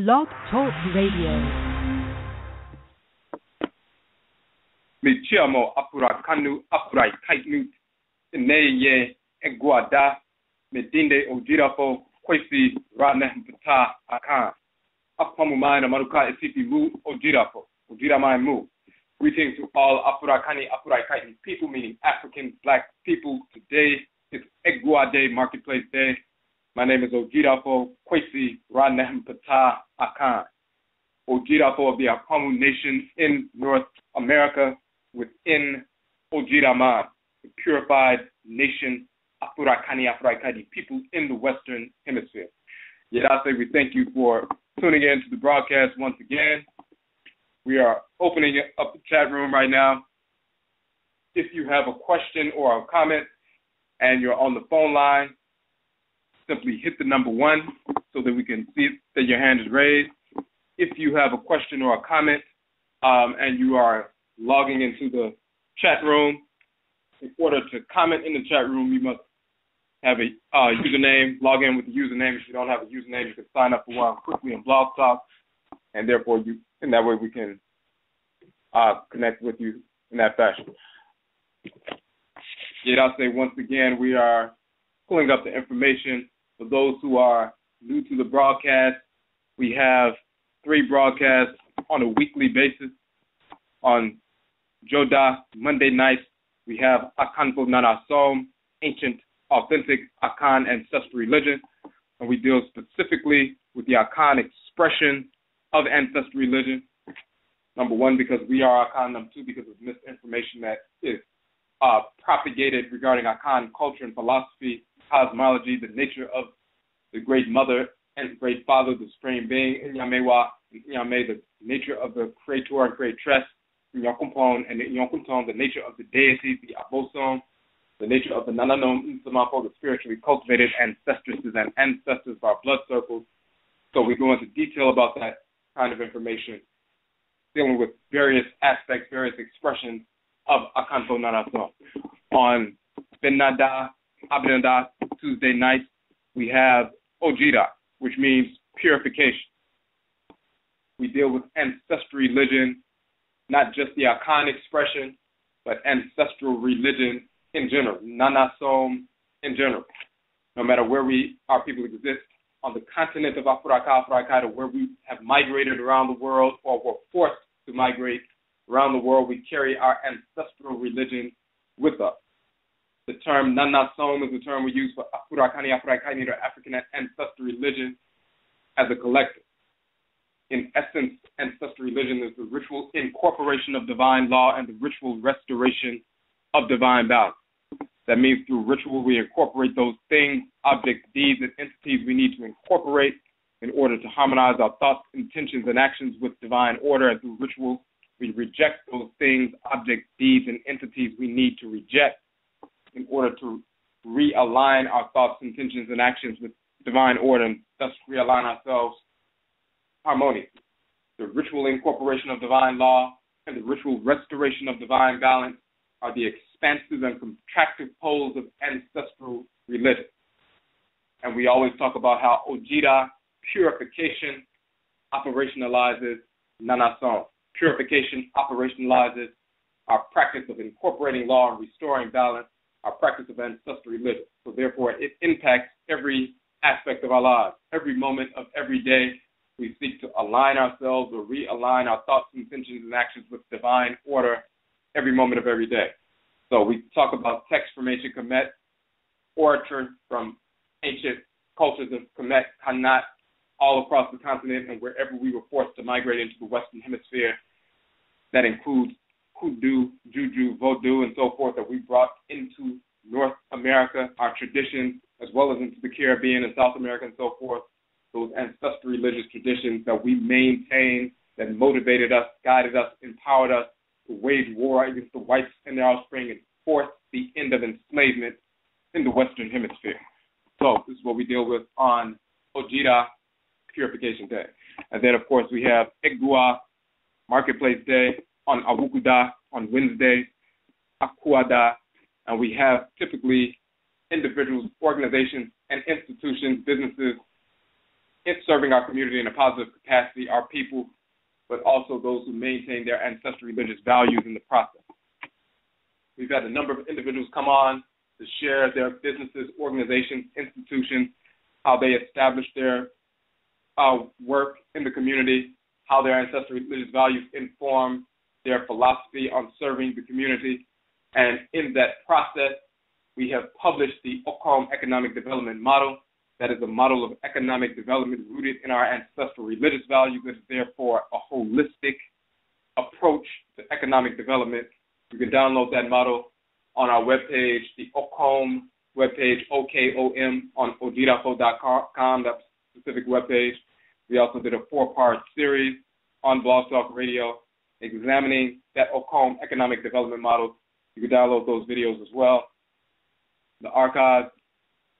Blog Talk Radio. Me chiamo Afurakanu, Afuraitkaitnut, Neye EGUA da, me dinde ojirafo, kwesi rane mpata Akan. Afamumai na maruka esipi mu ojirafo, ojiramai mu. Greetings to all Afurakani, Afuraitkaitnut people, meaning African Black people. Today is EGUA Day, Marketplace Day. My name is Ojirafo Kwesi Rane mpata Akan. Ojirafo of the Akan Nation in North America, within Ojiraman, the purified nation, Afurakani, Afuraitkaitnit people in the Western Hemisphere. Yet I say we thank you for tuning in to the broadcast once again. We are opening up the chat room right now. If you have a question or a comment and you're on the phone line, simply hit the number 1 so that we can see that your hand is raised. If you have a question or a comment and you are logging into the chat room, in order to comment in the chat room, you must have a username. Log in with the username. If you don't have a username, you can sign up for one quickly in Blog Talk, and therefore in that way we can connect with you in that fashion. Yet I'll say once again, we are pulling up the information. For those who are new to the broadcast, we have 3 broadcasts on a weekly basis. On Joda, Monday nights, we have Akan Som, ancient, authentic Akan Ancestral Religion, and we deal specifically with the Akan expression of Ancestral Religion. Number 1, because we are Akan. Number 2, because of misinformation that is propagated regarding Akan culture and philosophy, cosmology, the nature of the Great Mother and Great Father, the Supreme Being, Inyamewa, Inyame, the nature of the Creator and Creatress, Inyakumpon and Inyakunton, the nature of the deities, the Abosom, the nature of the Nananom, the spiritually cultivated ancestresses and ancestors of our blood circles. So we go into detail about that kind of information, dealing with various aspects, various expressions of Akanto Nanasom. On Benada, Abinada, Tuesday nights, we have Ojira, which means purification. We deal with ancestral religion, not just the Akan expression, but ancestral religion in general, Nanasom in general. No matter where our people exist, on the continent of Afuraitkaitnut, where we have migrated around the world or were forced to migrate around the world, we carry our ancestral religion with us. The term Nanasom is the term we use for Afurakani, Afuraitkaitnit, or African ancestral religion as a collective. In essence, ancestral religion is the ritual incorporation of divine law and the ritual restoration of divine balance. That means through ritual we incorporate those things, objects, deeds, and entities we need to incorporate in order to harmonize our thoughts, intentions, and actions with divine order. And through ritual we reject those things, objects, deeds, and entities we need to reject in order to realign our thoughts, intentions, and actions with divine order, and thus realign ourselves harmoniously. The ritual incorporation of divine law and the ritual restoration of divine balance are the expansive and contractive poles of ancestral religion. And we always talk about how Ojira, purification, operationalizes Nanasom. Purification operationalizes our practice of incorporating law and restoring balance, our practice of ancestral religion. So therefore, it impacts every aspect of our lives. Every moment of every day, we seek to align ourselves or realign our thoughts, intentions, and actions with divine order every moment of every day. So we talk about text from ancient Kemet, orature from ancient cultures of Kemet, Kanat, all across the continent and wherever we were forced to migrate into the Western Hemisphere. That includes Kudu, Juju, Vodou, and so forth that we brought into North America, our traditions, as well as into the Caribbean and South America and so forth. Those ancestral religious traditions that we maintain, that motivated us, guided us, empowered us to wage war against the whites and their offspring and force the end of enslavement in the Western Hemisphere. So this is what we deal with on Ojira, Purification Day. And then, of course, we have EGUA, Marketplace Day, on Awukuda, on Wednesday, Akuada, and we have typically individuals, organizations, and institutions, businesses serving our community in a positive capacity, our people, but also those who maintain their ancestral religious values in the process. We've had a number of individuals come on to share their businesses, organizations, institutions, how they establish their work in the community, how their ancestral religious values inform their philosophy on serving the community. And in that process, we have published the Akan Economic Development Model. That is a model of economic development rooted in our ancestral religious values. It is therefore a holistic approach to economic development. You can download that model on our webpage, the Akan webpage, OKOM, on ojidafo.com, that specific webpage. We also did a 4-part series on Blog Talk Radio examining that Akan Economic Development Model. You can download those videos as well. The archive,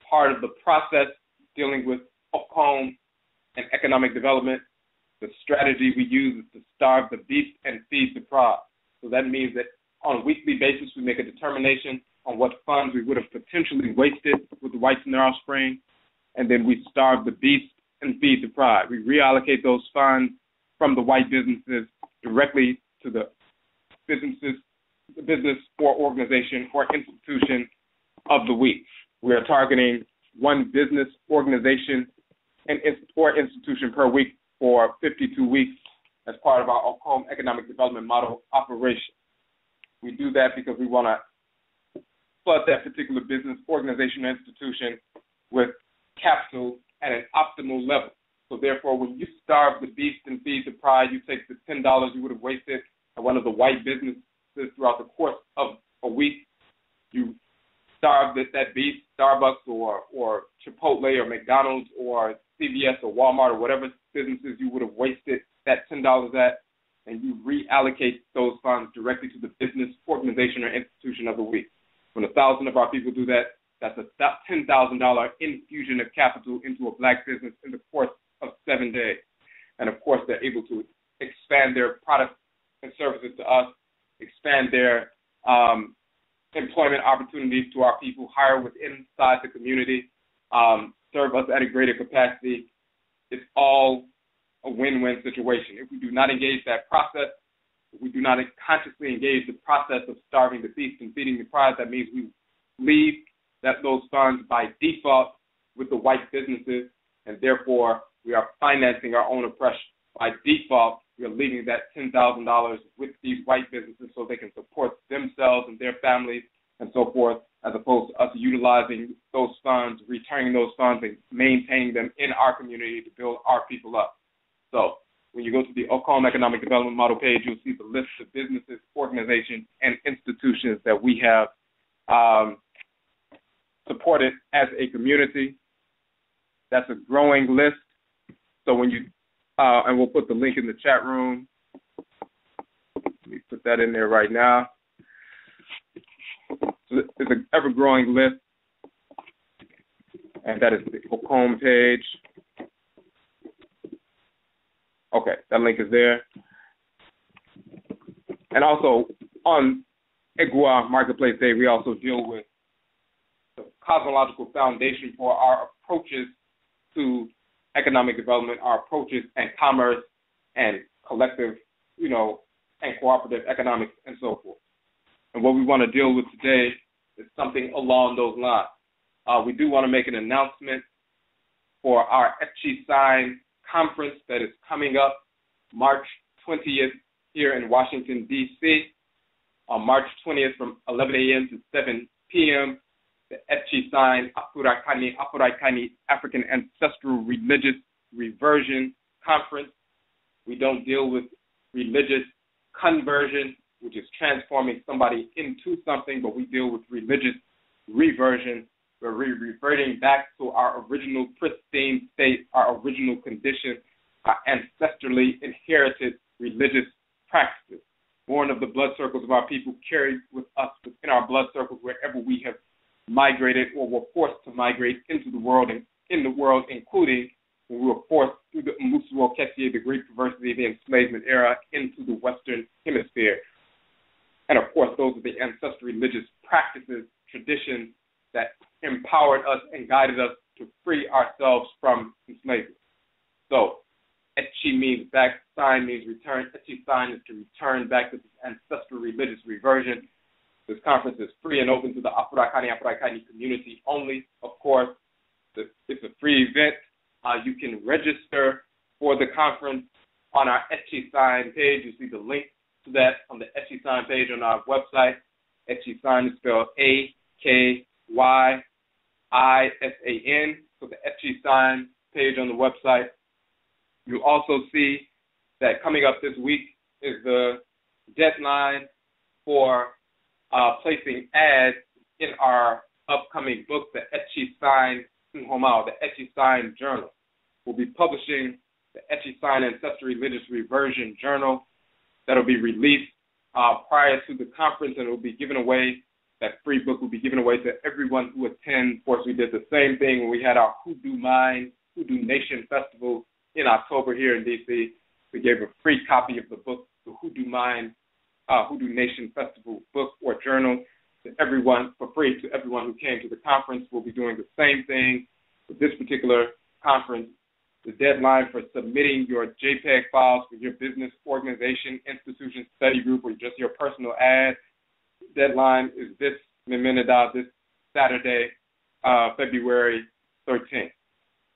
part of the process dealing with Akan and economic development, the strategy we use is to starve the beast and feed the pride. So that means that on a weekly basis, we make a determination on what funds we would have potentially wasted with the whites and their offspring, and then we starve the beast and feed the pride. We reallocate those funds from the white businesses directly to the business or organization or institution of the week. We are targeting one business, organization, or institution per week for 52 weeks as part of our Akan Economic Development Model operation. We do that because we want to flood that particular business, organization, or institution with capital at an optimal level. So therefore, when you starve the beast and feed the pride, you take the $10 you would have wasted at one of the white businesses throughout the course of a week, you starve that beast, Starbucks or Chipotle or McDonald's or CVS or Walmart or whatever businesses you would have wasted that $10 at, and you reallocate those funds directly to the business, organization, or institution of the week. When 1,000 of our people do that, that's a $10,000 infusion of capital into a black business in the course of 7 days. And of course, they're able to expand their products and services to us, expand their employment opportunities to our people, hire within inside the community, serve us at a greater capacity. It's all a win-win situation. If we do not engage that process, if we do not consciously engage the process of starving the beast and feeding the pride, that means we leave those funds by default with the white businesses, and therefore we are financing our own oppression. By default, we are leaving that $10,000 with these white businesses so they can support themselves and their families and so forth, as opposed to us utilizing those funds, returning those funds, and maintaining them in our community to build our people up. So when you go to the Akan Economic Development Model page, you'll see the list of businesses, organizations, and institutions that we have supported as a community. That's a growing list. So when you and we'll put the link in the chat room. Let me put that in there right now. So it's an ever-growing list, and that is the Akan page. Okay, that link is there. And also on EGUA Marketplace Day, we also deal with the cosmological foundation for our approaches to economic development, our approaches and commerce and collective, and cooperative economics and so forth. And what we want to deal with today is something along those lines. We do want to make an announcement for our AKONGUASUA conference that is coming up March 20th here in Washington, D.C. On March 20th from 11 a.m. to 7 p.m., the AKONGUASUA Afuraitkaitnut African Ancestral Religious Reversion Conference. We don't deal with religious conversion, which is transforming somebody into something, but we deal with religious reversion, where we're reverting back to our original pristine state, our original condition, our ancestrally inherited religious practices, born of the blood circles of our people, carried with us within our blood circles wherever we have migrated or were forced to migrate into the world, and in the world, including when we were forced through the Umusuo Ketie, the great perversity of the enslavement era, into the Western Hemisphere. And of course, those are the ancestral religious practices, traditions that empowered us and guided us to free ourselves from enslavement. So etchi means back, sign means return. Etchi sign is to return back to this Ancestral Religious Reversion. This conference is free and open to the Afurakani, Afuraitkaitnit community only. Of course, it's a free event. You can register for the conference on our etchi sign page. You see the link to that on the etchi sign page on our website. Etchi sign is spelled AKYISAN. So the etchi sign page on the website. You'll also see that coming up this week is the deadline for placing ads in our upcoming book, the Etchi Sign Nhomao, the Etchi Sign Journal. We'll be publishing the Etchi Sign Ancestral Religious Reversion Journal that'll be released prior to the conference, and it will be given away. That free book will be given away to everyone who attends. Of course, we did the same thing when we had our Hoodoo Nation Festival in October here in D.C. We gave a free copy of the book, the Hoodoo Nation Festival book or journal, to everyone for free, to everyone who came to the conference. We'll be doing the same thing with this particular conference. The deadline for submitting your JPEG files for your business, organization, institution, study group, or just your personal ad, deadline is this Saturday, February 13th.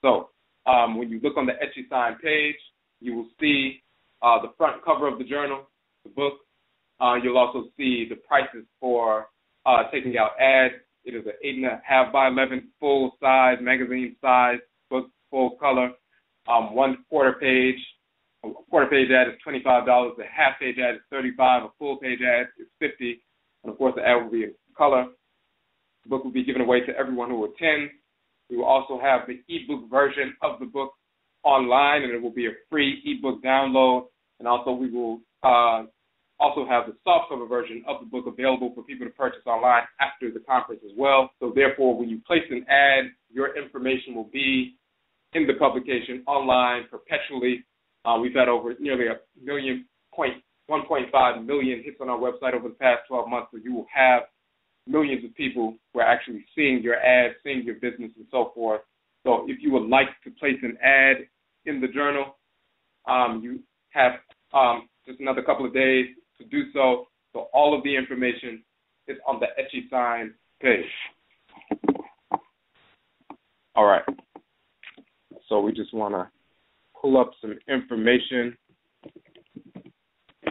So when you look on the Etchi Sign page, you will see the front cover of the journal, the book. You'll also see the prices for taking out ads. It is an 8.5 by 11 full-size, magazine-size book, full color. One quarter-page ad is $25. A half-page ad is $35. A full-page ad is $50. And, of course, the ad will be in color. The book will be given away to everyone who attends. We will also have the ebook version of the book online, and it will be a free ebook download. And also we will also have the softcover version of the book available for people to purchase online after the conference as well. So therefore, when you place an ad, your information will be in the publication online perpetually. We've had over nearly 1.5 million hits on our website over the past 12 months, so you will have millions of people who are actually seeing your ads, seeing your business, and so forth. So if you would like to place an ad in the journal, you have just another couple of days to do so. So all of the information is on the Etchi Sign page. All right. So we just want to pull up some information.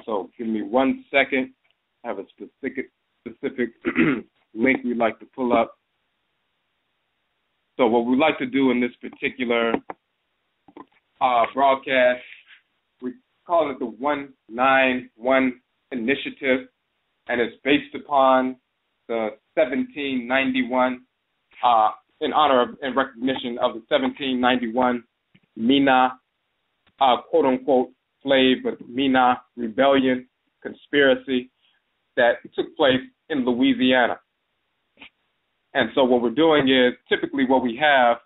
So give me 1 second. I have a specific link we'd like to pull up. So what we'd like to do in this particular broadcast, we call it the 191 Initiative, and it's based upon the 1791, in honor of and recognition of the 1791 Mina, quote-unquote, slave, but Mina Rebellion, conspiracy that took place in Louisiana. And so what we're doing is, typically what we have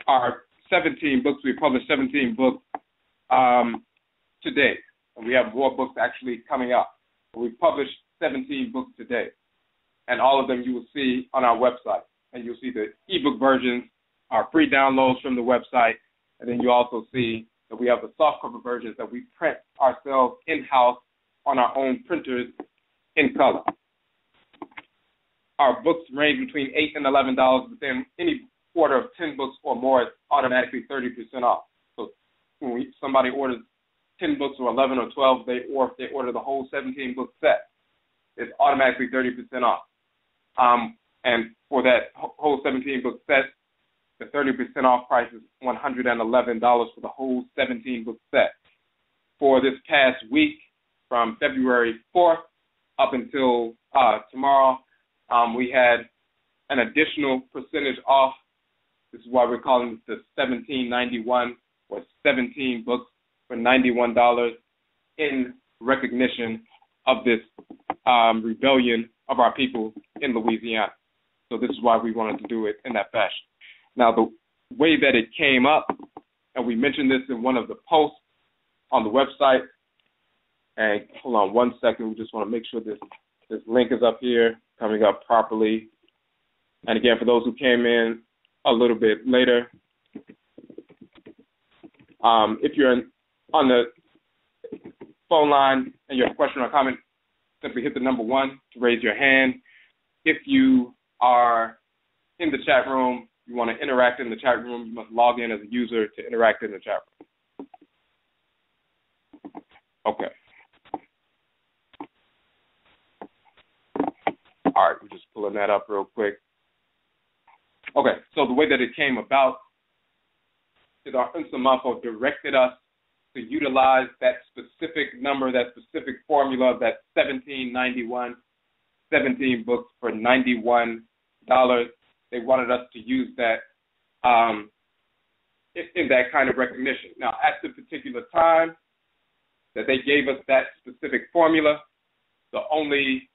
are 17 books. We published 17 books to date. And we have more books actually coming up. We've published 17 books to date. And all of them you will see on our website. And you'll see the ebook versions, our free downloads from the website. And then you also see that we have the softcover versions that we print ourselves in-house on our own printers in color. Our books range between $8 and $11, but then any order of 10 books or more is automatically 30% off. So when somebody orders 10 books or 11 or 12, or if they order the whole 17-book set, it's automatically 30% off. And for that whole 17-book set, the 30% off price is $111 for the whole 17-book set. For this past week, from February 4th up until tomorrow, we had an additional percentage off. This is why we're calling it the 1791, or 17 books for $91 in recognition of this rebellion of our people in Louisiana. So this is why we wanted to do it in that fashion. Now, the way that it came up, and we mentioned this in one of the posts on the website, and hold on 1 second, we just want to make sure this link is up here, coming up properly. And again, for those who came in a little bit later, If you're on the phone line and you have a question or comment, simply hit the number 1 to raise your hand. If you are in the chat room, you want to interact in the chat room, you must log in as a user to interact in the chat room. Okay. All right, we're just pulling that up real quick. Okay, so the way that it came about is our Nsumafo directed us to utilize that specific number, that specific formula, that 1791, 17 books for $91. They wanted us to use that in that kind of recognition. Now, at the particular time that they gave us that specific formula, the only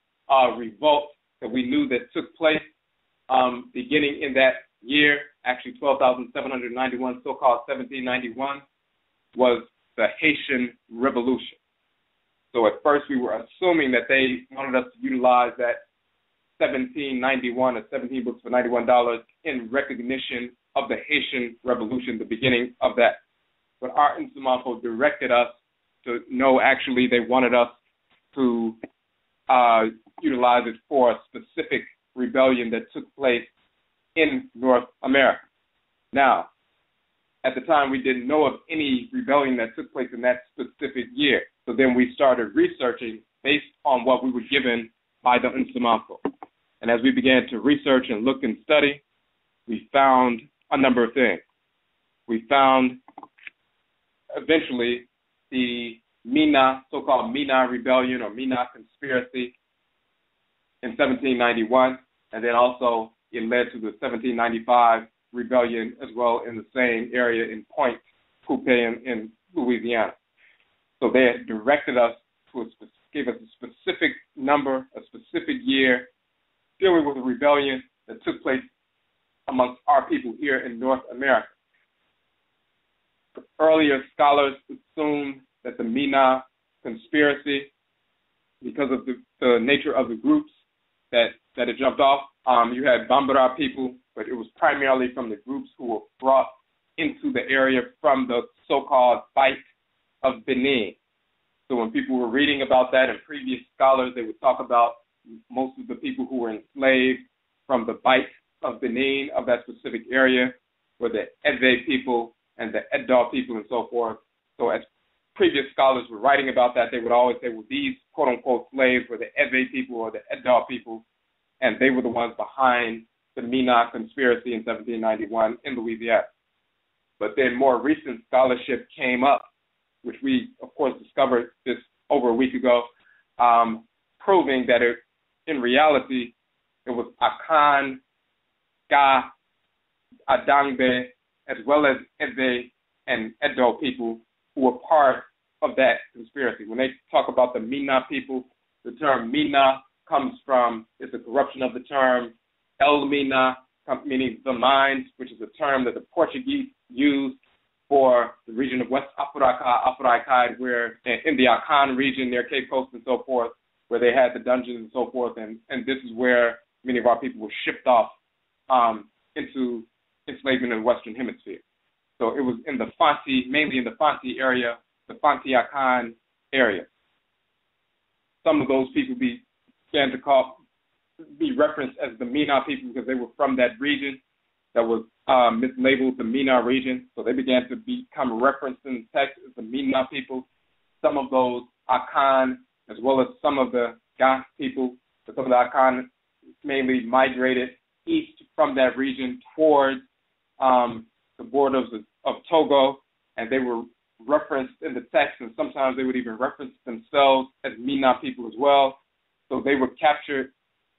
revolt that we knew that took place beginning in that year, actually 12,791, so-called 1791, was the Haitian Revolution. So at first we were assuming that they wanted us to utilize that 1791 or 17 books for $91 in recognition of the Haitian Revolution, the beginning of that. But our Nsumafo directed us to know actually they wanted us to utilize it for a specific rebellion that took place in North America. Now, at the time, we didn't know of any rebellion that took place in that specific year. So then we started researching based on what we were given by the Nsumafo. And as we began to research and look and study, we found a number of things. We found eventually the Mina, so-called Mina Rebellion or Mina Conspiracy in 1791, and then also it led to the 1795 rebellion as well in the same area in Pointe Coupee in Louisiana. So they had directed us to gave us a specific number, a specific year, dealing with a rebellion that took place amongst our people here in North America. Earlier scholars assumed that the Mina Conspiracy, because of the nature of the groups that it jumped off, you had Bambara people, but it was primarily from the groups who were brought into the area from the so-called Bight of Benin. So when people were reading about that, and previous scholars, they would talk about most of the people who were enslaved from the Bight of Benin, of that specific area, were the Ewe people and the Edo people and so forth. So as previous scholars were writing about that, they would always say, well, these quote-unquote slaves were the Ewe people or the Edo people, and they were the ones behind the Mina Conspiracy in 1791 in Louisiana. But then more recent scholarship came up, which we, of course, discovered this over a week ago, proving that in reality, it was Akan, Ga, Adangbe, as well as Ewe and Edo people who were part of that conspiracy. When they talk about the Mina people, the term Mina comes from, it's a corruption of the term El Mina, meaning the mines, which is a term that the Portuguese used for the region of West Afuraitkaitnut, where in the Akan region near Cape Coast and so forth, where they had the dungeons and so forth, and this is where many of our people were shipped off into enslavement in the Western Hemisphere. So it was in the Fanti, mainly in the Fanti area, the Fanti Akan area. Some of those people began to be referenced as the Mina people because they were from that region that was mislabeled the Mina region. So they began to become referenced in the text as the Mina people. Some of those Akan, as well as some of the Ga people, some of the Akan mainly migrated east from that region towards the borders of Togo, and they were referenced in the text, and sometimes they would even reference themselves as Mina people as well. So they were captured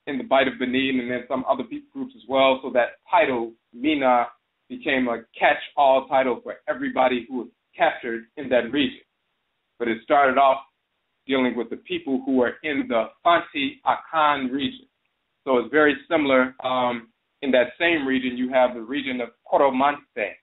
in the Bight of Benin and then some other people groups as well. So that title, Mina, became a catch-all title for everybody who was captured in that region. But it started off dealing with the people who were in the Fanti Akan region. So it's very similar. In that same region, you have the region of Koromanse.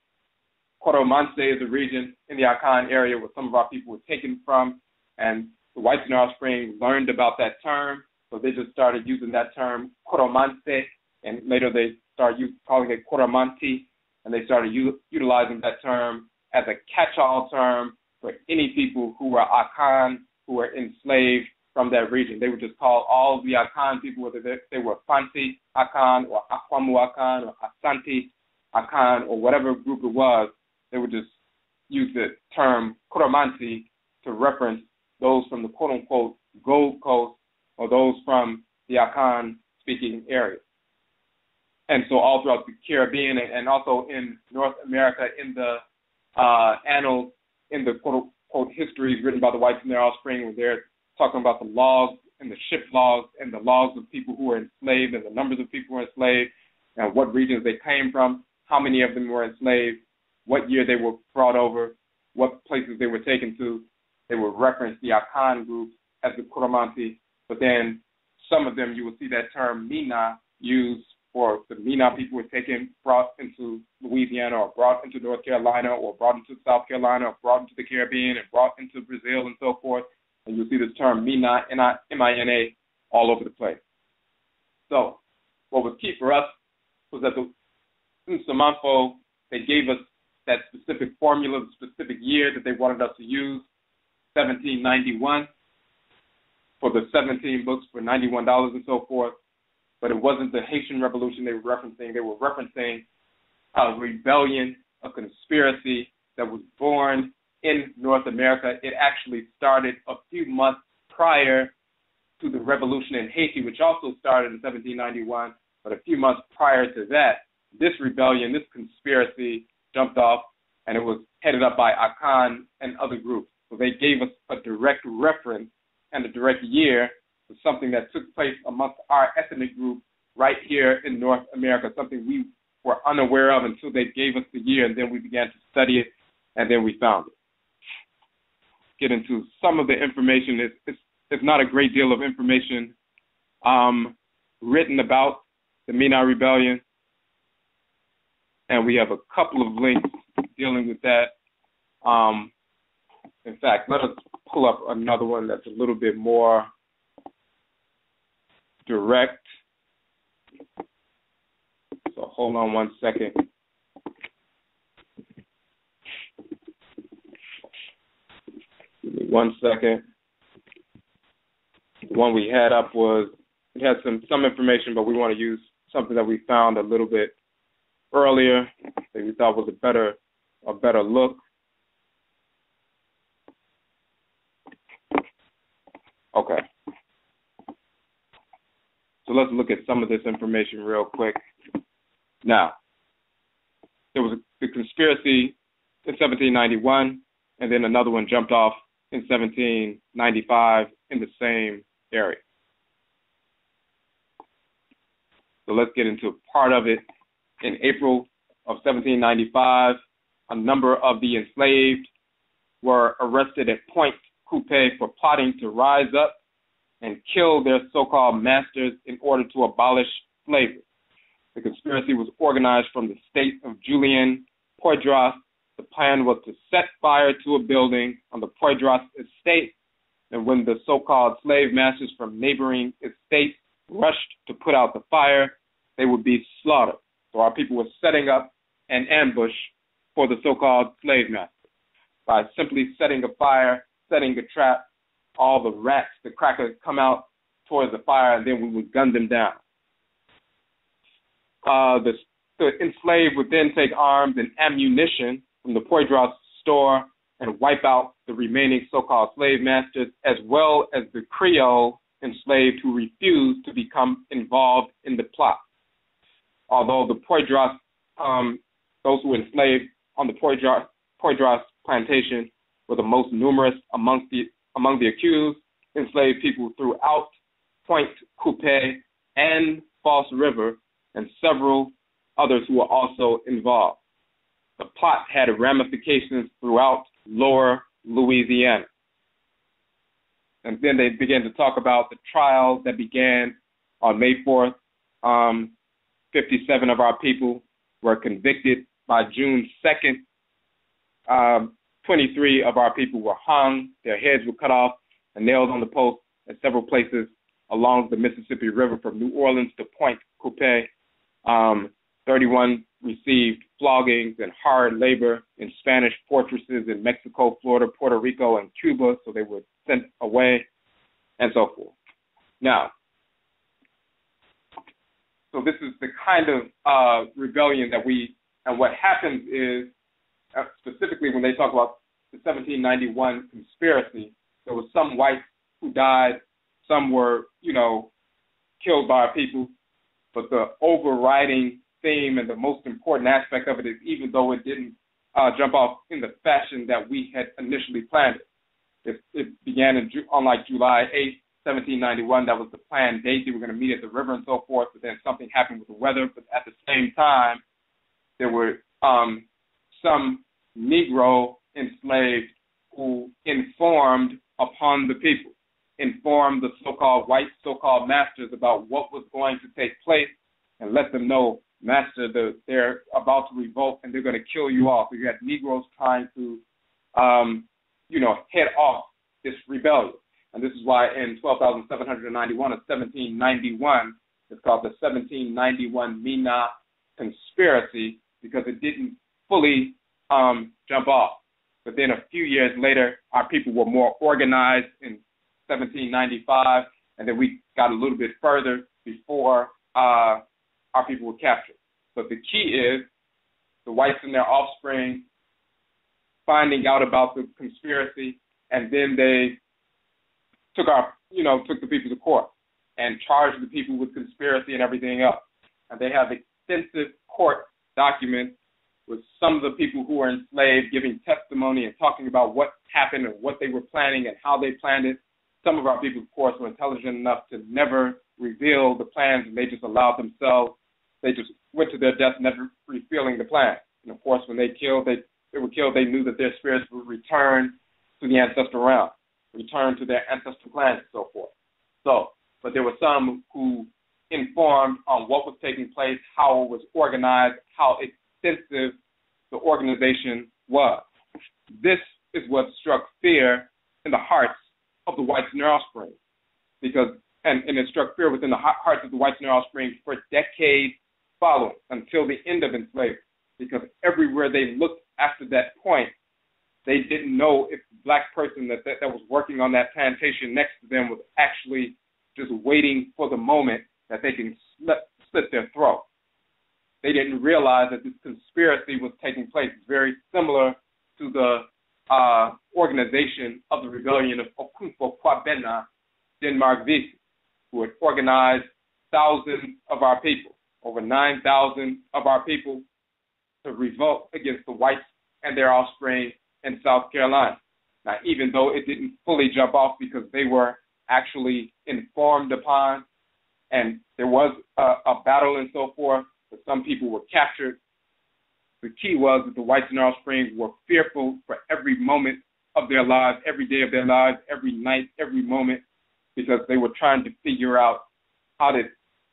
Koromanse is a region in the Akan area where some of our people were taken from, and the whites in our spring learned about that term, so they just started using that term, Koromanse, and later they started calling it Koromanti, and they started utilizing that term as a catch-all term for any people who were Akan, who were enslaved from that region. They would just call all the Akan people, whether they were Fanti Akan or Akwamu Akan or Asanti Akan or whatever group it was, they would just use the term Kuramanti to reference those from the quote-unquote Gold Coast or those from the Akan-speaking areas. And so all throughout the Caribbean and also in North America, in the annals, in the quote-unquote histories written by the whites and their offspring, where they're talking about the logs and the ship logs and the logs of people who were enslaved and the numbers of people who were enslaved and what regions they came from, how many of them were enslaved, what year they were brought over, what places they were taken to. They would reference the Akan groups as the Kuramanti, but then some of them you will see that term Mina used for the Mina people were taken, brought into Louisiana or brought into North Carolina or brought into South Carolina or brought into the Caribbean and brought into Brazil and so forth. And you'll see this term Mina, M-I-N-A, all over the place. So what was key for us was that the Nsamanfo, they gave us that specific formula, the specific year that they wanted us to use, 1791, for the 17 books for $91 and so forth. But it wasn't the Haitian Revolution they were referencing. They were referencing a rebellion, a conspiracy that was born in North America. It actually started a few months prior to the revolution in Haiti, which also started in 1791. But a few months prior to that, this rebellion, this conspiracy jumped off, and it was headed up by Akan and other groups. So they gave us a direct reference and a direct year to something that took place amongst our ethnic group right here in North America, something we were unaware of until they gave us the year, and then we began to study it, and then we found it. Get into some of the information. It's not a great deal of information written about the Mina Rebellion, and we have a couple of links dealing with that. In fact, let us pull up another one that's a little bit more direct. So hold on one second. Give me 1 second. The one we had up it had some information, but we want to use something that we found a little bit earlier that we thought was a better look. Okay. So let's look at some of this information real quick. Now, there was the conspiracy in 1791, and then another one jumped off in 1795 in the same area. So let's get into part of it. In April of 1795, a number of the enslaved were arrested at Pointe Coupee for plotting to rise up and kill their so-called masters in order to abolish slavery. The conspiracy was organized from the state of Julien Poydras. The plan was to set fire to a building on the Poydras estate, and when the so-called slave masters from neighboring estates rushed to put out the fire, they would be slaughtered. So our people were setting up an ambush for the so-called slave masters by simply setting a fire, setting a trap. All the rats, the crackers, come out towards the fire, and then we would gun them down. The enslaved would then take arms and ammunition from the Poydras store and wipe out the remaining so-called slave masters, as well as the Creole enslaved who refused to become involved in the plot. Although the Poydras, those who were enslaved on the Poydras plantation, were the most numerous among the accused, enslaved people throughout Pointe Coupee and False River, and several others who were also involved. The plot had ramifications throughout lower Louisiana. And then they began to talk about the trial that began on May 4th. 57 of our people were convicted by June 2nd. 23 of our people were hung. Their heads were cut off and nailed on the post at several places along the Mississippi River from New Orleans to Pointe Coupee. 31 received floggings and hard labor in Spanish fortresses in Mexico, Florida, Puerto Rico, and Cuba, so they were sent away, and so forth. Now, so this is the kind of rebellion that and what happens is, specifically when they talk about the 1791 conspiracy, there was some whites who died, some were, killed by our people, but the overriding theme and the most important aspect of it is, even though it didn't jump off in the fashion that we had initially planned it. It began on like July 8th, 1791. That was the planned date. They were going to meet at the river and so forth, but then something happened with the weather. But at the same time, there were some Negro enslaved who informed upon the people, informed the so-called white so-called masters about what was going to take place and let them know, master, they're about to revolt and they're going to kill you all. So you had Negroes trying to, head off this rebellion. And this is why in 12,791 of 1791, it's called the 1791 Mina Conspiracy, because it didn't fully jump off. But then a few years later, our people were more organized in 1795, and then we got a little bit further before our people were captured. But the key is the whites and their offspring finding out about the conspiracy, and then they took the people to court and charged the people with conspiracy and everything else. And they have extensive court documents with some of the people who were enslaved giving testimony and talking about what happened and what they were planning and how they planned it. Some of our people, of course, were intelligent enough to never reveal the plans, and they just allowed themselves. They just went to their death never revealing the plan. And, of course, when they were killed, they knew that their spirits would return to the ancestral realm, return to their ancestral clans and so forth. But there were some who informed on what was taking place, how it was organized, how extensive the organization was. This is what struck fear in the hearts of the whites and their offspring, and it struck fear within the hearts of the whites and their offspring for decades following until the end of enslavement, because everywhere they looked after that point, they didn't know if the black person that was working on that plantation next to them was actually just waiting for the moment that they can slit their throat. They didn't realize that this conspiracy was taking place. It's very similar to the organization of the rebellion of Pointe Coupee, who had organized thousands of our people, over 9,000 of our people, to revolt against the whites and their offspring in South Carolina. Now, even though it didn't fully jump off because they were actually informed upon, and there was a battle and so forth, but some people were captured, the key was that the whites and their offspring were fearful for every moment of their lives, every day of their lives, every night, every moment, because they were trying to figure out how to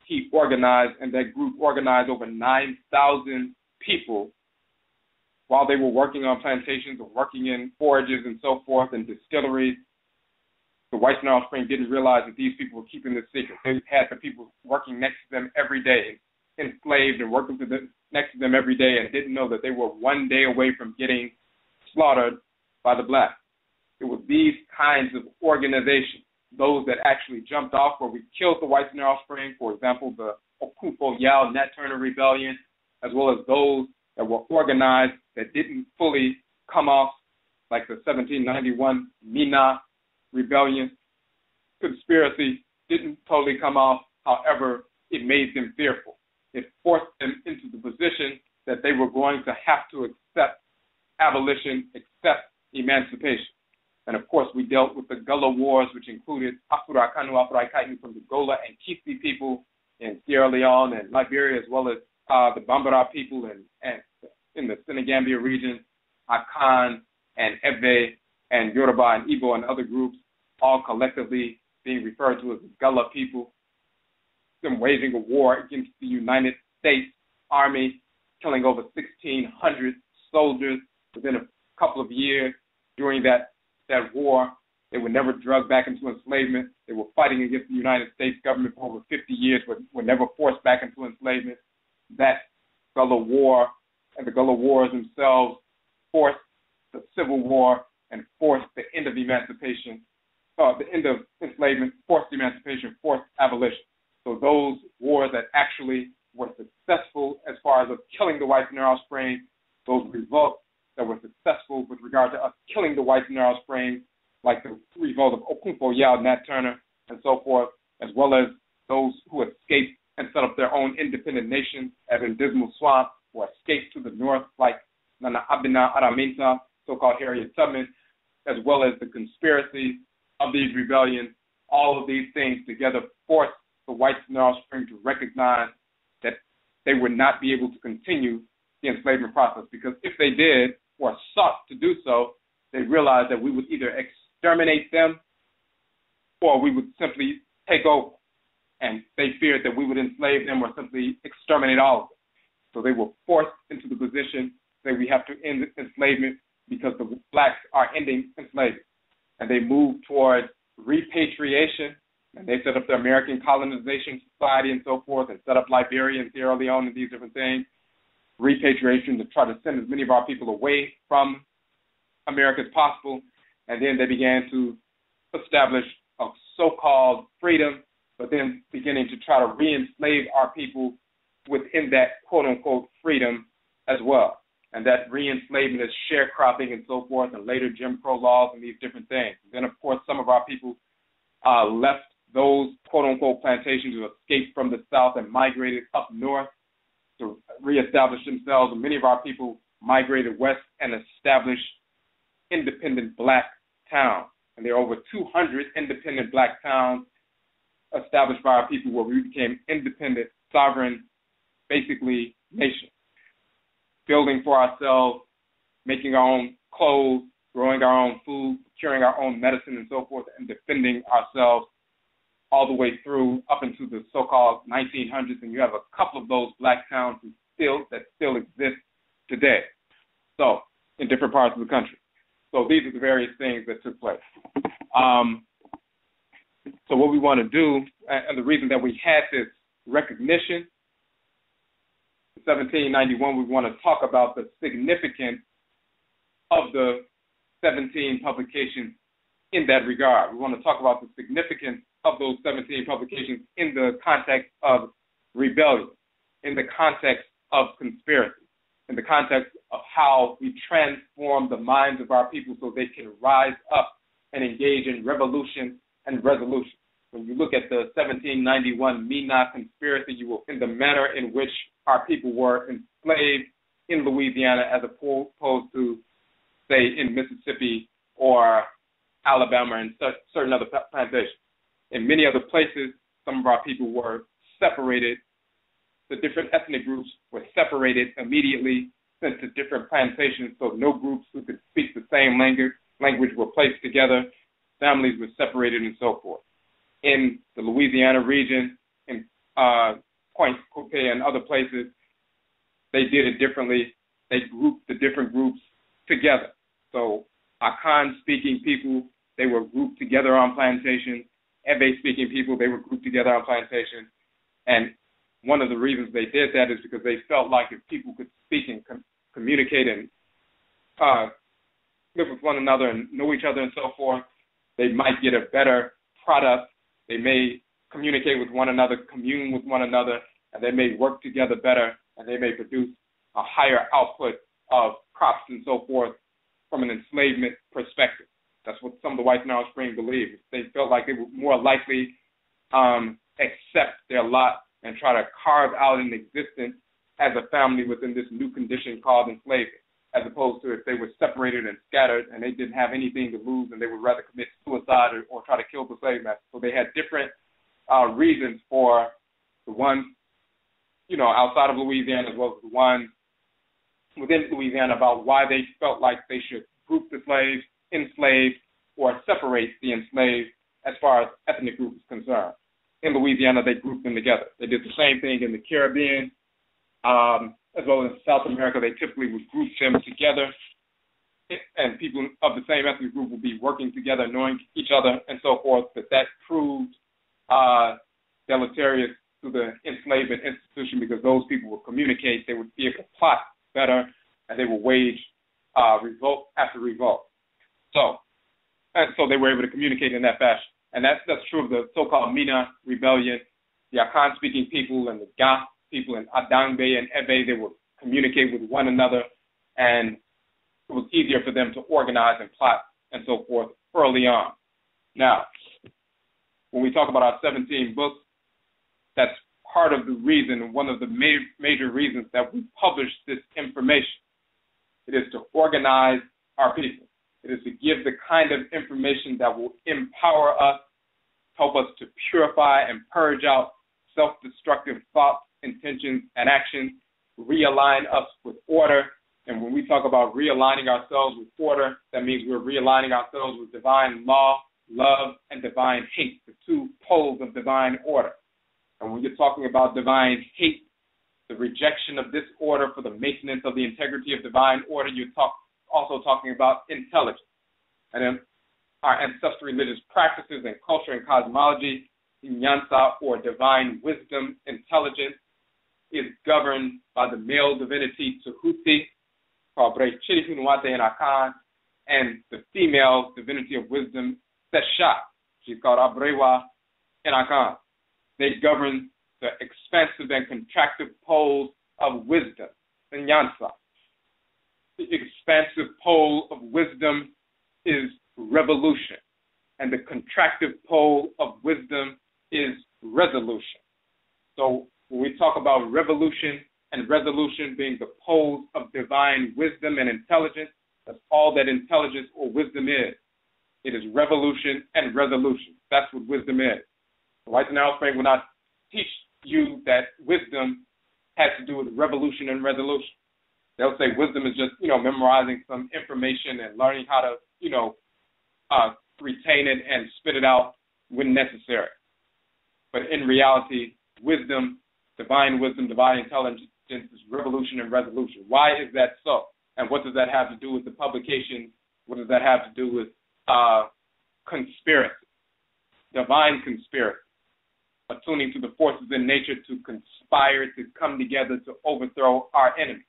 keep organized, and that group organized over 9,000 people while they were working on plantations or working in forages and so forth and distilleries. The whites and their offspring didn't realize that these people were keeping this secret. They had the people working next to them every day, enslaved and working next to them every day, and didn't know that they were one day away from getting slaughtered by the blacks. It was these kinds of organizations, those that actually jumped off where we killed the whites and their offspring, for example, the Okufo Yao Nat Turner Rebellion, as well as those that were organized that didn't fully come off, like the 1791 Mina Rebellion. Conspiracy didn't totally come off. However, it made them fearful. It forced them into the position that they were going to have to accept abolition, accept emancipation. And, of course, we dealt with the Gullah Wars, which included Afurakanu, Afuraitkaitnut from the Gola and Kisi people in Sierra Leone and Liberia, as well as the Bambara people in the Senegambia region, Akan and Ebe and Yoruba and Igbo and other groups, all collectively being referred to as the Gullah people, them waging a war against the United States Army, killing over 1,600 soldiers within a couple of years during that war. They were never drugged back into enslavement. They were fighting against the United States government for over 50 years, were never forced back into enslavement. That Gullah War, and the Gullah Wars themselves forced the Civil War and forced the end of emancipation, the end of enslavement, forced emancipation, forced abolition. So those wars that actually were successful as far as of killing the whites and their offspring, those revolts that were successful with regard to us killing the whites and their offspring, like the revolt of Okunfo Yao, Nat Turner, and so forth, as well as those who escaped and set up their own independent nations, as in Dismal Swamp, or escaped to the north, like Nana Abina Araminta, so-called Harriet Tubman, as well as the conspiracies of these rebellions. All of these things together forced the whites and their offspring to recognize that they would not be able to continue the enslavement process, because if they did or sought to do so, they realized that we would either exterminate them or we would simply take over. And they feared that we would enslave them or simply exterminate all of them. So they were forced into the position that we have to end enslavement because the blacks are ending enslavement. And they moved towards repatriation, and they set up the American Colonization Society and so forth, and set up Liberia and Sierra Leone and these different things. Repatriation to try to send as many of our people away from America as possible. And then they began to establish a so-called freedom, but then beginning to try to re-enslave our people within that quote-unquote freedom as well. And that re-enslavement is sharecropping and so forth, and later Jim Crow laws and these different things. And then, of course, some of our people left those quote-unquote plantations who escaped from the South and migrated up north to reestablish themselves. And many of our people migrated west and established independent black towns. And there are over 200 independent black towns established by our people where we became independent, sovereign, basically nations, building for ourselves, making our own clothes, growing our own food, procuring our own medicine and so forth, and defending ourselves all the way through up into the so-called 1900s. And you have a couple of those black towns that still exist today, so in different parts of the country. So these are the various things that took place. So what we want to do, and the reason that we had this recognition, in 1791, we want to talk about the significance of the 17 publications in that regard. We want to talk about the significance of those 17 publications in the context of rebellion, in the context of conspiracy, in the context of how we transform the minds of our people so they can rise up and engage in revolution and resolution. When you look at the 1791 Mina Conspiracy, you will in the manner in which our people were enslaved in Louisiana as opposed to, say, in Mississippi or Alabama and certain other plantations. In many other places, some of our people were separated. The different ethnic groups were separated immediately, sent to different plantations, so no groups who could speak the same language were placed together. Families were separated and so forth. In the Louisiana region, in Pointe Coupee and other places, they did it differently. They grouped the different groups together. So Akan-speaking people, they were grouped together on plantations. Ebe-speaking people, they were grouped together on plantations. And one of the reasons they did that is because they felt like if people could speak and communicate and live with one another and know each other and so forth, they might get a better product. They may communicate with one another, commune with one another, and they may work together better, and they may produce a higher output of crops and so forth from an enslavement perspective. That's what some of the whites in our spring believed. They felt like they would more likely accept their lot and try to carve out an existence as a family within this new condition called enslavement, as opposed to if they were separated and scattered and they didn't have anything to lose and they would rather commit suicide or try to kill the slave master. So they had different reasons for the ones, outside of Louisiana as well as the ones within Louisiana about why they felt like they should group the slaves, enslave, or separate the enslaved as far as ethnic group is concerned. In Louisiana, they grouped them together. They did the same thing in the Caribbean, as well as South America. They typically would group them together, and people of the same ethnic group would be working together, knowing each other, and so forth. But that proved deleterious to the enslavement institution because those people would communicate, they would be able to plot better, and they would wage revolt after revolt. So they were able to communicate in that fashion. And that's true of the so-called Mina Rebellion. The Akan-speaking people and the Ga people in Adangbe and Ebe, they would communicate with one another, and it was easier for them to organize and plot and so forth early on. Now, when we talk about our 17 books, that's part of the reason, one of the major reasons that we publish this information. It is to organize our people. It is to give the kind of information that will empower us, help us to purify and purge out self-destructive thoughts, intentions, and actions, realign us with order. And when we talk about realigning ourselves with order, that means we're realigning ourselves with divine law, love, and divine hate, the two poles of divine order. And when you're talking about divine hate, the rejection of this order for the maintenance of the integrity of divine order, you're also talking about intelligence. And then our ancestral religious practices and culture and cosmology, Nyansa, or divine wisdom, intelligence, is governed by the male divinity Tuhuti, called Brechirihunuate and Akan, and the female divinity of wisdom, Sesha. She's called Abrewa and Akan. They govern the expansive and contractive poles of wisdom, Nyansa. The expansive pole of wisdom is revolution, and the contractive pole of wisdom is resolution. So when we talk about revolution and resolution being the poles of divine wisdom and intelligence, that's all that intelligence or wisdom is. It is revolution and resolution. That's what wisdom is. The White and Offspring will not teach you that wisdom has to do with revolution and resolution. They'll say wisdom is just, memorizing some information and learning how to, retain it and spit it out when necessary. But in reality, wisdom, divine intelligence is revolution and resolution. Why is that so? And what does that have to do with the publication? What does that have to do with conspiracy, divine conspiracy, attuning to the forces in nature to conspire, to come together to overthrow our enemy?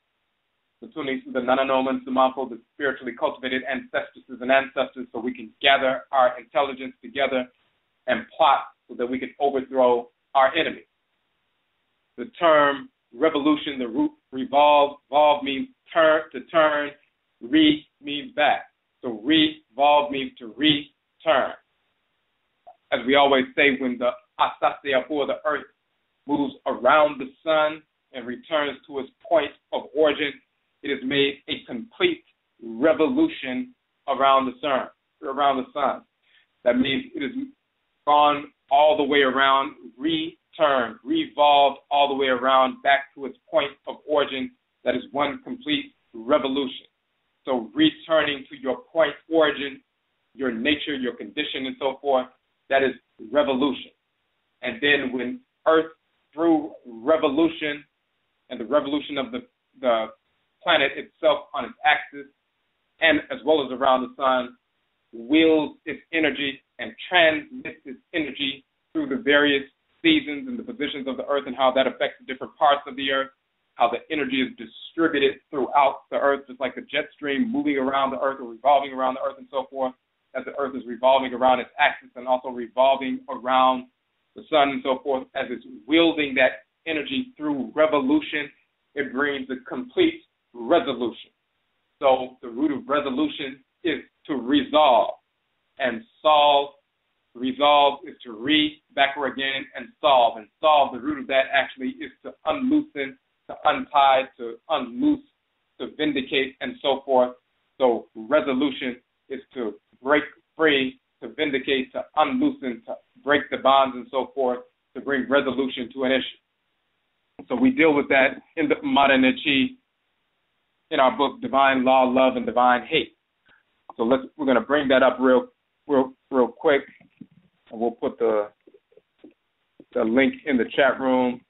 Attuning to the Nananoman Sumafo, the spiritually cultivated ancestresses and ancestors, so we can gather our intelligence together and plot so that we can overthrow our enemy. The term revolution, the root revolve means to turn, re means back. So revolve means to return. As we always say, when the Asaseapo, the earth, moves around the sun and returns to its point of origin, it has made a complete revolution around the sun. That means it has gone all the way around, returned, revolved all the way around back to its point of origin. That is one complete revolution. So returning to your point origin, your nature, your condition, and so forth, that is revolution. And then when Earth, through revolution and the revolution of the planet itself on its axis, and as well as around the sun, wields its energy and transmits its energy through the various seasons and the positions of the earth and how that affects the different parts of the earth, how the energy is distributed throughout the earth, just like a jet stream moving around the earth or revolving around the earth and so forth, as the earth is revolving around its axis and also revolving around the sun and so forth. As it's wielding that energy through revolution, it brings a complete resolution. So the root of resolution is to resolve, and solve. Resolve is to backward again, and solve. And solve, the root of that actually is to unloosen, to untie, to unloose, to vindicate, and so forth. So resolution is to break free, to vindicate, to unloosen, to break the bonds, and so forth, to bring resolution to an issue. So we deal with that in the Madanachi, in our book, Divine Law, Love, and Divine Hate. So we're going to bring that up real quick, and we'll put the link in the chat room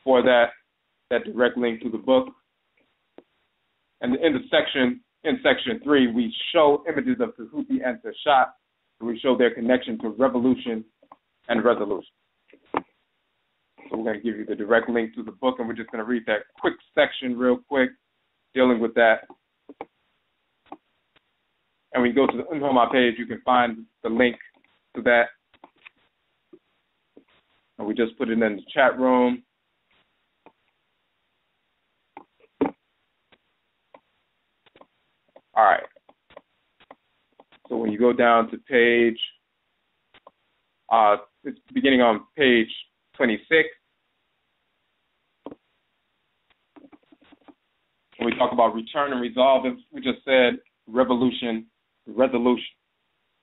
for that direct link to the book. And in section 3, we show images of Tahuti and Tashat, and we show their connection to revolution and resolution. So we're going to give you the direct link to the book, and we're just going to read that quick section real quick, dealing with that. And when you go to the info on my page, you can find the link to that. And we just put it in the chat room. All right. So when you go down to page, it's beginning on page 26. When we talk about return and resolve, we just said revolution, resolution.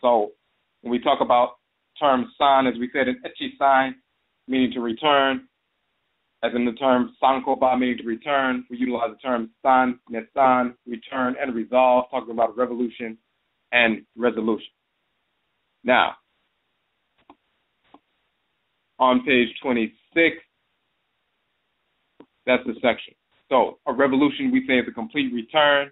So when we talk about term san, as we said, it's EGUA, meaning to return, as in the term sankoba, meaning to return. We utilize the term san, nesan, return, and resolve, talking about revolution and resolution. Now, on page 26, that's the section. So a revolution, we say, is a complete return.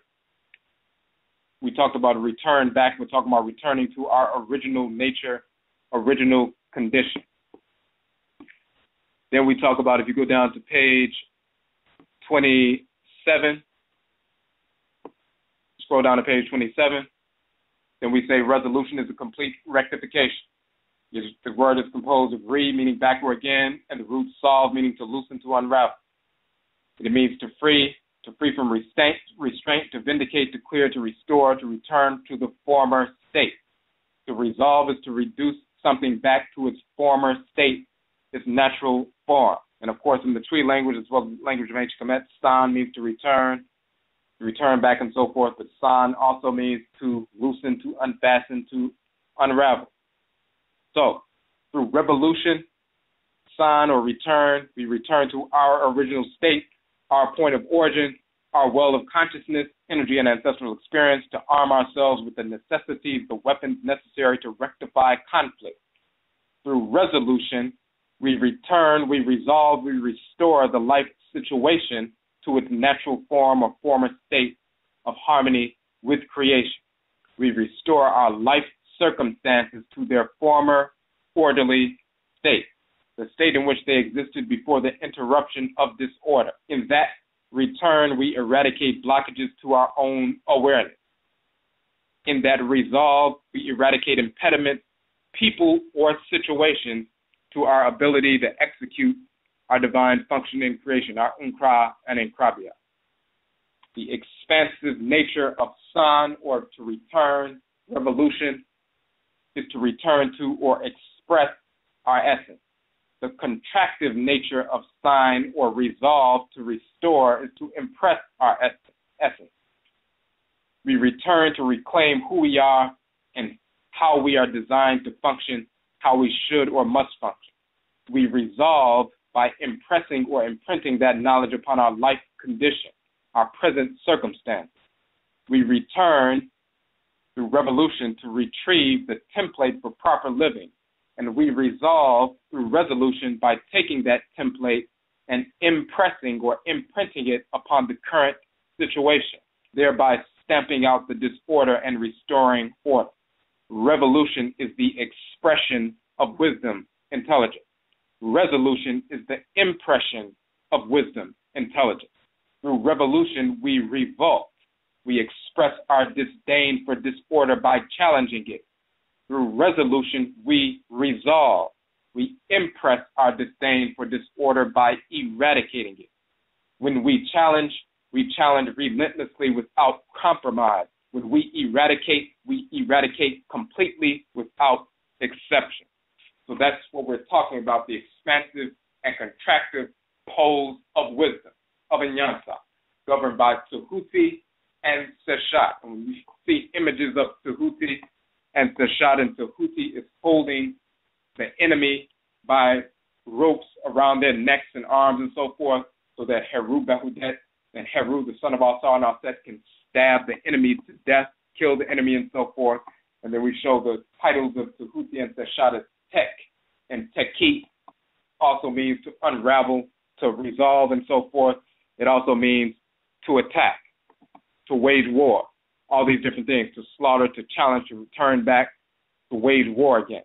We talked about a return back. We're talking about returning to our original nature, original condition. Then we talk about, if you go down to page 27, scroll down to page 27, then we say resolution is a complete rectification. The word is composed of re, meaning backward again, and the root solve, meaning to loosen, to unravel. It means to free from restraint, to vindicate, to clear, to restore, to return to the former state. To resolve is to reduce something back to its former state, its natural form. And of course, in the Twi language, as well as the language of ancient Kemet, san means to return back and so forth. But san also means to loosen, to unfasten, to unravel. So, through revolution, san or return, we return to our original state, our point of origin, our well of consciousness, energy, and ancestral experience, to arm ourselves with the necessities, the weapons necessary to rectify conflict. Through resolution, we return, we resolve, we restore the life situation to its natural form or former state of harmony with creation. We restore our life circumstances to their former orderly state, the state in which they existed before the interruption of disorder. In that return, we eradicate blockages to our own awareness. In that resolve, we eradicate impediments, people, or situations to our ability to execute our divine function in creation, our unkra and enkrabia. The expansive nature of san, or to return, revolution, is to return to or express our essence. The contractive nature of sign or resolve, to restore, is to impress our essence. We return to reclaim who we are and how we are designed to function, how we should or must function. We resolve by impressing or imprinting that knowledge upon our life condition, our present circumstance. We return through revolution to retrieve the template for proper living, and we resolve through resolution by taking that template and impressing or imprinting it upon the current situation, thereby stamping out the disorder and restoring order. Revolution is the expression of wisdom, intelligence. Resolution is the impression of wisdom, intelligence. Through revolution, we revolt. We express our disdain for disorder by challenging it. Through resolution, we resolve. We impress our disdain for disorder by eradicating it. When we challenge relentlessly without compromise. When we eradicate completely without exception. So that's what we're talking about, the expansive and contractive poles of wisdom, of Inyansa, governed by Tahuti and Seshat. And we see images of Tahuti and Seshat, and Tahuti is holding the enemy by ropes around their necks and arms and so forth, so that Heru Behudet and Heru, the son of Asar and Aset, can stab the enemy to death, kill the enemy and so forth. And then we show the titles of Tahuti and Seshat as Tek, and Teki also means to unravel, to resolve and so forth. It also means to attack, to wage war, all these different things, to slaughter, to challenge, to return back, to wage war again.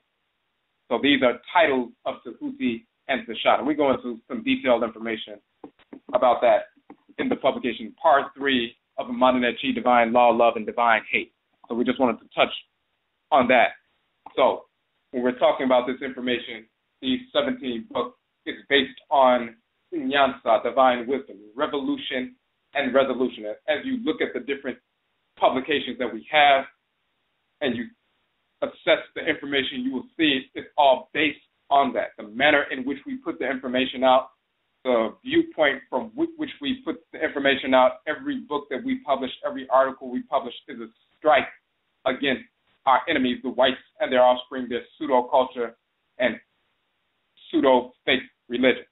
So these are titles of Tahuti and Sashana. We go into some detailed information about that in the publication, Part 3 of Imaninechi, Divine Law, Love, and Divine Hate. So we just wanted to touch on that. So when we're talking about this information, these 17 books is based on Nyansa, Divine Wisdom, Revolution, and Resolution. As you look at the different publications that we have and you assess the information, you will see it's all based on that. The manner in which we put the information out, the viewpoint from which we put the information out, every book that we publish, every article we publish is a strike against our enemies, the whites and their offspring, their pseudo-culture and pseudo-fake religion.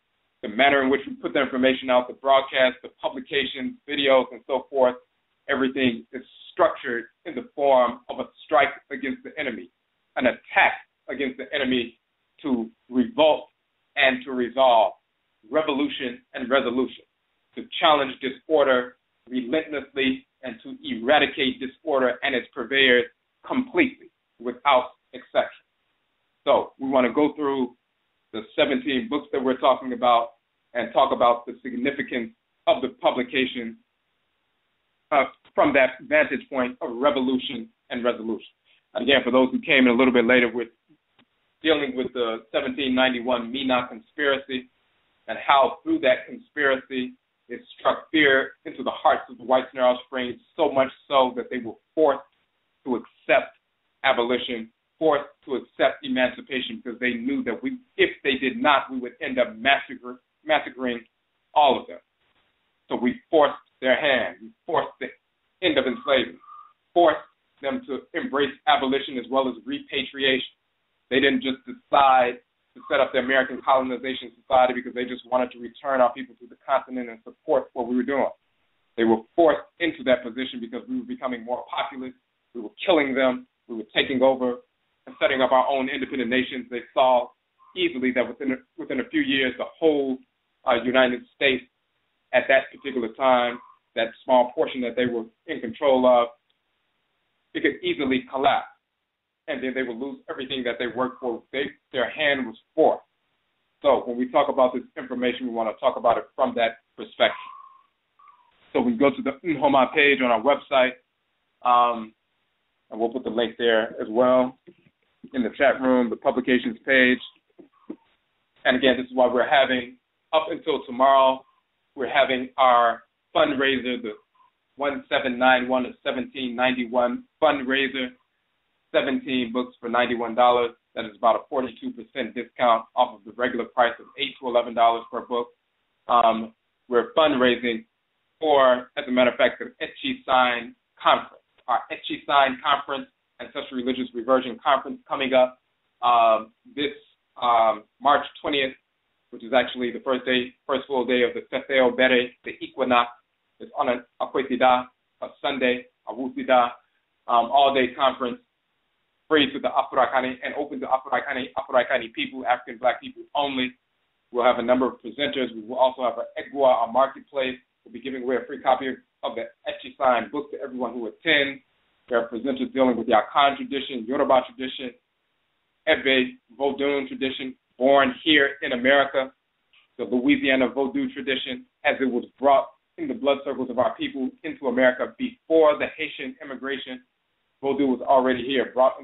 The manner in which we put the information out, the broadcast, the publications, videos, and so forth, everything is structured in the form of a strike against the enemy, an attack against the enemy to revolt and to resolve, revolution and resolution, to challenge disorder relentlessly and to eradicate disorder and its purveyors completely without exception. So we want to go through the 17 books that we're talking about and talk about the significance of the publication from that vantage point of revolution and resolution. And again, for those who came in a little bit later, we're dealing with the 1791 Mina Conspiracy and how through that conspiracy it struck fear into the hearts of the whites and their offspring, so much so that they were forced to accept abolition, forced to accept emancipation, because they knew that if they did not, we would end up massacring all of them. So we forced their hand. We forced the end of enslavement, forced them to embrace abolition as well as repatriation. They didn't just decide to set up the American Colonization Society because they just wanted to return our people to the continent and support what we were doing. They were forced into that position because we were becoming more populous. We were killing them. We were taking over and setting up our own independent nations. They saw easily that within a few years, the whole United States at that particular time, that small portion that they were in control of, it could easily collapse. And then they would lose everything that they worked for. Their hand was forced. So when we talk about this information, we want to talk about it from that perspective. So we go to the Nhoma page on our website, and we'll put the link there as well in the chat room, the publications page. And again, this is why we're having, up until tomorrow, we're having our fundraiser, the 1791 to 1791 fundraiser, 17 books for $91. That is about a 42% discount off of the regular price of $8 to $11 per book. We're fundraising for, as a matter of fact, the AKONGUASUA conference, our AKOYISAN conference, Ancestral Religious Reversion conference coming up this March 20th, which is actually the first full day of the Tefeo Bere, the equinox. It's on an Akwetida, a Sunday, a Wusida, all-day conference, free to the Afurakani and open to Afuraitkaitnit people, African black people only. We'll have a number of presenters. We will also have an EGUA, a marketplace. We'll be giving away a free copy of the AKONGUASUA book to everyone who attends. There are presenters dealing with the Akan tradition, Yoruba tradition, Ebe, Vodun tradition, born here in America, the Louisiana Vodou tradition, as it was brought in the blood circles of our people into America before the Haitian immigration. Vodou was already here, brought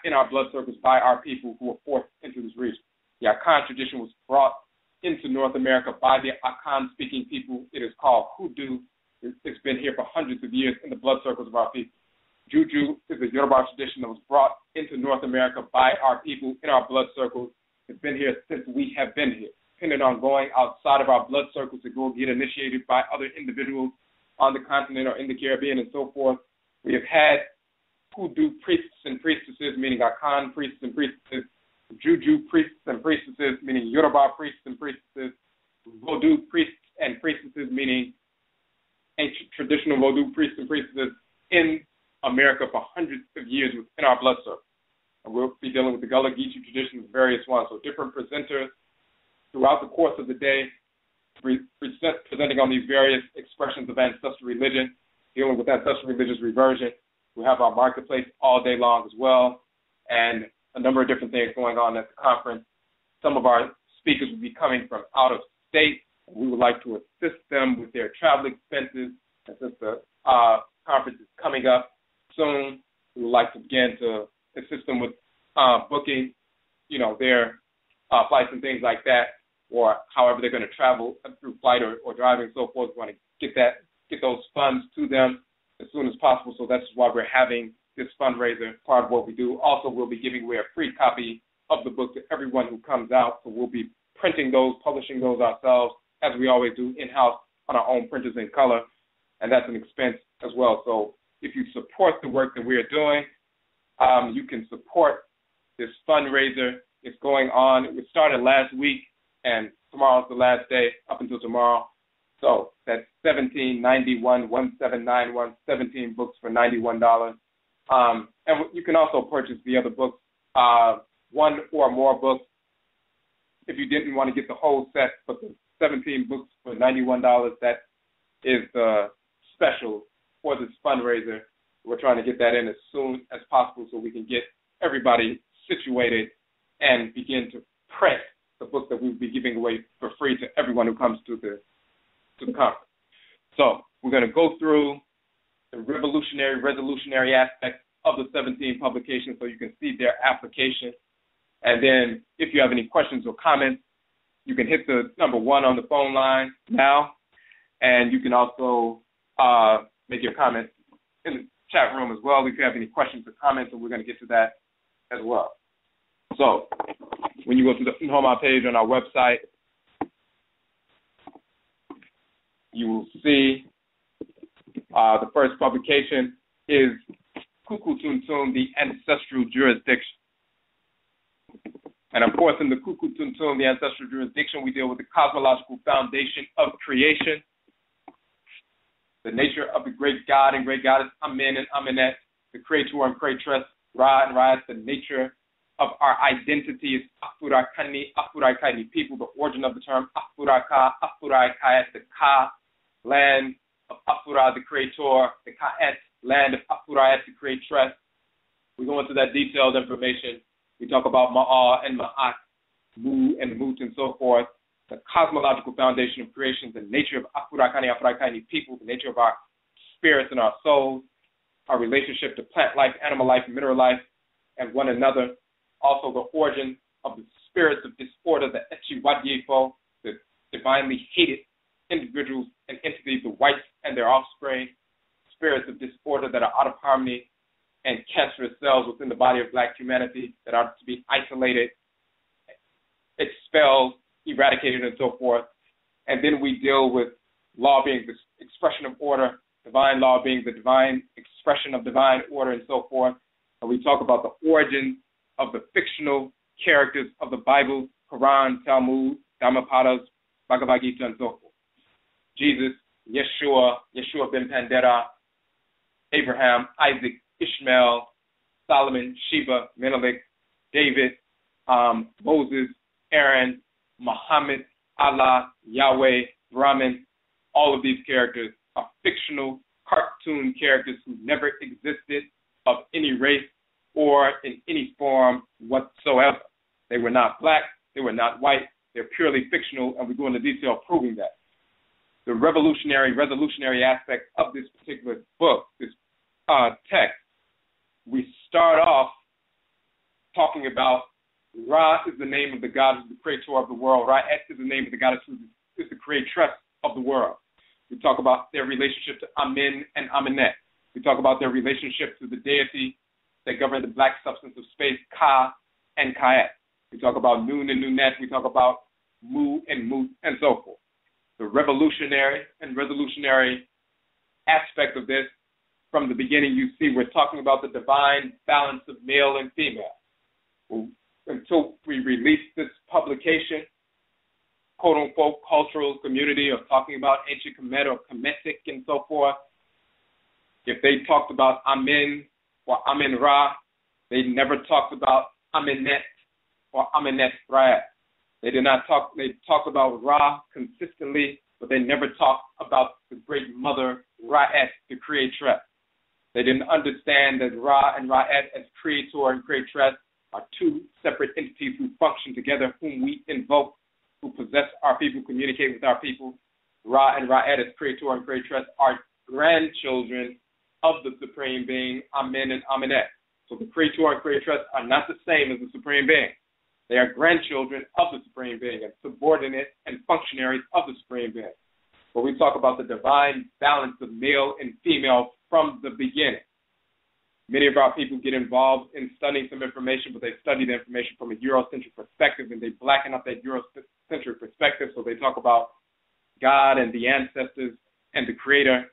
in our blood circles by our people who were forced into this region. The Akan tradition was brought into North America by the Akan-speaking people. It is called Hoodoo. It's been here for hundreds of years in the blood circles of our people. Juju is a Yoruba tradition that was brought into North America by our people in our blood circles. It's been here since we have been here. Depending on going outside of our blood circles to go get initiated by other individuals on the continent or in the Caribbean and so forth, we have had Hoodoo priests and priestesses, meaning Akan priests and priestesses, Juju priests and priestesses, meaning Yoruba priests and priestesses, Vodou priests and priestesses, meaning ancient traditional Vodou priests and priestesses in America for hundreds of years within our blood circle. And we'll be dealing with the Gullah Geechee tradition, various ones. So different presenters throughout the course of the day presenting on these various expressions of ancestral religion, dealing with ancestral religious reversion. We have our marketplace all day long as well, and a number of different things going on at the conference. Some of our speakers will be coming from out of state. We would like to assist them with their travel expenses. And since the conference is coming up soon, we would like to begin to assist them with booking, their flights and things like that, or however they're going to travel through flight or driving and so forth. We want to get those funds to them as soon as possible. So that's why we're having this fundraiser, part of what we do. Also, we'll be giving away a free copy of the book to everyone who comes out. So we'll be printing those, publishing those ourselves, as we always do in-house on our own printers in color, and that's an expense as well. So if you support the work that we are doing, you can support this fundraiser. It's going on. It started last week, and tomorrow's the last day up until tomorrow. So that's $17.91, 1791, 17 books for $91. And you can also purchase the other books, one or more books, if you didn't want to get the whole set, but the 17 books for $91, that is the special for this fundraiser. We're trying to get that in as soon as possible so we can get everybody situated and begin to print the book that we'll be giving away for free to everyone who comes to the conference. So we're going to go through the revolutionary aspect of the 17 publications so you can see their application. And then if you have any questions or comments, you can hit the number 1 on the phone line now, and you can also make your comments in the chat room as well if you have any questions or comments, and we're going to get to that as well. So when you go to the home page on our website, you will see the first publication is Kukutuntun, the Ancestral Jurisdiction. And of course, in the Kukutuntun, the Ancestral Jurisdiction, we deal with the cosmological foundation of creation, the nature of the great God and great goddess Amen and Amenet, the creator and creatress Ra and Ra, the nature of our identity is Afurakani, Afuraitkaitnit people, the origin of the term Afuraka, Afuraitkaitnut, the Ka, land of Afura, the creator, the Ka'et, land of Afurait, the creatress. We go into that detailed information. We talk about Ma'a and Ma'at, Mu and Mut and so forth, the cosmological foundation of creation, the nature of Afurakani, Afuraitkaitnit people, the nature of our spirits and our souls, our relationship to plant life, animal life, mineral life, and one another. Also the origin of the spirits of disorder, the Echiwadyefo, the divinely hated individuals and entities, the whites and their offspring, spirits of disorder that are out of harmony, and cancerous cells within the body of black humanity that are to be isolated, expelled, eradicated, and so forth. And then we deal with law being the expression of order, divine law being the divine expression of divine order, and so forth. And we talk about the origin of the fictional characters of the Bible, Quran, Talmud, Dhammapadas, Bhagavad Gita, and so forth. Jesus, Yeshua ben Pandera, Abraham, Isaac, Ishmael, Solomon, Sheba, Menelik, David, Moses, Aaron, Muhammad, Allah, Yahweh, Brahman. All of these characters are fictional cartoon characters who never existed of any race or in any form whatsoever. They were not black, they were not white, they're purely fictional, and we go into detail proving that. The revolutionary aspect of this particular book, this text, we start off talking about Ra is the name of the goddess, the creator of the world. Ra'et is the name of the goddess who is the creatress of the world. We talk about their relationship to Amen and Amenet. We talk about their relationship to the deity that govern the black substance of space, Ka and Ka'et. We talk about Nun and Nunet. We talk about Mu and Mut, and so forth. The revolutionary aspect of this, from the beginning, you see we're talking about the divine balance of male and female. Until we release this publication, quote-unquote cultural community of talking about ancient Kemet or Kemetic and so forth, if they talked about Amen or Amen Ra, they never talked about Amenet or Amenet Ra. They talked about Ra consistently, but they never talked about the great mother Ra'et, the creatress. They didn't understand that Ra and Ra'et as creator and creatress are two separate entities who function together, whom we invoke who possess our people, communicate with our people. Ra and Ra'ed as creator and creatress are grandchildren of the Supreme Being, Amen and Amenet. So the creator and creatress are not the same as the Supreme Being. They are grandchildren of the Supreme Being and subordinate and functionaries of the Supreme Being. But we talk about the divine balance of male and female from the beginning. Many of our people get involved in studying some information, but they study the information from a Eurocentric perspective, and they blacken up that Eurocentric perspective. So they talk about God and the ancestors and the creator,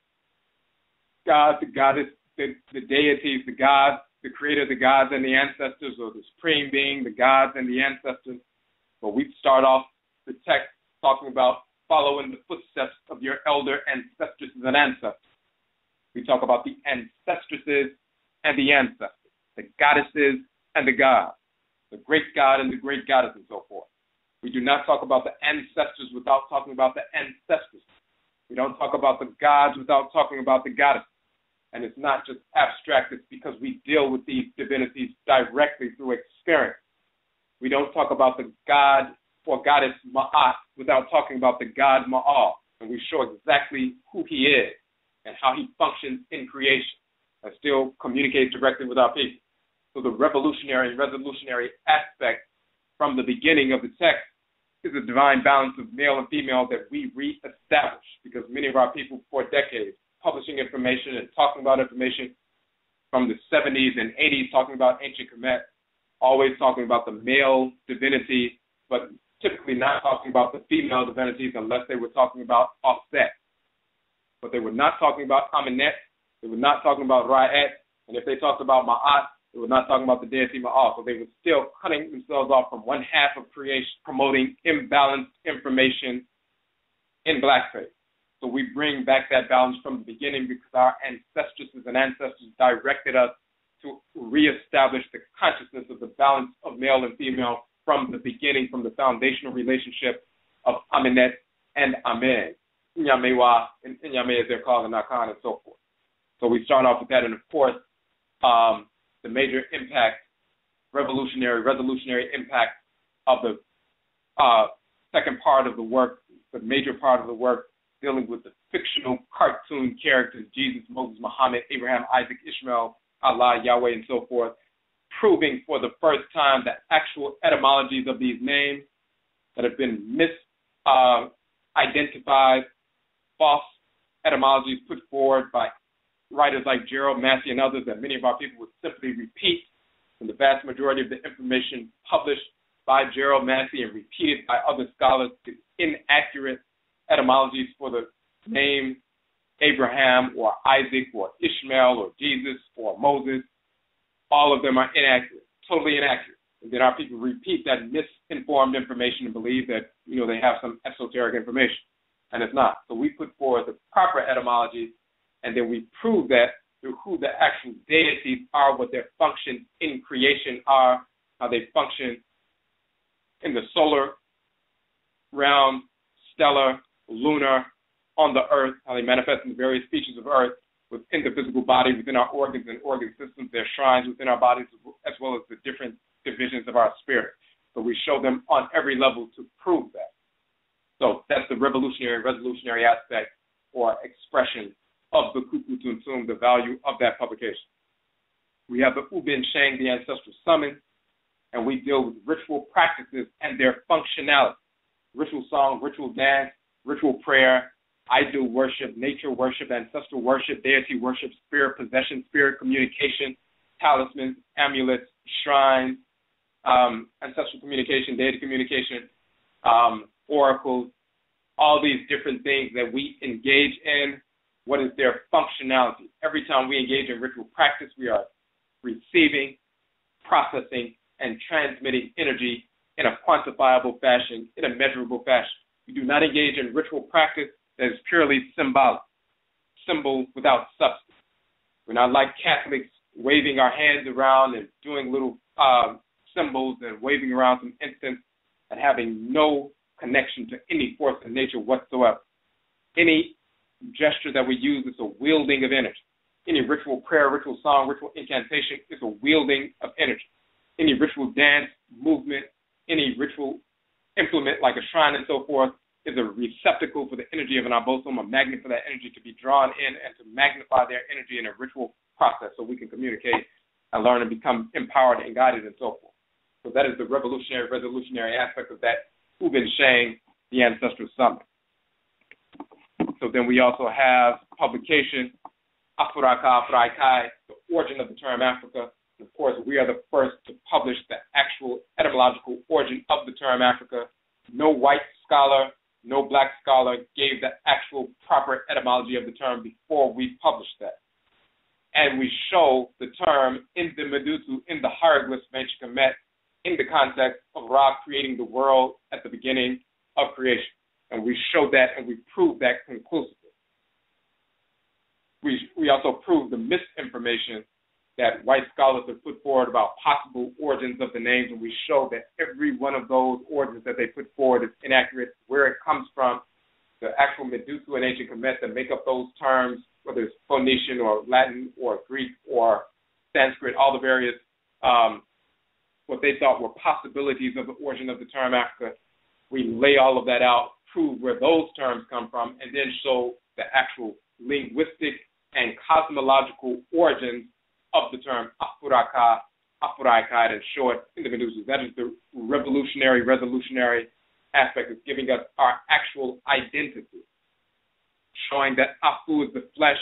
God, the goddess, the deities, the gods, the creator, the gods and the ancestors, or the Supreme Being, the gods and the ancestors. But we start off the text talking about following the footsteps of your elder ancestresses and ancestors. We talk about the ancestresses and the ancestors, the goddesses and the gods, the great god and the great goddess, and so forth. We do not talk about the ancestors without talking about the ancestors. We don't talk about the gods without talking about the goddesses. And it's not just abstract, it's because we deal with these divinities directly through experience. We don't talk about the god or goddess Ma'at without talking about the god Ma'al. And we show exactly who he is and how he functions in creation and still communicates directly with our people. So the revolutionary and resolutionary aspect from the beginning of the text is a divine balance of male and female that we reestablish, because many of our people for decades publishing information and talking about information from the 70s and 80s, talking about ancient Kemet, always talking about the male divinity, but typically not talking about the female divinities unless they were talking about offset. But they were not talking about Amenet, they were not talking about Ra'et, and if they talked about Ma'at, they were not talking about the deity Ma'al. So they were still cutting themselves off from one half of creation, promoting imbalanced information in blackface. So we bring back that balance from the beginning because our ancestresses and ancestors directed us to reestablish the consciousness of the balance of male and female from the beginning, from the foundational relationship of Amenet and Amen, Inyamewa and Inyame as they're called in Akan, and so forth. So we start off with that, and of course, the major impact, revolutionary impact of the second part of the work, the major part of the work, dealing with the fictional cartoon characters, Jesus, Moses, Muhammad, Abraham, Isaac, Ishmael, Allah, Yahweh, and so forth, proving for the first time the actual etymologies of these names that have been misidentified, false etymologies put forward by writers like Gerald Massey and others that many of our people would simply repeat, and the vast majority of the information published by Gerald Massey and repeated by other scholars is inaccurate etymologies for the name Abraham or Isaac or Ishmael or Jesus or Moses. All of them are inaccurate, totally inaccurate. And then our people repeat that misinformed information and believe that, they have some esoteric information, and it's not. So we put forward the proper etymology, and then we prove that through who the actual deities are, what their functions in creation are, how they function in the solar realm, stellar, lunar, on the earth, how they manifest in the various features of earth within the physical body, within our organs and organ systems, their shrines within our bodies, as well as the different divisions of our spirit. So we show them on every level to prove that. So that's the resolutionary aspect or expression of the Kuku Tuntum, the value of that publication. We have the Ubin Sheng, the ancestral summons, and we deal with ritual practices and their functionality. Ritual song, ritual dance, ritual prayer, idol worship, nature worship, ancestral worship, deity worship, spirit possession, spirit communication, talismans, amulets, shrines, ancestral communication, deity communication, oracles, all these different things that we engage in. What is their functionality? Every time we engage in ritual practice, we are receiving, processing, and transmitting energy in a quantifiable fashion, in a measurable fashion. We do not engage in ritual practice that is purely symbolic, symbol without substance. We're not like Catholics waving our hands around and doing little symbols and waving around some incense and having no connection to any force of nature whatsoever. Any gesture that we use is a wielding of energy. Any ritual prayer, ritual song, ritual incantation is a wielding of energy. Any ritual dance, movement, any ritual implement like a shrine and so forth is a receptacle for the energy of an abosom, a magnet for that energy to be drawn in and to magnify their energy in a ritual process so we can communicate and learn and become empowered and guided and so forth. So that is the revolutionary aspect of that Ubin the Ancestral Summit. So then we also have publication, Afuraikai, the origin of the term Africa. And of course, we are the first to publish the actual etymological origin of the term Africa. No white scholar, no black scholar gave the actual proper etymology of the term before we published that. And we show the term in the Medutu, in the hieroglyphs of ancient Kemet, in the context of Ra creating the world at the beginning of creation. And we show that and we prove that conclusively. We also prove the misinformation that white scholars have put forward about possible origins of the names, and we show that every one of those origins that they put forward is inaccurate, where it comes from, the actual Medutu and ancient Kemet that make up those terms, whether it's Phoenician or Latin or Greek or Sanskrit, all the various what they thought were possibilities of the origin of the term Africa. We lay all of that out, prove where those terms come from, and then show the actual linguistic and cosmological origins of the term Afuraikai, and show it in the Medusa. That is the revolutionary aspect of giving us our actual identity, showing that Afu is the flesh,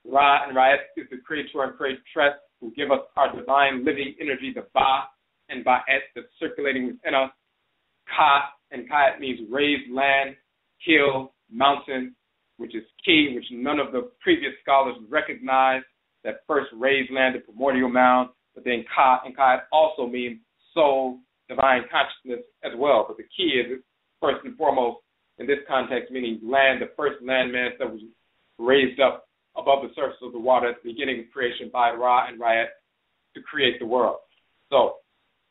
Ra and Ra'et is the creator and creatress who give us our divine living energy, the Ba and Ba'et that's circulating within us. Ka and Ka'et means raised land, hill, mountain, which is key, which none of the previous scholars recognized, that first raised land, the primordial mound, but then Ka and Ka'et also mean soul, divine consciousness as well. But the key is, first and foremost, in this context, meaning land, the first landmass that was raised up above the surface of the water at the beginning of creation by Ra and Ra'et to create the world. So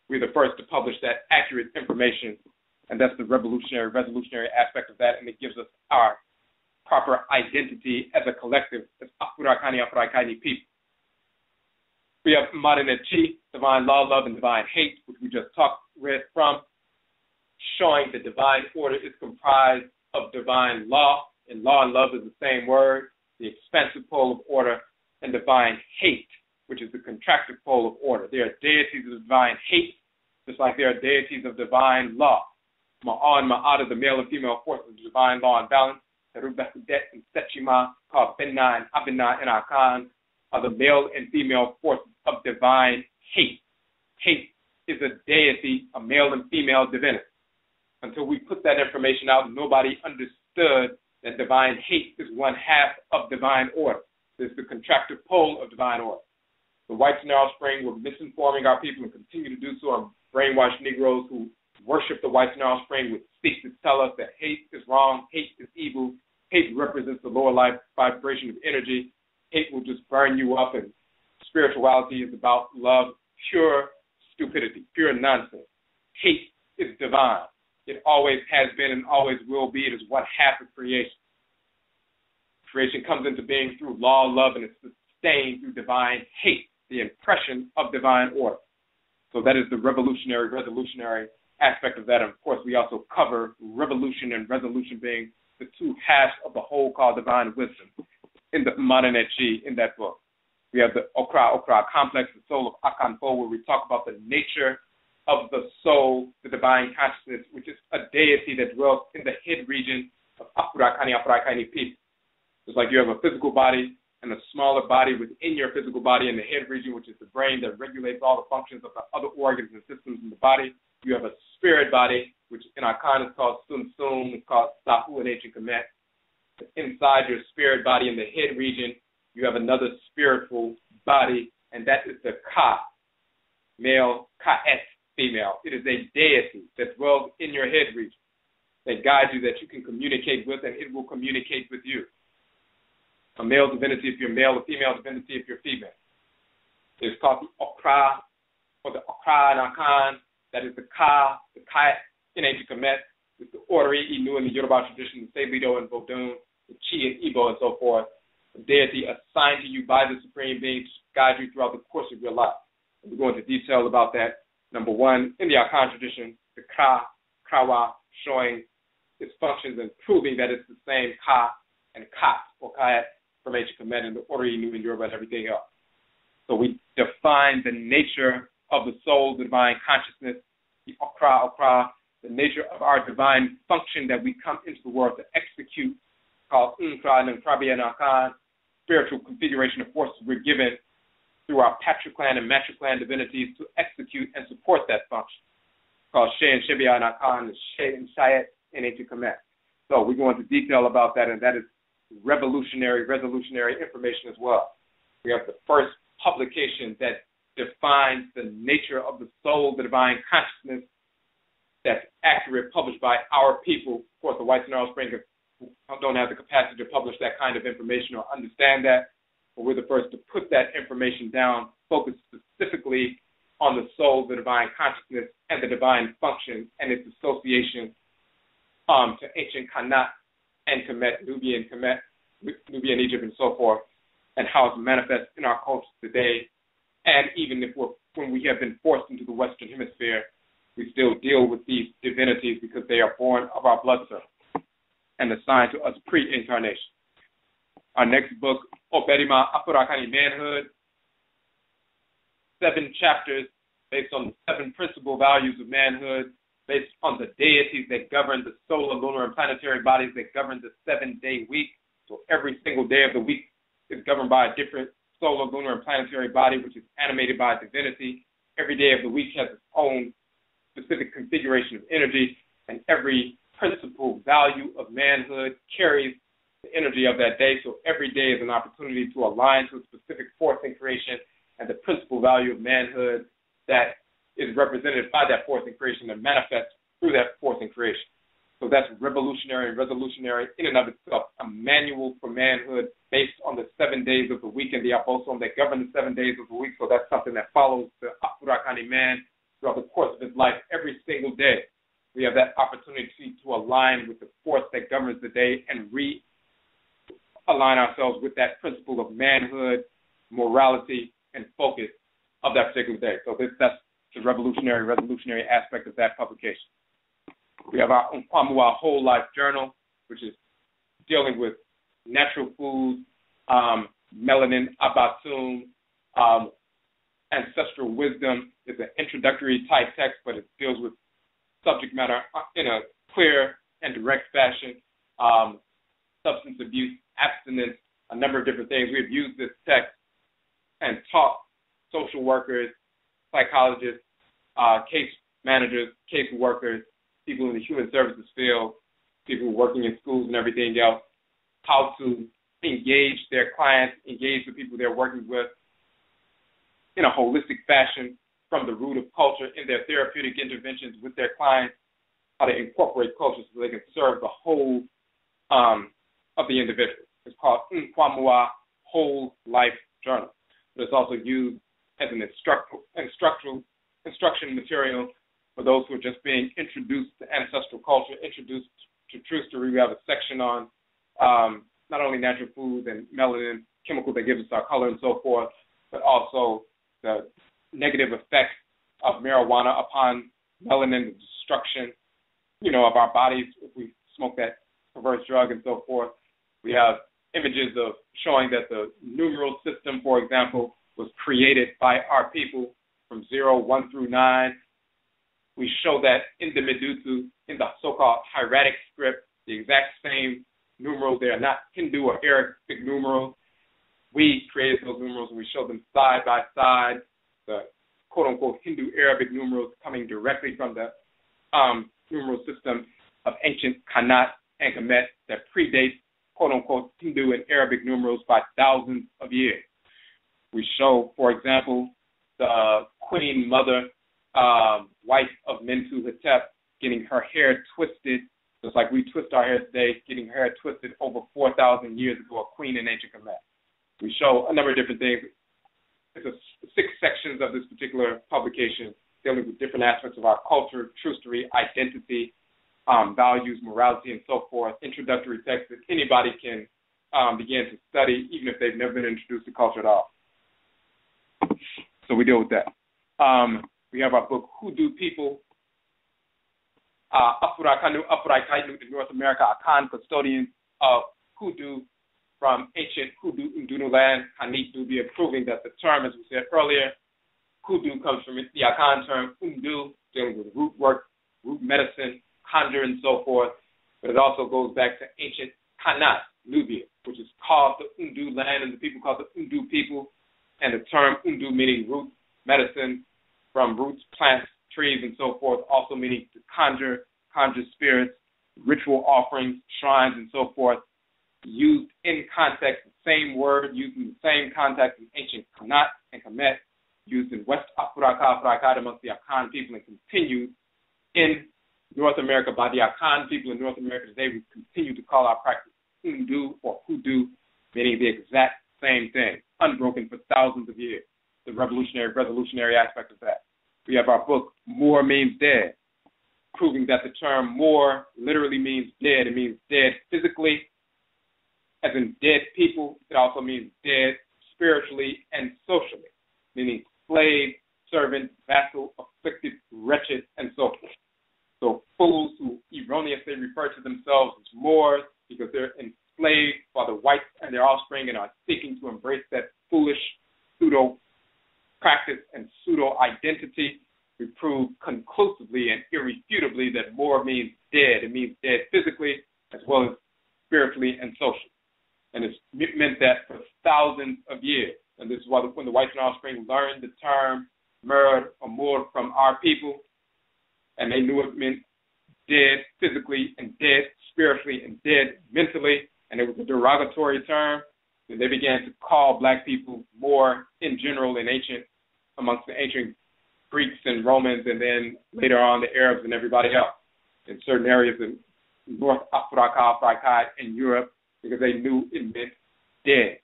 we're the first to publish that accurate information, and that's the revolutionary aspect of that, and it gives us our proper identity as a collective, as Afurakani, Afuraitkaitnit people. We have Chi, divine law, love, and divine hate, which we just read from, showing the divine order is comprised of divine law, and love is the same word, the expansive pole of order, and divine hate, which is the contractive pole of order. There are deities of divine hate, just like there are deities of divine law. Ma'a and Ma'ada, the male and female forces of divine law and balance. Rubehudet and Sechima, called Benna and Abinna and Akan, are the male and female forces of divine hate. Hate is a deity, a male and female divinity. Until we put that information out, nobody understood that divine hate is one half of divine order. It's the contractive pole of divine order. The whites and their offspring were misinforming our people and continue to do so, and brainwashed Negroes who worship the whites and their offspring with speech to tell us that hate is wrong, hate is evil, hate represents the lower life vibration of energy, hate will just burn you up, and spirituality is about love, pure stupidity, pure nonsense. Hate is divine. It always has been and always will be. It is one half of creation. Creation comes into being through law, love, and it's sustained through divine hate, the impression of divine order. So that is the revolutionary aspect of that. And of course, we also cover revolution and resolution being the two halves of the whole called divine wisdom in the Chi in that book. We have the Okra complex, the soul of Akan, where we talk about the nature of the soul, the divine consciousness, which is a deity that dwells in the head region of Afurakani, Afuraitkaitnit people. Just like you have a physical body and a smaller body within your physical body in the head region, which is the brain that regulates all the functions of the other organs and systems in the body. You have a spirit body, which in Akan is called Sum Sum, it's called Sahu in ancient Kemet. Inside your spirit body in the head region, you have another spiritual body, and that is the Ka, male, Ka'et, female. It is a deity that dwells in your head region, that guides you, that you can communicate with, and it will communicate with you. A male divinity if you're male, a female divinity if you're female. It's called the Okra, or the Okra and Akan. That is the Ka, the Ka'et in ancient Kemet, with the Ori, Inu in the Yoruba tradition, the Salido and Vodun, the Chi and Igbo and so forth. A deity assigned to you by the Supreme Being to guide you throughout the course of your life. And we go into detail about that. Number one, in the Akan tradition, the Ka, Krawa, showing its functions and proving that it's the same Ka and Kat or Kayat from ancient Kemet and the order Inu and Yoruba and everything else. So we define the nature of the soul, the divine consciousness, the Okra, the nature of our divine function that we come into the world to execute, called Nkra and Krabi and Akan, spiritual configuration of forces we're given through our patriclan and matriclan divinities to execute and support that function, called She and Shibia and Akan, and She and Shayet in ancient Kemet. So we go into detail about that, and that is revolutionary information as well. We have the first publication that defines the nature of the soul, the divine consciousness, that's accurate, published by our people. Of course, the whites and offspring don't have the capacity to publish that kind of information or understand that, but we're the first to put that information down, focus specifically on the soul, the divine consciousness, and the divine function, and its association to ancient Kanat and Kemet, Nubian Egypt, and so forth, and how it's manifest in our culture today. And even if when we have been forced into the Western Hemisphere, we still deal with these divinities because they are born of our blood cells and assigned to us pre-incarnation. Our next book, Oberima Afurakani Manhood, 7 chapters based on the 7 principal values of manhood, based on the deities that govern the solar, lunar, and planetary bodies that govern the 7-day week. So every single day of the week is governed by a different solar, lunar, and planetary body, which is animated by a divinity. Every day of the week has its own specific configuration of energy, and every principal value of manhood carries the energy of that day. So every day is an opportunity to align to a specific force in creation and the principal value of manhood that is represented by that force in creation and manifests through that force in creation. So that's revolutionary and resolutionary in and of itself, a manual for manhood based on the 7 days of the week and the Abosom that govern the 7 days of the week. So that's something that follows the Afurakani man throughout the course of his life every single day. We have that opportunity to align with the force that governs the day and realign ourselves with that principle of manhood, morality, and focus of that particular day. So that's the revolutionary aspect of that publication. We have our Unkwamua Whole Life Journal, which is dealing with natural foods, melanin, abatum, ancestral wisdom. It's an introductory type text, but it deals with subject matter in a clear and direct fashion. Substance abuse, abstinence, a number of different things. We have used this text and taught social workers, psychologists, case managers, case workers, people in the human services field, people working in schools and everything else, how to engage their clients, engage the people they're working with in a holistic fashion from the root of culture in their therapeutic interventions with their clients, how to incorporate culture so they can serve the whole of the individual. It's called Unkwamua Whole Life Journal. But it's also used as an instruction material for those who are just being introduced to ancestral culture, introduced to true story. We have a section on not only natural foods and melanin, chemical that gives us our color and so forth, but also the negative effects of marijuana upon melanin, the destruction, of our bodies if we smoke that perverse drug and so forth. We have images of showing that the numeral system, for example, was created by our people from 0, 1 through 9. We show that in the Medutu, in the so-called hieratic script, the exact same numerals. They are not Hindu or Arabic numerals. We created those numerals, and we show them side by side, the quote-unquote Hindu-Arabic numerals coming directly from the numeral system of ancient Kanat and Kemet that predates quote-unquote Hindu and Arabic numerals by thousands of years. We show, for example, the queen mother, wife of Mentuhotep, getting her hair twisted, just like we twist our hair today, getting her hair twisted over 4,000 years ago, a queen in ancient Kemet. We show a number of different things. It's 6 sections of this particular publication dealing with different aspects of our culture, trustery, identity, values, morality, and so forth. Introductory text that anybody can begin to study, even if they've never been introduced to culture at all. So we deal with that. We have our book, Who Do People? Afurakanu, Afuraitkaitnut in North America, Akan, custodians of Hoodoo from ancient Hoodoo Ndunu land, Hanit Dubia, proving that the term, as we said earlier, Hoodoo comes from the Akan term, Undu, dealing with root work, root medicine, conjure, and so forth. But it also goes back to ancient Kanat, Nubia, which is called the Undu land, and the people called the Undu people. And the term Undu meaning root medicine from roots, plants, trees, and so forth, also meaning to conjure spirits, ritual offerings, shrines, and so forth, used in context, the same word, used in the same context in ancient Kanat and Kemet, used in West Afuraitkaitnut amongst the Akan people, and continued in North America by the Akan people in North America today. We continue to call our practice Undu or Hoodoo, meaning the exact same thing, unbroken for thousands of years. The revolutionary aspect of that. We have our book, More Means Dead, proving that the term more literally means dead. It means dead physically, as in dead people. It also means dead spiritually and socially, meaning slave, servant, vassal, afflicted, wretched, and so forth. So fools who erroneously refer to themselves as Moors because they're enslaved by the whites and their offspring and are seeking to embrace that foolish pseudo practice and pseudo identity. We prove conclusively and irrefutably that more means dead. It means dead physically as well as spiritually and socially. And it's meant that for thousands of years. And this is why when the whites and offspring learned the term murd or mur from our people, and they knew it meant dead physically and dead spiritually and dead mentally, and it was a derogatory term, then they began to call black people more in general amongst the ancient Greeks and Romans, and then later on the Arabs and everybody else in certain areas in North Africa and Europe, because they knew it meant dead.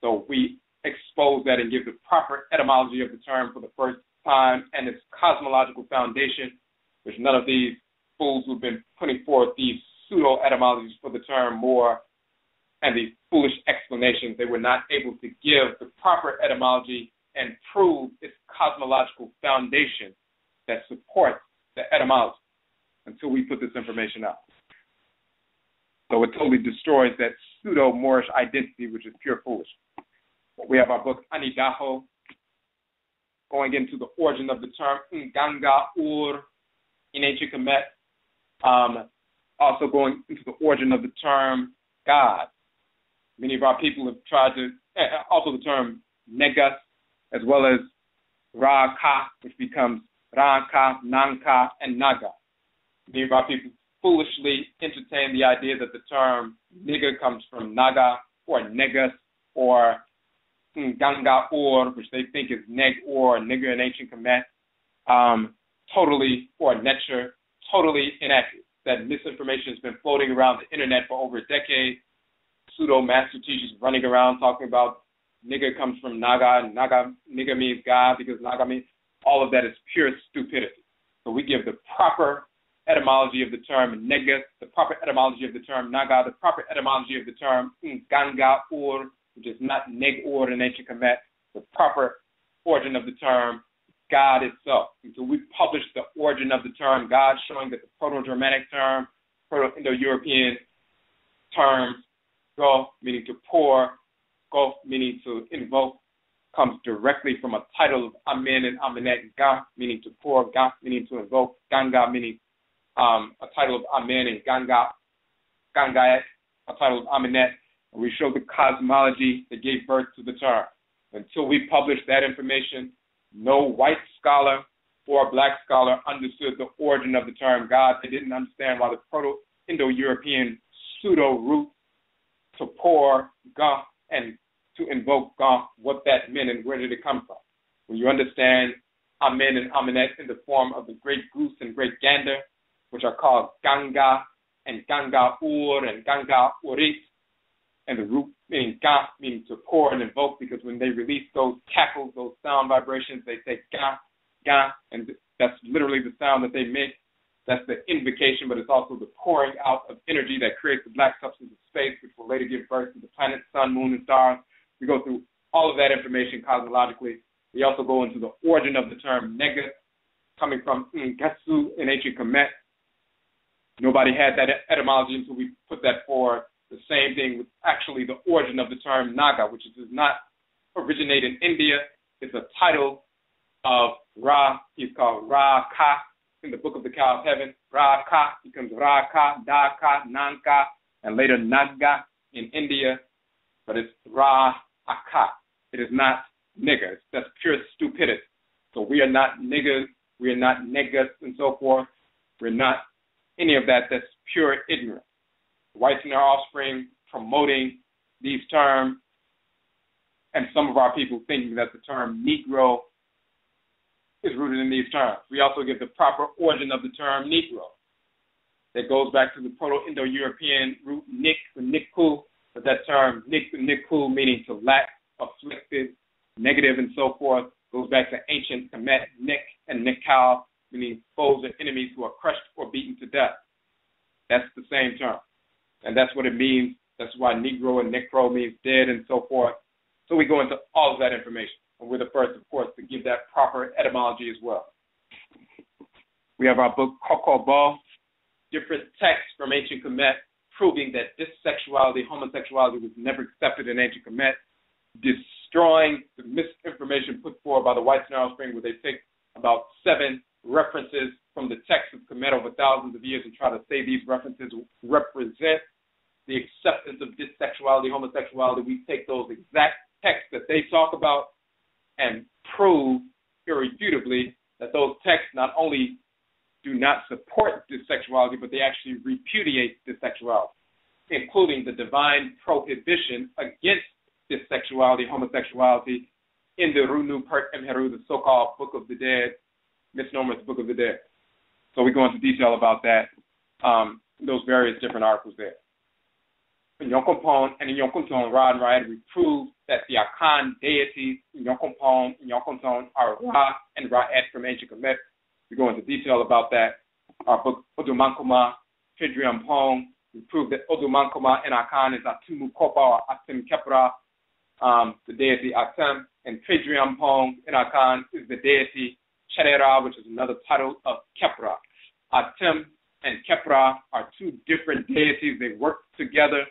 So we expose that and give the proper etymology of the term for the first time and its cosmological foundation, which none of these fools who've been putting forth these pseudo-etymologies for the term more and these foolish explanations, they were not able to give the proper etymology and prove its cosmological foundation that supports the etymology until we put this information out. So it totally destroys that pseudo-Moorish identity, which is pure foolishness. We have our book, Anidaho, going into the origin of the term Nganga Ur in ancient Kemet, also going into the origin of the term God. Many of our people have tried to, also the term Negas, as well as Ra-Ka, which becomes Ra-Ka, Nanka, and Naga. Many of our people foolishly entertain the idea that the term nigger comes from Naga or Negas or Nganga Or, which they think is Neg or nigger in ancient Kemet, totally, or Netcher, totally inaccurate. That misinformation has been floating around the internet for over a decade. Pseudo master teachers running around talking about nigger comes from Naga, and nigger means God because Naga means, all of that is pure stupidity. So we give the proper etymology of the term nigger, the proper etymology of the term Naga, the proper etymology of the term Nganga Ur, which is not Neg Ur in ancient Kemet, the proper origin of the term God itself. And so we published the origin of the term God, showing that the Proto-Germanic term, Proto-Indo-European terms, go meaning to pour, go meaning to invoke, comes directly from a title of Amen and Amenet, Ga meaning to pour, Ga meaning to invoke, Ganga meaning a title of Amen, and Gangaet, a title of Amenet. And we showed the cosmology that gave birth to the term. Until we published that information, no white scholar or black scholar understood the origin of the term God. They didn't understand why the Proto-Indo-European pseudo-root to pour, Ga, and to invoke Ga, what that meant and where did it come from. When you understand Amen and Amenet in the form of the great goose and great gander, which are called Ganga and Ganga Ur and Ganga Urit, and the root meaning Ga, meaning to pour and invoke, because when they release those cackles, those sound vibrations, they say Ga, Ga, and that's literally the sound that they make. That's the invocation, but it's also the pouring out of energy that creates the black substance of space, which will later give birth to the planets, sun, moon, and stars. We go through all of that information cosmologically. We also go into the origin of the term Negus, coming from Ngatsu in ancient Kemet, Nobody had that etymology until we put that forward. The same thing with actually the origin of the term Naga, which does not originate in India. It's a title of Ra. He's called Ra-Ka in the Book of the Cow of Heaven. Ra-Ka becomes Ra-Ka, Da-Ka, Nanka, and later Naga in India. But it's Ra-Aka. It is not nigger. That's pure stupidity. So we are not niggers. We are not niggas and so forth. We're not any of that. That's pure ignorance. Whites and their offspring promoting these terms, and some of our people thinking that the term Negro is rooted in these terms. We also give the proper origin of the term Negro. That goes back to the Proto-Indo-European root nik, nikku, but that term nikku, meaning to lack, afflicted, negative, and so forth, goes back to ancient Kemet, nik, and nikal, meaning foes or enemies who are crushed or beaten to death. That's the same term. And that's what it means. That's why Negro and Necro means dead and so forth. So we go into all of that information. And we're the first, of course, to give that proper etymology as well. We have our book, Kokobo, different texts from ancient Kemet, proving that dissexuality, homosexuality was never accepted in ancient Kemet, destroying the misinformation put forward by the whites and their offspring, where they take about 7 references from the text of Kemet over thousands of years and try to say these references represent the acceptance of dissexuality, homosexuality. We take those exact texts that they talk about and prove irrefutably that those texts not only do not support dissexuality, but they actually repudiate dissexuality, including the divine prohibition against dissexuality, homosexuality in the Runu Pert Emheru, the so-called Book of the Dead, misnomer Book of the Dead. So we go into detail about that, those various different articles there. In Yonkompon and in Yonkonton, Ra and Raed, we prove that the Akan deities in Yonkompon and Yonkonton are Ra and Raed from ancient Kemet. We go into detail about that. Our book, Odumankoma, Fidriampong, we prove that Odumankoma and Akan is Atumu Kopa or Atem Kepra, the deity Atem, and Fidriampong and Akan is the deity Cherera, which is another title of Kepra. Atem and Kepra are 2 different deities. They work together.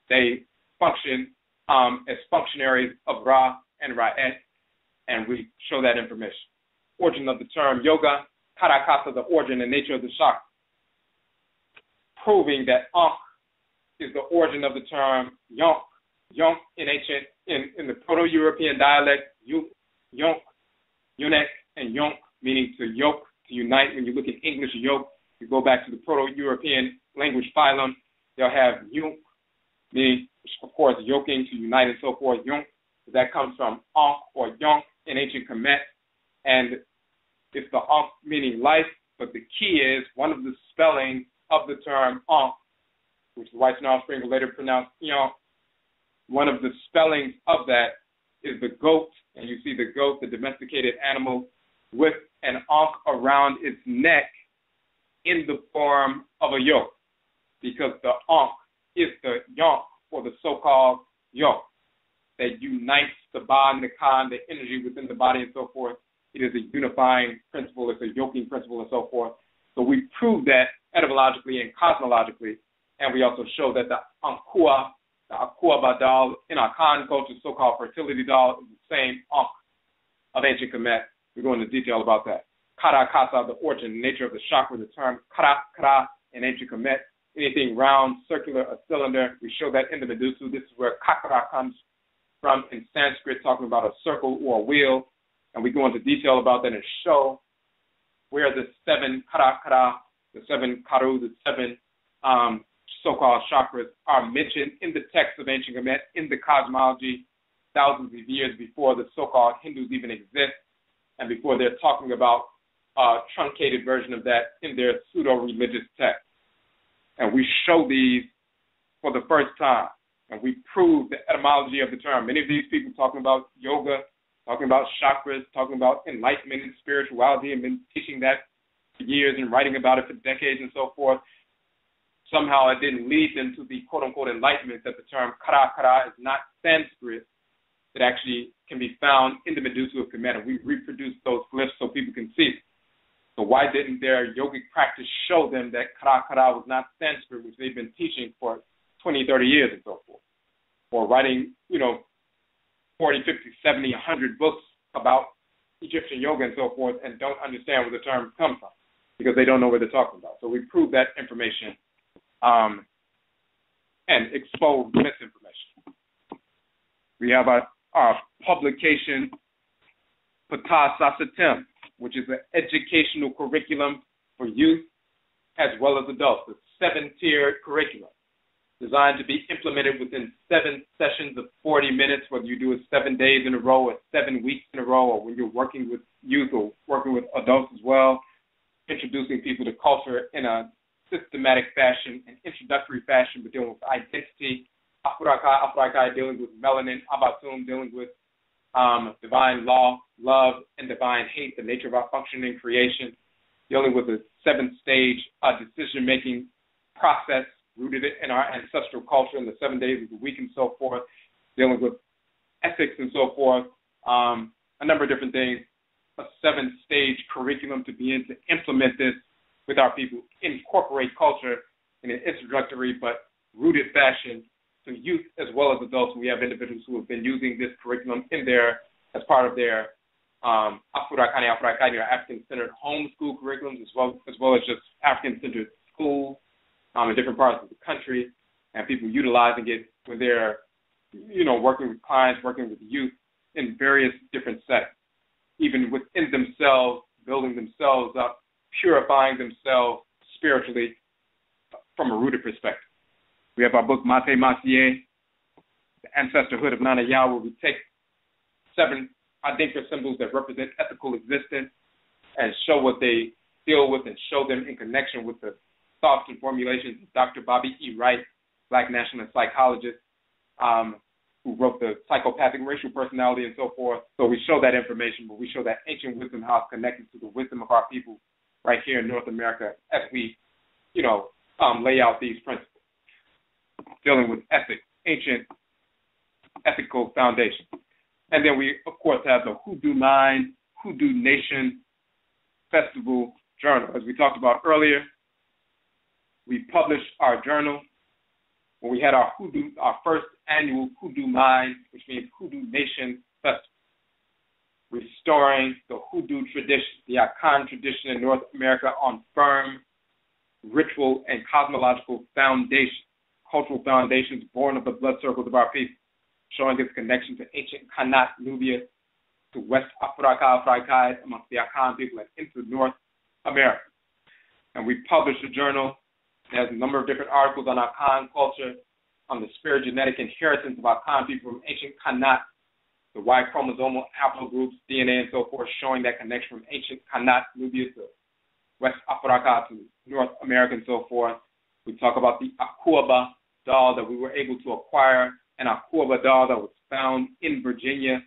They function as functionaries of Ra and Raed, and we show that information. Origin of the term yoga, karakasa, the origin and nature of the chakra, proving that Ankh is the origin of the term yonk. Yonk in ancient, in the Proto-European dialect, yonk, yunek, and yonk, meaning to yoke, to unite. When you look in English, yoke, you go back to the Proto-European language phylum, they'll have yunk, meaning, of course, yoking, to unite and so forth. Yonk, that comes from Ankh or yonk in ancient Kemet, and it's the Ankh meaning life, but the key is one of the spellings of the term Ankh, which the whites and offspring will later pronounce yonk. One of the spellings of that is the goat, and you see the goat, the domesticated animal, with an ankh around its neck in the form of a yoke, because the ankh is the yonk, or the so-called yoke, that unites the ba and the ka, the energy within the body and so forth. It is a unifying principle. It's a yoking principle and so forth. So we prove that etymologically and cosmologically, and we also show that the Ankua, the Akua doll in our Akan culture, so-called fertility doll, is the same Ankh of ancient Kemet. We go into detail about that. Kara Kasa, the origin and nature of the chakra, the term Kara in ancient Kemet. Anything round, circular, or cylinder, we show that in the Medusa. This is where Kakara comes from in Sanskrit, talking about a circle or a wheel. And we go into detail about that and show where the 7 Kara, the 7 Karu, the 7 so-called chakras are mentioned in the text of ancient Kemet, in the cosmology, thousands of years before the so-called Hindus even exist, and before they're talking about a truncated version of that in their pseudo-religious text. And we show these for the first time, and we prove the etymology of the term. Many of these people talking about yoga, talking about chakras, talking about enlightenment and spirituality, and been teaching that for years and writing about it for decades and so forth. Somehow it didn't lead them to the quote-unquote enlightenment that the term kara is not Sanskrit. It actually can be found in the Medusa of Kemet, and we reproduce those glyphs so people can see. So why didn't their yogic practice show them that kara kara was not Sanskrit, which they've been teaching for 20, 30 years and so forth? Or writing, 40, 50, 70, 100 books about Egyptian yoga and so forth and don't understand where the terms come from because they don't know what they're talking about. So we proved that information and exposed misinformation. We have our publication, Patah Sasatem, which is an educational curriculum for youth as well as adults. It's a 7-tiered curriculum designed to be implemented within 7 sessions of 40 minutes, whether you do it 7 days in a row or 7 weeks in a row, or when you're working with youth or working with adults as well, introducing people to culture in a systematic fashion, an introductory fashion, but dealing with identity, Afuraitkai, dealing with melanin, Abatum, dealing with divine law, love, and divine hate, the nature of our functioning creation, dealing with the 7-stage decision-making process rooted in our ancestral culture in the 7 days of the week and so forth, dealing with ethics and so forth, a number of different things, a 7-stage curriculum to begin to implement this with our people, incorporate culture in an introductory but rooted fashion to youth as well as adults. We have individuals who have been using this curriculum as part of their Afurakani, Afuraitkaitnut, African-centered homeschool curriculums, as well as just African-centered schools in different parts of the country, and people utilizing it when they're, working with clients, working with youth in various different settings, even within themselves, building themselves up, purifying themselves spiritually from a rooted perspective. We have our book, Mate Masiye, The Ancestorhood of Nana Yah, where we take 7 Adangbe symbols that represent ethical existence and show what they deal with and show them in connection with the thoughts and formulations of Dr. Bobby E. Wright, Black nationalist psychologist, who wrote the Psychopathic Racial Personality and so forth. So we show that information, but we show that ancient wisdom, how it's connected to the wisdom of our people right here in North America as we, lay out these principles, dealing with ethics, ancient ethical foundation. And then we, of course, have the Hoodoo Mind, Hoodoo Nation Festival Journal. As we talked about earlier, we published our journal when we had our first annual Hoodoo Mind, which means Hoodoo Nation Festival, restoring the Hoodoo tradition, the Akan tradition in North America on firm ritual and cosmological foundation, cultural foundations born of the blood circles of our people, showing its connection to ancient Kanat, Nubia, to West Afuraitkai amongst the Akan people, and into North America. And we published a journal that has a number of different articles on Akan culture, on the spirit-genetic inheritance of Akan people from ancient Kanat, the Y chromosomal haplogroups, DNA, and so forth, showing that connection from ancient Kanat, Nubia, to West Africa, to North America, and so forth. We talk about the Akuaba doll that we were able to acquire, an Akuaba doll that was found in Virginia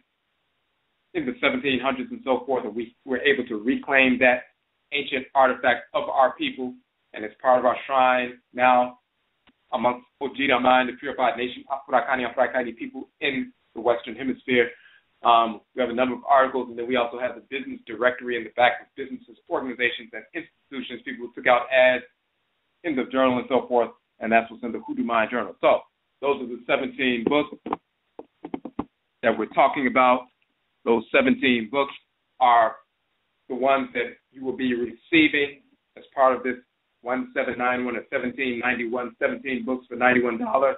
in the 1700s and so forth, and we were able to reclaim that ancient artifact of our people, and it's part of our shrine now amongst Ojida Mind, the purified nation, Afurakani, Afuraitkaitnut people in the Western Hemisphere. We have a number of articles, and then we also have the business directory in the back of businesses, organizations, and institutions. People took out ads in the journal and so forth, and that's what's in the Hoodoo Mind Journal. So those are the 17 books that we're talking about. Those 17 books are the ones that you will be receiving as part of this 1791 or 1791, 17 books for $91.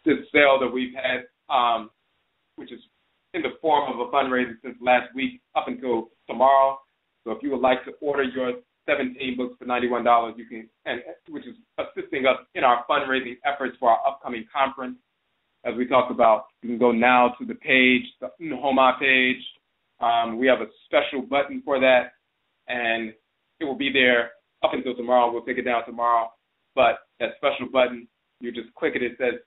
This sale that we've had, which is in the form of a fundraiser since last week up until tomorrow. So if you would like to order your 17 books for $91, you can, and which is assisting us in our fundraising efforts for our upcoming conference. As we talked about, you can go now to the page, the Nhoma page. We have a special button for that, and it will be there up until tomorrow. We'll take it down tomorrow. But that special button, you just click it. It says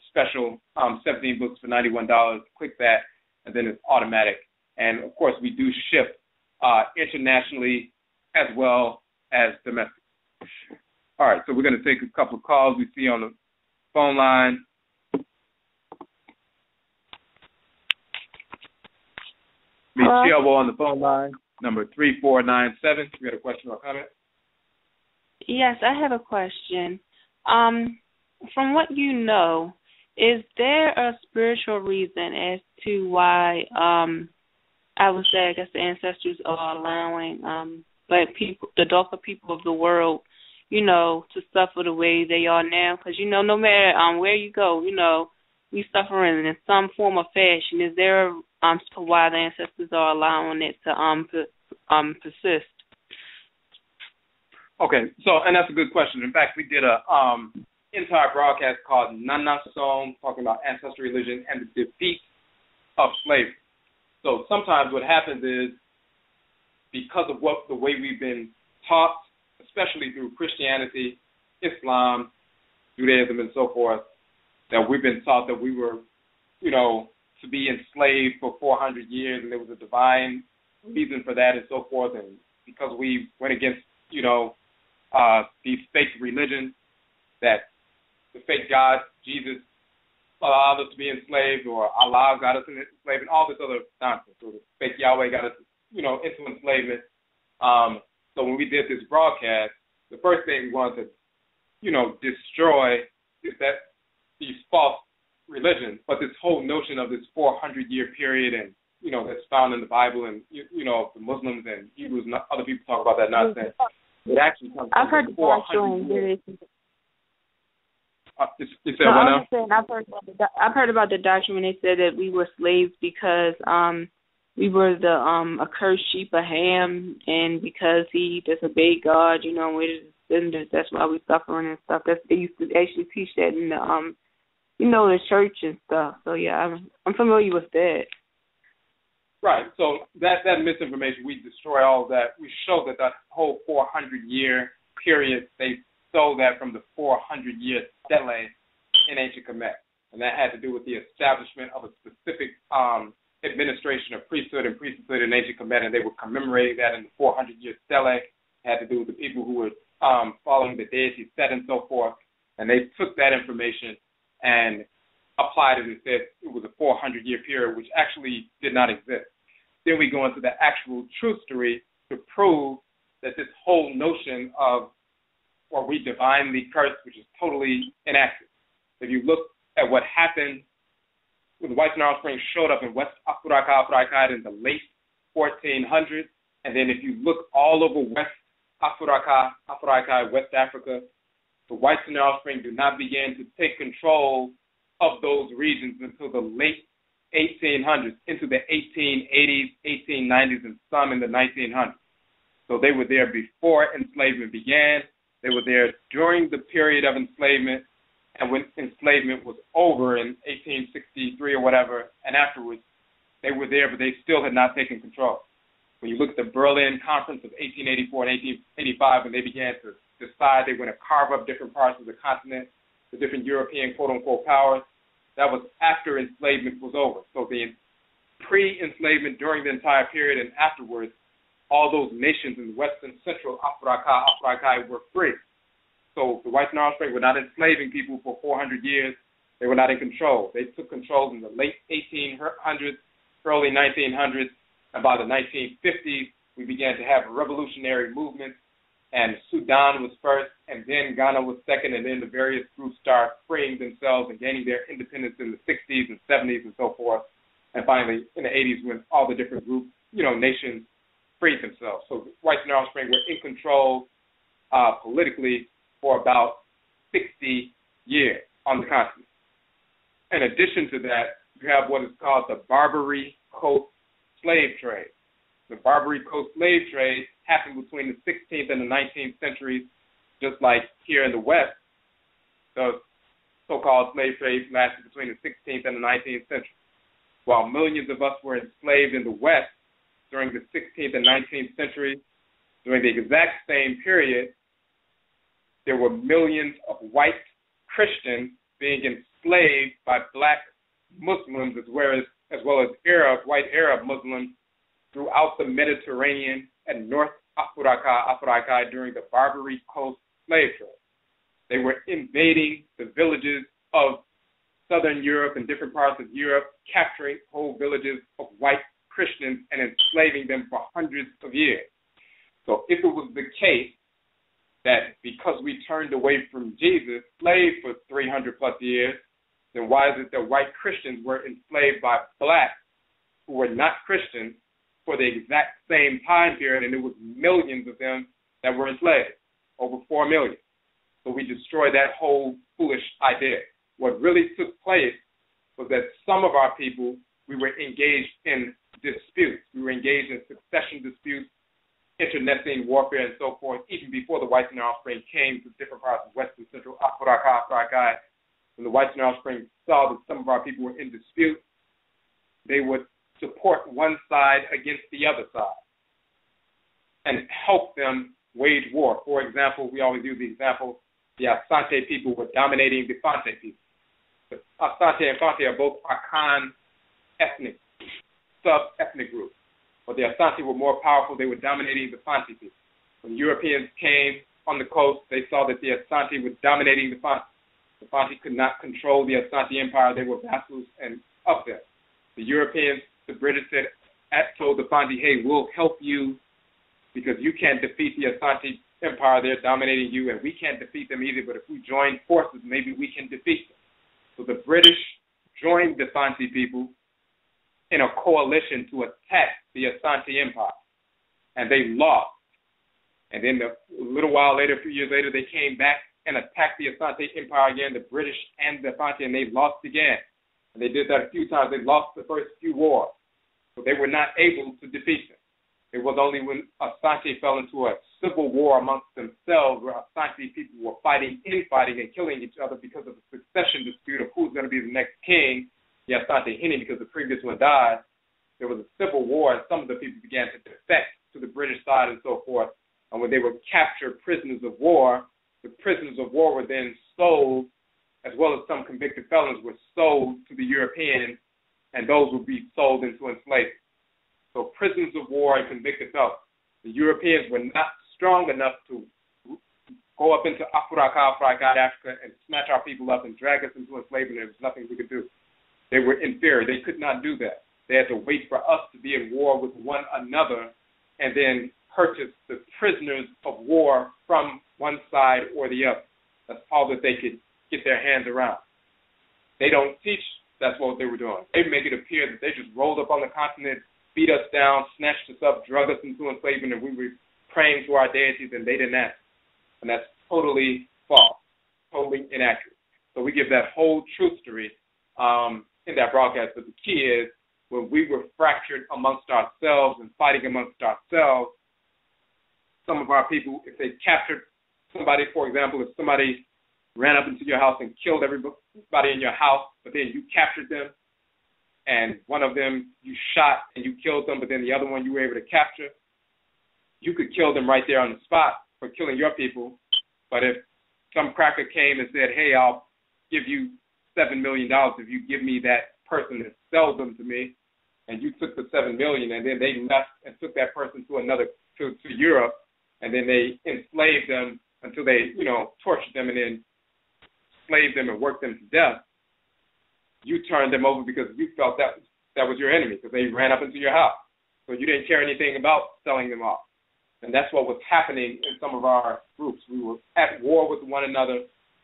special 17 books for $91. Click that, and then it's automatic. And, of course, we do ship internationally as well as domestic. All right, so we're going to take a couple of calls we see on the phone line. Michelle on the phone line. number 3497. You got a question or comment? Yes, I have a question. From what you know, is there a spiritual reason as to why I would say, I guess, the ancestors are allowing black people, the darker people of the world, to suffer the way they are now? Because, no matter where you go, we suffering in some form or fashion. Is there to why the ancestors are allowing it to persist? Okay, and that's a good question. In fact, we did a entire broadcast called Nana Song, talking about ancestral religion and the defeat of slavery. So sometimes what happens is, because of the way we've been taught, especially through Christianity, Islam, Judaism, and so forth, that we've been taught that we were, to be enslaved for 400 years, and there was a divine reason for that and so forth, and because we went against, these fake religions, that the fake God, Jesus, allowed us to be enslaved, or Allah got us enslaved, and all this other nonsense. So the fake Yahweh got us, into enslavement. So when we did this broadcast, the first thing we wanted to, destroy is that these false religions, but this whole notion of this 400-year period, and that's found in the Bible, and the Muslims and Hebrews and other people talk about that nonsense. It actually comes from the 400 years. You said what now? I've heard about the doctrine when they said that we were slaves because we were the accursed sheep of Ham, and because he disobeyed God, and we're descendants, that's why we're suffering and stuff. They used to actually teach that in the the church and stuff. So yeah, I'm familiar with that. Right. So that misinformation, we destroy all of that. We show that whole 400-year period, they stole that from the 400-year stele in ancient Kemet. And that had to do with the establishment of a specific administration of priesthood and priesthood in ancient Kemet, and they were commemorating that in the 400-year stele. It had to do with the people who were following the deity Set and so forth. And they took that information and applied it and said it was a 400-year period, which actually did not exist. Then we go into the actual truth story to prove that this whole notion of, or we divinely cursed, which is totally inaccurate. If you look at what happened when the whites and offspring showed up in West Afuraitkaitnut in the late 1400s, and then if you look all over West Afuraitkaitnut, West Africa, the whites and offspring do not begin to take control of those regions until the late 1800s, into the 1880s, 1890s, and some in the 1900s. So they were there before enslavement began. They were there during the period of enslavement, and when enslavement was over in 1863 or whatever, and afterwards, they were there, but they still had not taken control. When you look at the Berlin Conference of 1884 and 1885, when they began to decide they were going to carve up different parts of the continent, the different European quote-unquote powers, that was after enslavement was over. So the pre-enslavement, during the entire period, and afterwards, all those nations in western central Afuraitkaitnut were free. So the whites and offspring were not enslaving people for 400 years. They were not in control. They took control in the late 1800s, early 1900s, and by the 1950s, we began to have revolutionary movements, and Sudan was first, and then Ghana was second, and then the various groups started freeing themselves and gaining their independence in the 60s and 70s and so forth. And finally, in the 80s, when all the different groups, nations freed themselves. So whites and offspring were in control politically for about 60 years on the continent. In addition to that, you have what is called the Barbary Coast slave trade. The Barbary Coast slave trade happened between the 16th and the 19th centuries, just like here in the West. The so-called slave trade lasted between the 16th and the 19th century. While millions of us were enslaved in the West during the 16th and 19th centuries, during the exact same period, there were millions of white Christians being enslaved by black Muslims as well as white Arab Muslims throughout the Mediterranean and North Afuraitkaitnut during the Barbary Coast slave trade. They were invading the villages of southern Europe and different parts of Europe, capturing whole villages of white Christians and enslaving them for hundreds of years. So if it was the case that because we turned away from Jesus, enslaved for 300 plus years, then why is it that white Christians were enslaved by blacks who were not Christians for the exact same time period, and it was millions of them that were enslaved, over 4 million. So we destroyed that whole foolish idea. What really took place was that some of our people, we were engaged in disputes. We were engaged in succession disputes, internecine warfare, and so forth, even before the whites and their offspring came to different parts of Western Central Africa. When the whites and their offspring saw that some of our people were in dispute, they would support one side against the other side and help them wage war. For example, we always use the example, the Asante people were dominating the Fante people. The Asante and Fante are both Akan ethnic, sub-ethnic groups. But the Asante were more powerful. They were dominating the Fante people. When Europeans came on the coast, they saw that the Asante was dominating the Fante. The Fante could not control the Asante Empire. They were vassals and of them. The Europeans, the British told the Fante, hey, we'll help you because you can't defeat the Asante Empire. They're dominating you, and we can't defeat them either. But if we join forces, maybe we can defeat them. So the British joined the Fante people in a coalition to attack the Asante Empire, and they lost. And then a little while later, a few years later, they came back and attacked the Asante Empire again, the British and the Fante, and they lost again. And they did that a few times. They lost the first few wars. So they were not able to defeat them. It was only when Asante fell into a civil war amongst themselves where Asante people were infighting and killing each other because of the succession dispute of who's going to be the next king, the Asante Hene, because the previous one died. There was a civil war, and some of the people began to defect to the British side and so forth. And when they were captured prisoners of war, the prisoners of war were then sold, as well as some convicted felons were sold to the Europeans, and those would be sold into enslavement. So prisoners of war and convicted felons. The Europeans were not strong enough to go up into Africa, and snatch our people up and drag us into enslavement. There was nothing we could do. They were inferior. They could not do that. They had to wait for us to be in war with one another and then purchase the prisoners of war from one side or the other. That's all that they could get their hands around. They don't teach that's what they were doing. They make it appear that they just rolled up on the continent, beat us down, snatched us up, drug us into enslavement, and we were praying to our deities, and they didn't ask. And that's totally false, totally inaccurate. So we give that whole truth story in that broadcast. But the key is, when we were fractured amongst ourselves and fighting amongst ourselves, some of our people, if they captured somebody, for example, if somebody ran up into your house and killed everybody in your house, but then you captured them, and one of them you shot and you killed them, but then the other one you were able to capture, you could kill them right there on the spot for killing your people. But if some cracker came and said, hey, I'll give you $7 million if you give me that person and sell them to me, and you took the $7 million, and then they left and took that person to Europe, and then they enslaved them until they, tortured them and then enslaved them and worked them to death. You turned them over because you felt that was your enemy, because they ran up into your house. So you didn't care anything about selling them off. And that's what was happening in some of our groups. We were at war with one another,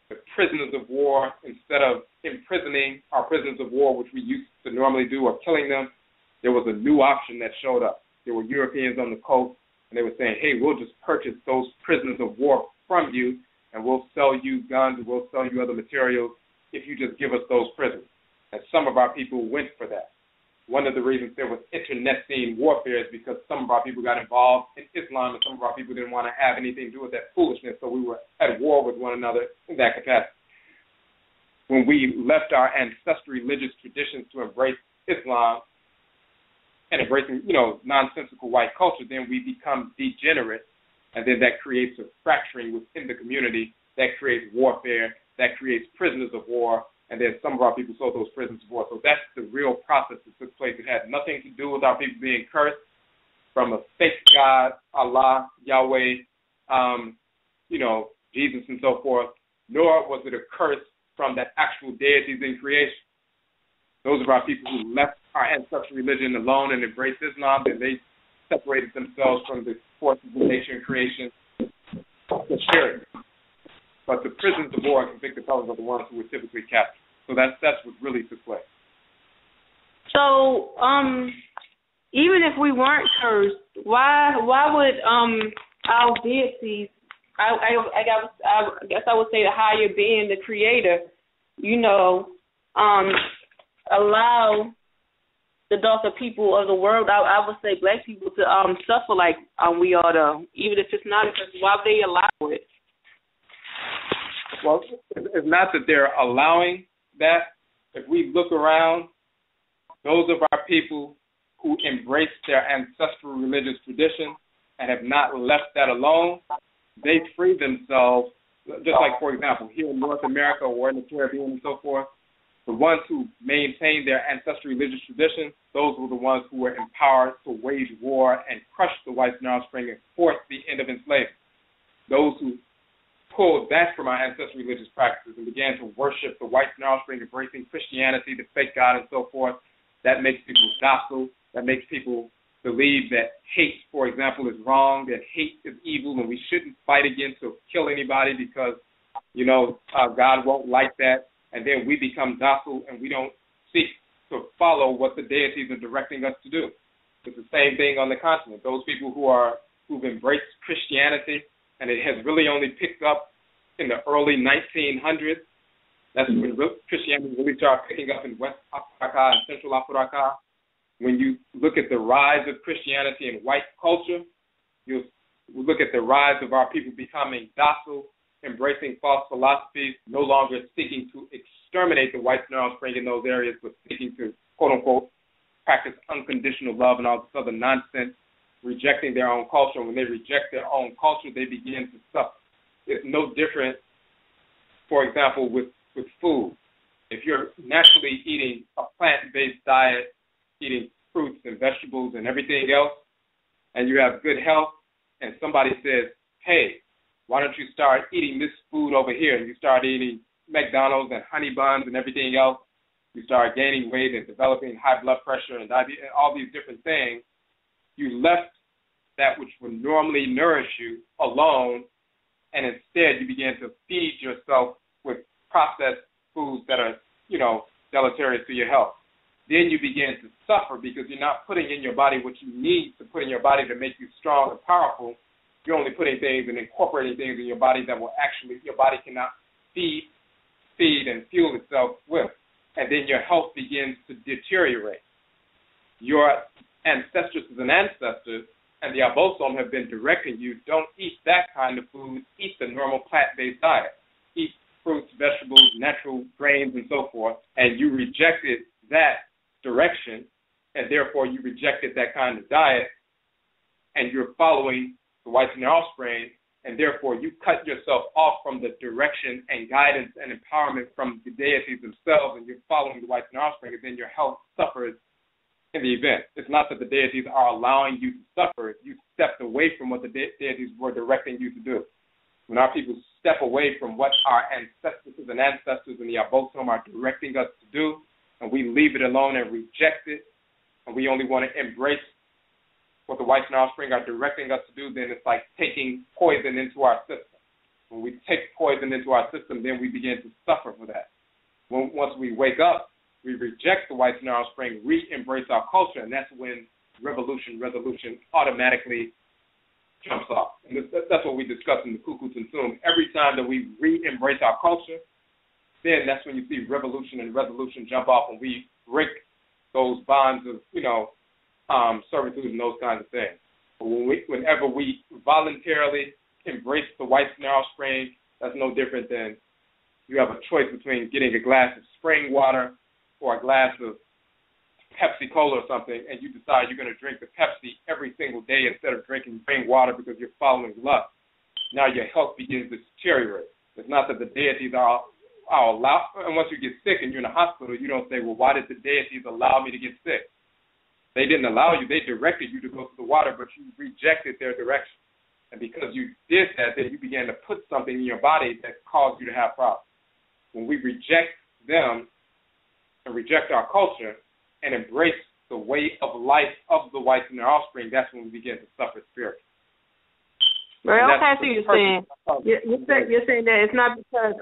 the prisoners of war. Instead of imprisoning our prisoners of war, which we used to normally do, or killing them, there was a new option that showed up. There were Europeans on the coast, and they were saying, hey, we'll just purchase those prisoners of war from you, and we'll sell you guns, and we'll sell you other materials if you just give us those prisoners. And some of our people went for that. One of the reasons there was internecine warfare is because some of our people got involved in Islam, and some of our people didn't want to have anything to do with that foolishness, so we were at war with one another in that capacity. When we left our ancestral religious traditions to embrace Islam and embracing, nonsensical white culture, then we become degenerate, and then that creates a fracturing within the community, that creates warfare, that creates prisoners of war, and then some of our people sold those prisoners of war. So that's the real process that took place. It had nothing to do with our people being cursed from a fake God, Allah, Yahweh, Jesus and so forth, nor was it a curse from the actual deities in creation. Those of our people who left our ancestral religion alone and embraced Islam, then they separated themselves from the forces of nature and creation, the Sharia. But the prisoners of war and convicted felons are the ones who were typically captured. So that's what really took place. So, even if we weren't cursed, why would our deities, I guess I would say the higher being, the creator, allow the darker people of the world, I would say black people, to suffer like we are, though, even if it's not because why would they allow it? Well, it's not that they're allowing that. If we look around, those of our people who embrace their ancestral religious tradition and have not left that alone, they free themselves, just like, for example, here in North America or in the Caribbean and so forth, the ones who maintained their ancestral religious tradition, those were the ones who were empowered to wage war and crush the whites and offspring and force the end of enslavement. Those who pulled back from our ancestral religious practices and began to worship the whites and offspring, embracing Christianity, the fake God, and so forth, that makes people docile. That makes people believe that hate, for example, is wrong, that hate is evil, and we shouldn't fight against or kill anybody because, God won't like that. And then we become docile and we don't seek to follow what the deities are directing us to do. It's the same thing on the continent. Those people who've embraced Christianity, and it has really only picked up in the early 1900s. That's when Christianity really started picking up in West Africa and Central Africa. When you look at the rise of Christianity in white culture, you'll look at the rise of our people becoming docile, embracing false philosophies, no longer seeking to exterminate the whites and offspring in those areas, but seeking to, quote-unquote, practice unconditional love and all this other nonsense, rejecting their own culture. When they reject their own culture, they begin to suffer. It's no different, for example, with food. If you're naturally eating a plant-based diet, eating fruits and vegetables and everything else, and you have good health, and somebody says, hey, why don't you start eating this food over here? And you start eating McDonald's and honey buns and everything else. You start gaining weight and developing high blood pressure and diabetes and all these different things. You left that which would normally nourish you alone, and instead you begin to feed yourself with processed foods that are, deleterious to your health. Then you begin to suffer because you're not putting in your body what you need to put in your body to make you strong and powerful. You're only putting things and incorporating things in your body that will actually, your body cannot feed and fuel itself with. And then your health begins to deteriorate. Your ancestresses and ancestors and the Abosom have been directing you, don't eat that kind of food, eat the normal plant-based diet. Eat fruits, vegetables, natural grains, and so forth. And you rejected that direction, and therefore you rejected that kind of diet, and you're following the whites and their offspring, and therefore you cut yourself off from the direction and guidance and empowerment from the deities themselves, and you're following the whites and their offspring, and then your health suffers in the event. It's not that the deities are allowing you to suffer. You stepped away from what the deities were directing you to do. When our people step away from what our ancestresses and ancestors and the Abosom are directing us to do, and we leave it alone and reject it, and we only want to embrace what the whites and offspring are directing us to do, then it's like taking poison into our system. When we take poison into our system, then we begin to suffer for that. Once we wake up, we reject the whites and offspring, re-embrace our culture, and that's when resolution automatically jumps off. And that's what we discussed in the Cuckoo Tuntum. Every time that we re-embrace our culture, then that's when you see revolution and resolution jump off, and we break those bonds of, servitude and those kinds of things. But whenever we voluntarily embrace the whites and their offspring, that's no different than you have a choice between getting a glass of spring water or a glass of Pepsi Cola or something, and you decide you're going to drink the Pepsi every single day instead of drinking spring water because you're following lust. Now your health begins to deteriorate. It's not that the deities are allowed, and once you get sick and you're in a hospital, you don't say, well, why did the deities allow me to get sick? They didn't allow you. They directed you to go to the water, but you rejected their direction. And because you did that, then you began to put something in your body that caused you to have problems. When we reject them and reject our culture and embrace the way of life of the whites and their offspring, that's when we begin to suffer spiritually. Right, okay, I see what you're saying. You're saying that it's not because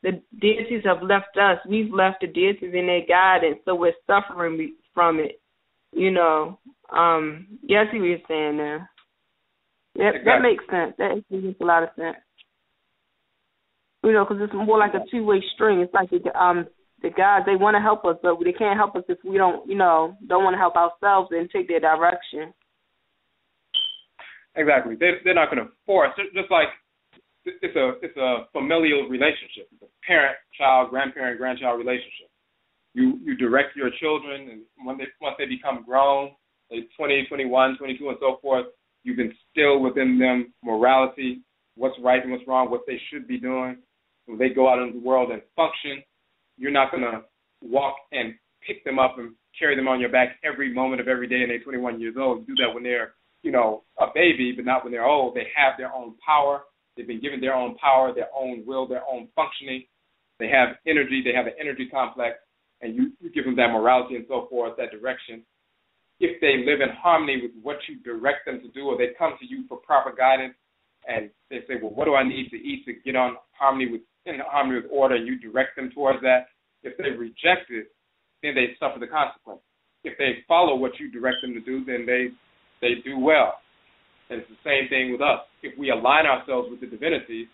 the deities have left us. We've left the deities in their guidance, so we're suffering from it. You know, yeah, I see what you're saying there. Yep, exactly. That makes sense. That actually makes a lot of sense. You know, because it's more like a two-way string. It's like the gods, they want to help us, but they can't help us if we don't want to help ourselves and take their direction. Exactly. They're not going to force. Just like it's a familial relationship. It's a parent-child, grandparent-grandchild relationship. You direct your children, and once they become grown, like 20, 21, 22, and so forth, you instill within them morality, what's right and what's wrong, what they should be doing. When they go out into the world and function, you're not going to walk and pick them up and carry them on your back every moment of every day, and they're 21 years old. You do that when they're, a baby, but not when they're old. They have their own power. They've been given their own power, their own will, their own functioning. They have energy. They have an energy complex, and you give them that morality and so forth, that direction. If they live in harmony with what you direct them to do, or they come to you for proper guidance, and they say, well, what do I need to eat to get in harmony with order, and you direct them towards that. If they reject it, then they suffer the consequence. If they follow what you direct them to do, then they do well. And it's the same thing with us. If we align ourselves with the divinities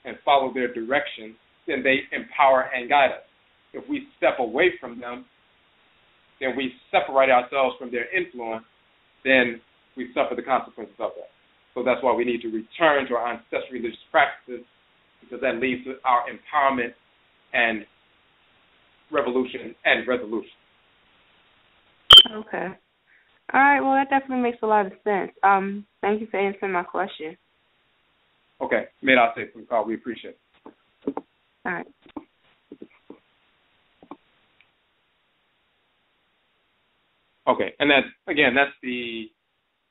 and follow their direction, then they empower and guide us. If we step away from them, then we separate ourselves from their influence, then we suffer the consequences of that. So that's why we need to return to our ancestral religious practices, because that leads to our empowerment and revolution and resolution. Okay. All right, well, that definitely makes a lot of sense. Thank you for answering my question. Okay. Made our say for the call. We appreciate it. All right. Okay, and that's the,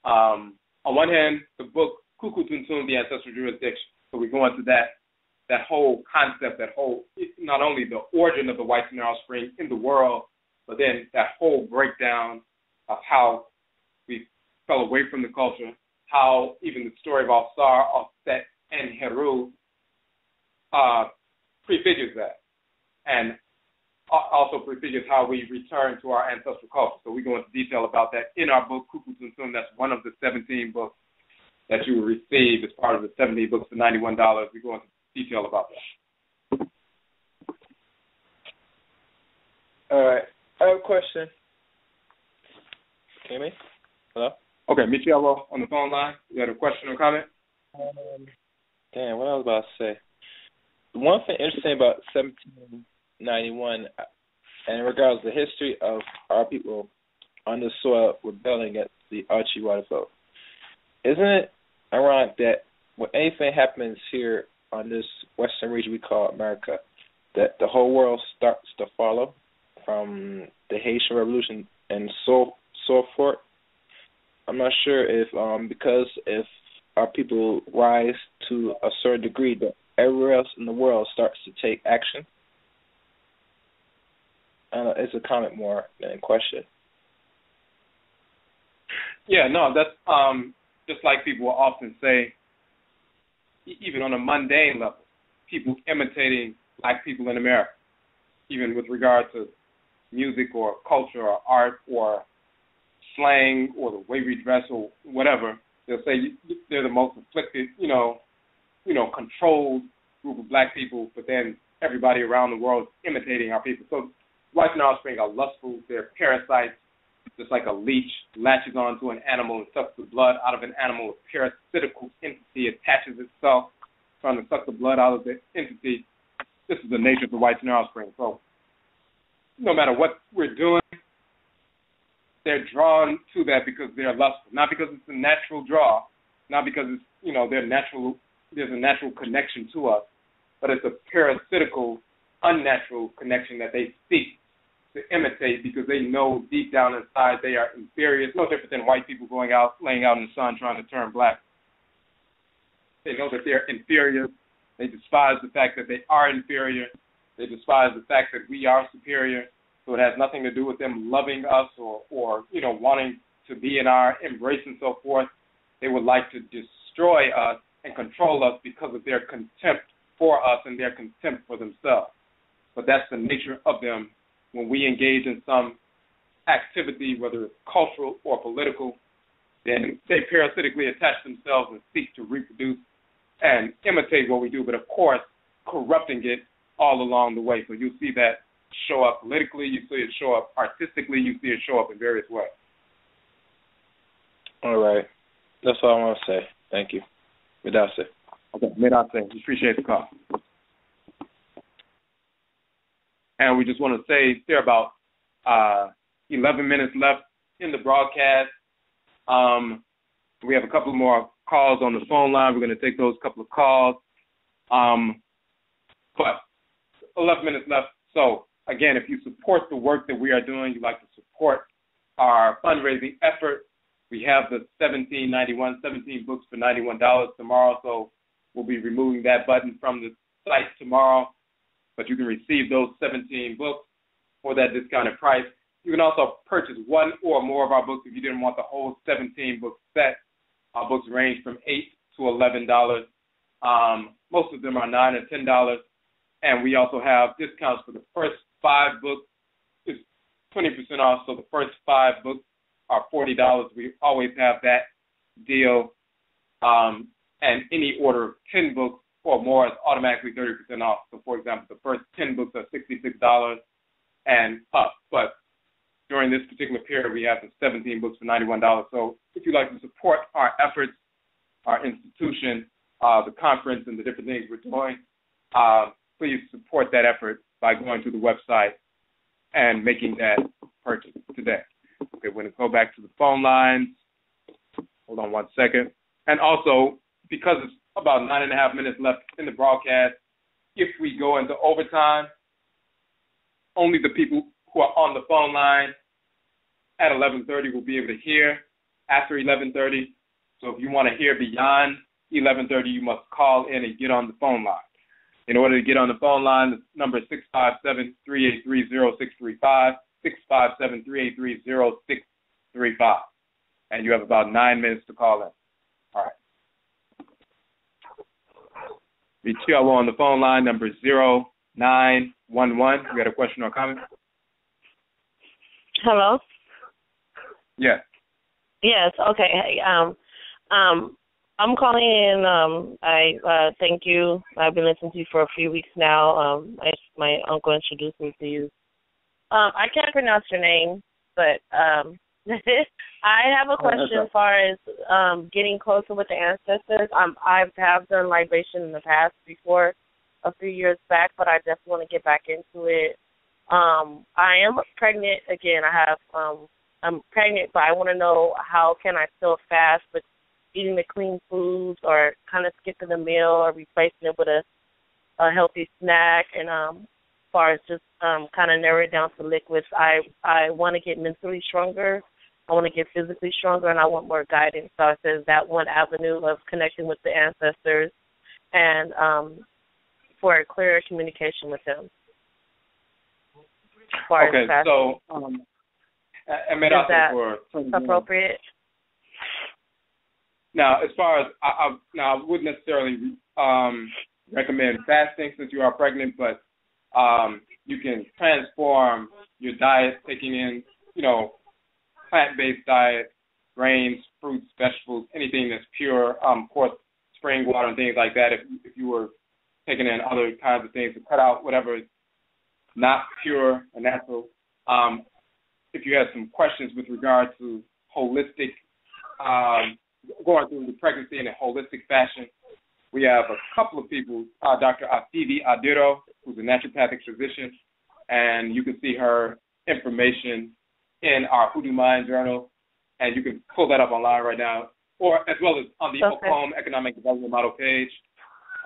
on one hand, the book, Kuku Tuntun, the Ancestral Jurisdiction. So we go into that whole concept, not only the origin of the whites and their offspring in the world, but then that whole breakdown of how we fell away from the culture, how even the story of Alsar, Offset, and Heru prefigures that, and also prefigures how we return to our ancestral culture. So we go into detail about that in our book, Kuku Tuntun. That's one of the 17 books that you will receive as part of the 17 books for $91. We go into detail about that. All right. I have a question. Can you hear me? Hello? Okay, Michelle on the phone line. You had a question or comment? Damn, what I was about to say. One thing interesting about 1791, and in regards to the history of our people on the soil rebelling against the Archie water vote, isn't it ironic that when anything happens here on this western region we call America, that the whole world starts to follow, from the Haitian Revolution and so forth? I'm not sure if because if our people rise to a certain degree, that everywhere else in the world starts to take action. It's a comment more than a question. Yeah, no, that's just like people will often say, even on a mundane level, people imitating black people in America, even with regard to music or culture or art or slang or the way we dress or whatever. They'll say they're the most afflicted, controlled group of black people, but then everybody around the world is imitating our people. So whites and offspring are lustful. They're parasites, just like a leech latches onto an animal and sucks the blood out of an animal. A parasitical entity attaches itself, trying to suck the blood out of the entity. This is the nature of the whites and offspring. So no matter what we're doing, they're drawn to that because they're lustful, not because it's a natural draw, not because it's, there's a natural connection to us, but it's a parasitical, unnatural connection that they seek to imitate because they know deep down inside they are inferior. It's no different than white people laying out in the sun trying to turn black. They know that they're inferior. They despise the fact that they are inferior. They despise the fact that we are superior. So it has nothing to do with them loving us or wanting to be in our embrace and so forth. They would like to destroy us and control us because of their contempt for us and their contempt for themselves. But that's the nature of them. When we engage in some activity, whether it's cultural or political, then they parasitically attach themselves and seek to reproduce and imitate what we do, but of course, corrupting it all along the way. So you'll see that show up politically, you see it show up artistically, you see it show up in various ways. All right. That's all I want to say. Thank you. Midase. Okay, Midase. We appreciate the call. And we just want to say there are about 11 minutes left in the broadcast. We have a couple more calls on the phone line. We're going to take those couple of calls. But 11 minutes left. So, again, if you support the work that we are doing, you'd like to support our fundraising effort, we have the 17 books for $91 tomorrow. So we'll be removing that button from the site tomorrow. But you can receive those 17 books for that discounted price. You can also purchase one or more of our books if you didn't want the whole 17-book set. Our books range from $8 to $11. Most of them are $9 or $10. And we also have discounts for the first 5 books. It's 20% off, so the first 5 books are $40. We always have that deal. And any order of 10 books or more is automatically 30% off. So, for example, the first 10 books are $66 and up. But during this particular period, we have the 17 books for $91. So if you'd like to support our efforts, our institution, the conference, and the different things we're doing, please support that effort by going to the website and making that purchase today. Okay, we're going to go back to the phone lines. Hold on one second. And also, because it's about 9.5 minutes left in the broadcast, if we go into overtime, only the people who are on the phone line at 11:30 will be able to hear after 11:30. So if you want to hear beyond 11:30, you must call in and get on the phone line. In order to get on the phone line, the number is 657-383-0635, 657-383-0635. And you have about 9 minutes to call in. All right. Michelle on the phone line, number 0911. You got a question or comment? Hello? Yes. Yes, okay. Hey, I'm calling in. I thank you. I've been listening to you for a few weeks now. My uncle introduced me to you. I can't pronounce your name, but I have a question as far as getting closer with the ancestors. I have done libation in the past before, a few years back, but I definitely want to get back into it. I am pregnant again. I'm pregnant, but I want to know how can I still fast with eating the clean foods or kind of skipping the meal or replacing it with a healthy snack. And as far as just kind of narrow it down to liquids, I want to get mentally stronger. I want to get physically stronger, and I want more guidance. So I said that one avenue of connecting with the ancestors and for a clearer communication with them. Okay, so is that appropriate? Now, as far as I wouldn't necessarily recommend fasting since you are pregnant, but you can transform your diet, taking in, plant-based diet, grains, fruits, vegetables, anything that's pure, of course, spring water and things like that. If you were taking in other kinds of things to cut out whatever is not pure and natural. If you have some questions with regard to holistic, going through the pregnancy in a holistic fashion, we have a couple of people, Dr. Afidi Adiro, who's a naturopathic physician, and you can see her information in our Hoodoo Mind Journal, and you can pull that up online right now, or as well as on the Home Economic Development Model page,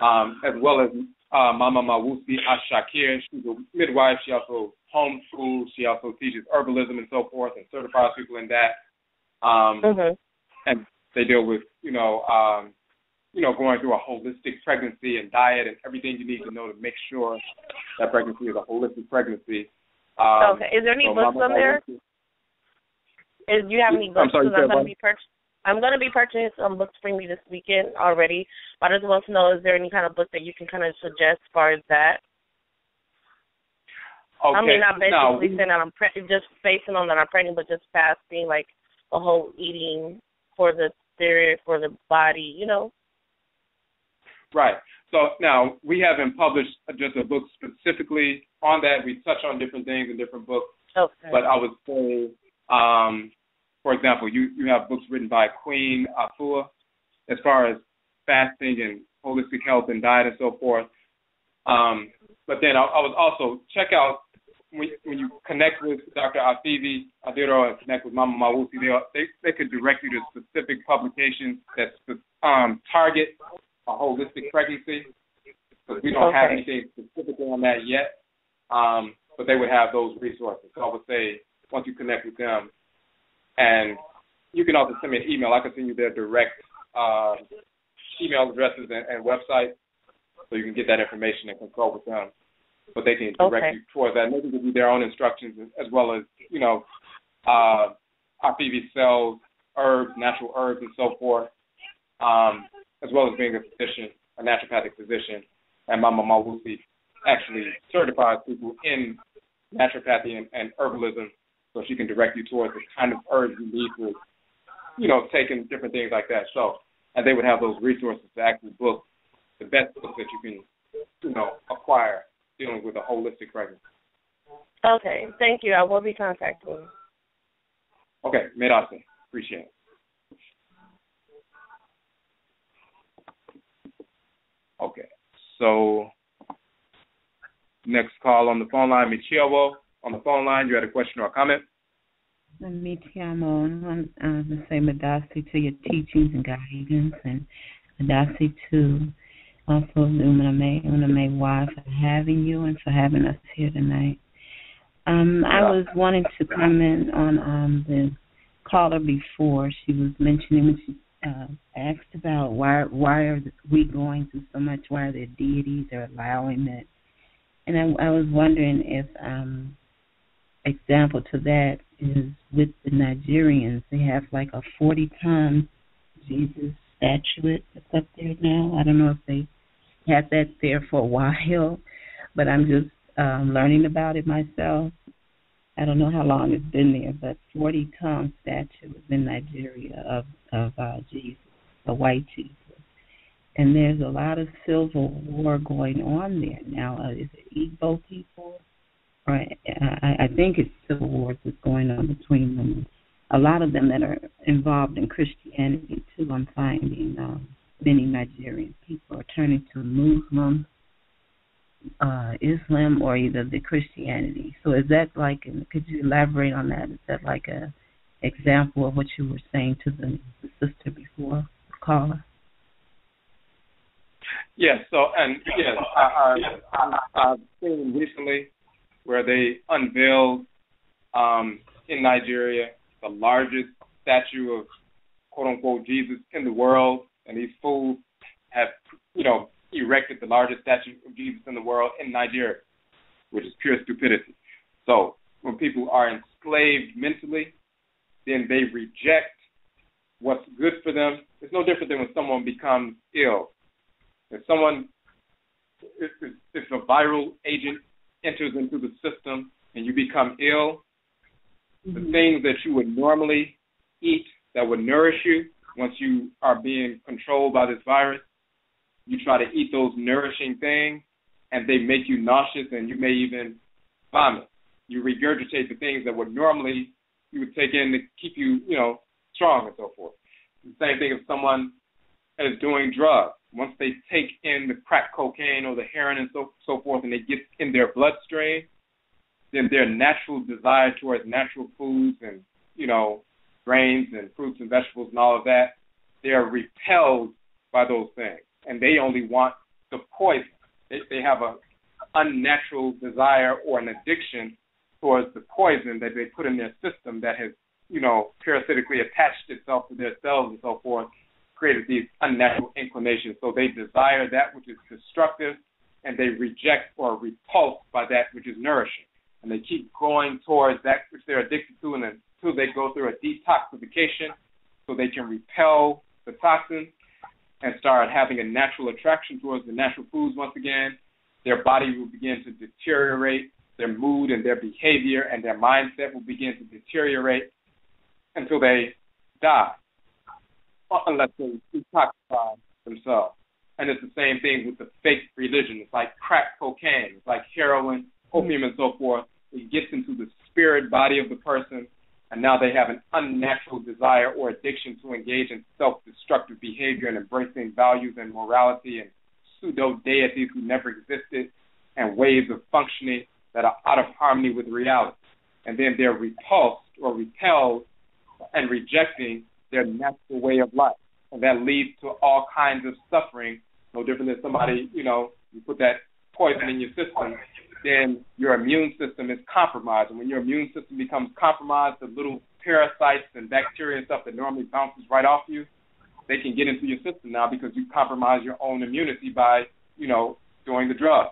as well as Mama Mawusi Ashakir. She's a midwife. She also homeschools. She also teaches herbalism and so forth and certifies people in that. And they deal with, going through a holistic pregnancy and diet and everything you need to know to make sure that pregnancy is a holistic pregnancy. Okay. Is there any books on there? Do you have any books? I'm sorry, I'm going to be purchasing some books for me this weekend already, but I just want to know, is there any kind of book that you can kind of suggest as far as that? Okay. I mean, not basically saying that I'm just basing on that I'm pregnant, but just fasting, like the whole eating for the spirit, for the body, you know? Right. So now we haven't published just a book specifically on that. We touch on different things in different books. Okay. But I would say, for example, you have books written by Queen Afua as far as fasting and holistic health and diet and so forth. But then I would also check out, when you connect with Dr. Afivi Adiro and connect with Mama Mawusi, they could direct you to specific publications that target a holistic pregnancy, because we don't have anything specifically on that yet, but they would have those resources. So I would say, once you connect with them, and you can also send me an email. I can send you their direct email addresses and websites, so you can get that information and consult with them. But they can direct you towards that. And they can give you their own instructions, as well as, Afivi sells herbs, natural herbs, and so forth, as well as being a physician, a naturopathic physician. And Mama Mawusi actually certifies people in naturopathy and herbalism, so she can direct you towards the kind of herbs you need for, taking different things like that. So, and they would have those resources to actually book the best books that you can, acquire dealing with a holistic pregnancy. Okay, thank you. I will be contacting you. Okay, Medase. Appreciate it. Okay, so next call on the phone line, Michio. On the phone line, you had a question or a comment? Mitiamo, I want to say Medase to your teachings and guidance, and Medase to also Uname Y for having you and for having us here tonight. I was wanting to comment on the caller before. She was mentioning when she asked about why are we going through so much, why the deities are allowing it. And I was wondering if example to that is with the Nigerians. They have like a 40-ton Jesus statuette that's up there now. I don't know if they had that there for a while, but I'm just learning about it myself. I don't know how long it's been there, but 40-ton statue is in Nigeria of Jesus, the white Jesus. And there's a lot of civil war going on there now. Is it Igbo people? Or I think it's civil wars that's going on between them. A lot of them that are involved in Christianity, too, I'm finding many Nigerian people are turning to Muslim, Islam, or either the Christianity. So is that like, could you elaborate on that? Is that like a example of what you were saying to the sister before, the caller? Yes, I've seen recently where they unveiled in Nigeria the largest statue of quote-unquote Jesus in the world, and these fools have, erected the largest statue of Jesus in the world in Nigeria, which is pure stupidity. So when people are enslaved mentally, then they reject what's good for them. It's no different than when someone becomes ill. If a viral agent enters into the system and you become ill, the things that you would normally eat that would nourish you once you are being controlled by this virus, you try to eat those nourishing things and they make you nauseous and you may even vomit. You regurgitate the things that would normally you would take in to keep you, strong and so forth. The same thing if someone is doing drugs. Once they take in the crack cocaine or the heroin and so forth and they get in their bloodstream, then their natural desire towards natural foods and, grains and fruits and vegetables and all of that, they are repelled by those things. And they only want the poison. They have an unnatural desire or an addiction towards the poison that they put in their system that has, parasitically attached itself to their cells and so forth, created these unnatural inclinations. So they desire that which is destructive, and they reject or repulse by that which is nourishing. and they keep going towards that which they're addicted to, and until they go through a detoxification so they can repel the toxins and start having a natural attraction towards the natural foods once again, their body will begin to deteriorate, their mood and their behavior and their mindset will begin to deteriorate until they die, unless they detoxify themselves. And it's the same thing with the fake religion. It's like crack cocaine. It's like heroin, opium, and so forth. It gets into the spirit body of the person, and now they have an unnatural desire or addiction to engage in self-destructive behavior and embracing values and morality and pseudo-deities who never existed and ways of functioning that are out of harmony with reality. And then they're repulsed or repelled and rejecting their natural way of life. And that leads to all kinds of suffering, no different than somebody, you put that poison in your system, then your immune system is compromised. And when your immune system becomes compromised, the little parasites and bacteria and stuff that normally bounces right off you, they can get into your system now because you compromise your own immunity by, doing the drug.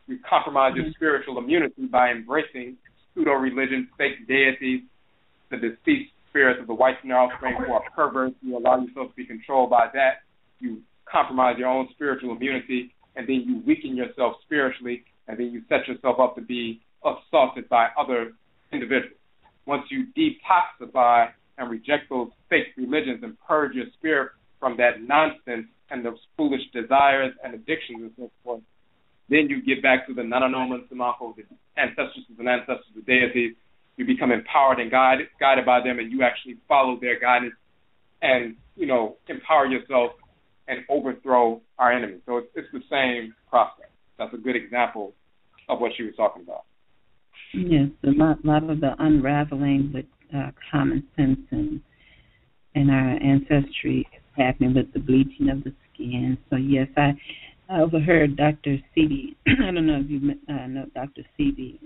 You compromise your spiritual immunity by embracing pseudo-religion, fake deities, the deceased spirits of the white and offspring who are perverts. You allow yourself to be controlled by that. You compromise your own spiritual immunity, and then you weaken yourself spiritually, and then you set yourself up to be assaulted by other individuals. Once you detoxify and reject those fake religions and purge your spirit from that nonsense and those foolish desires and addictions and so forth, then you get back to the Nananoma Samako, the ancestors and ancestors, the deities. You become empowered and guided by them, and you actually follow their guidance and, empower yourself and overthrow our enemies. So it's the same process. That's a good example of what she was talking about. Yes, a lot of the unraveling with common sense and our ancestry is happening with the bleaching of the skin. So, yes, I overheard Dr. Sebi. I don't know if you know Dr. Sebi.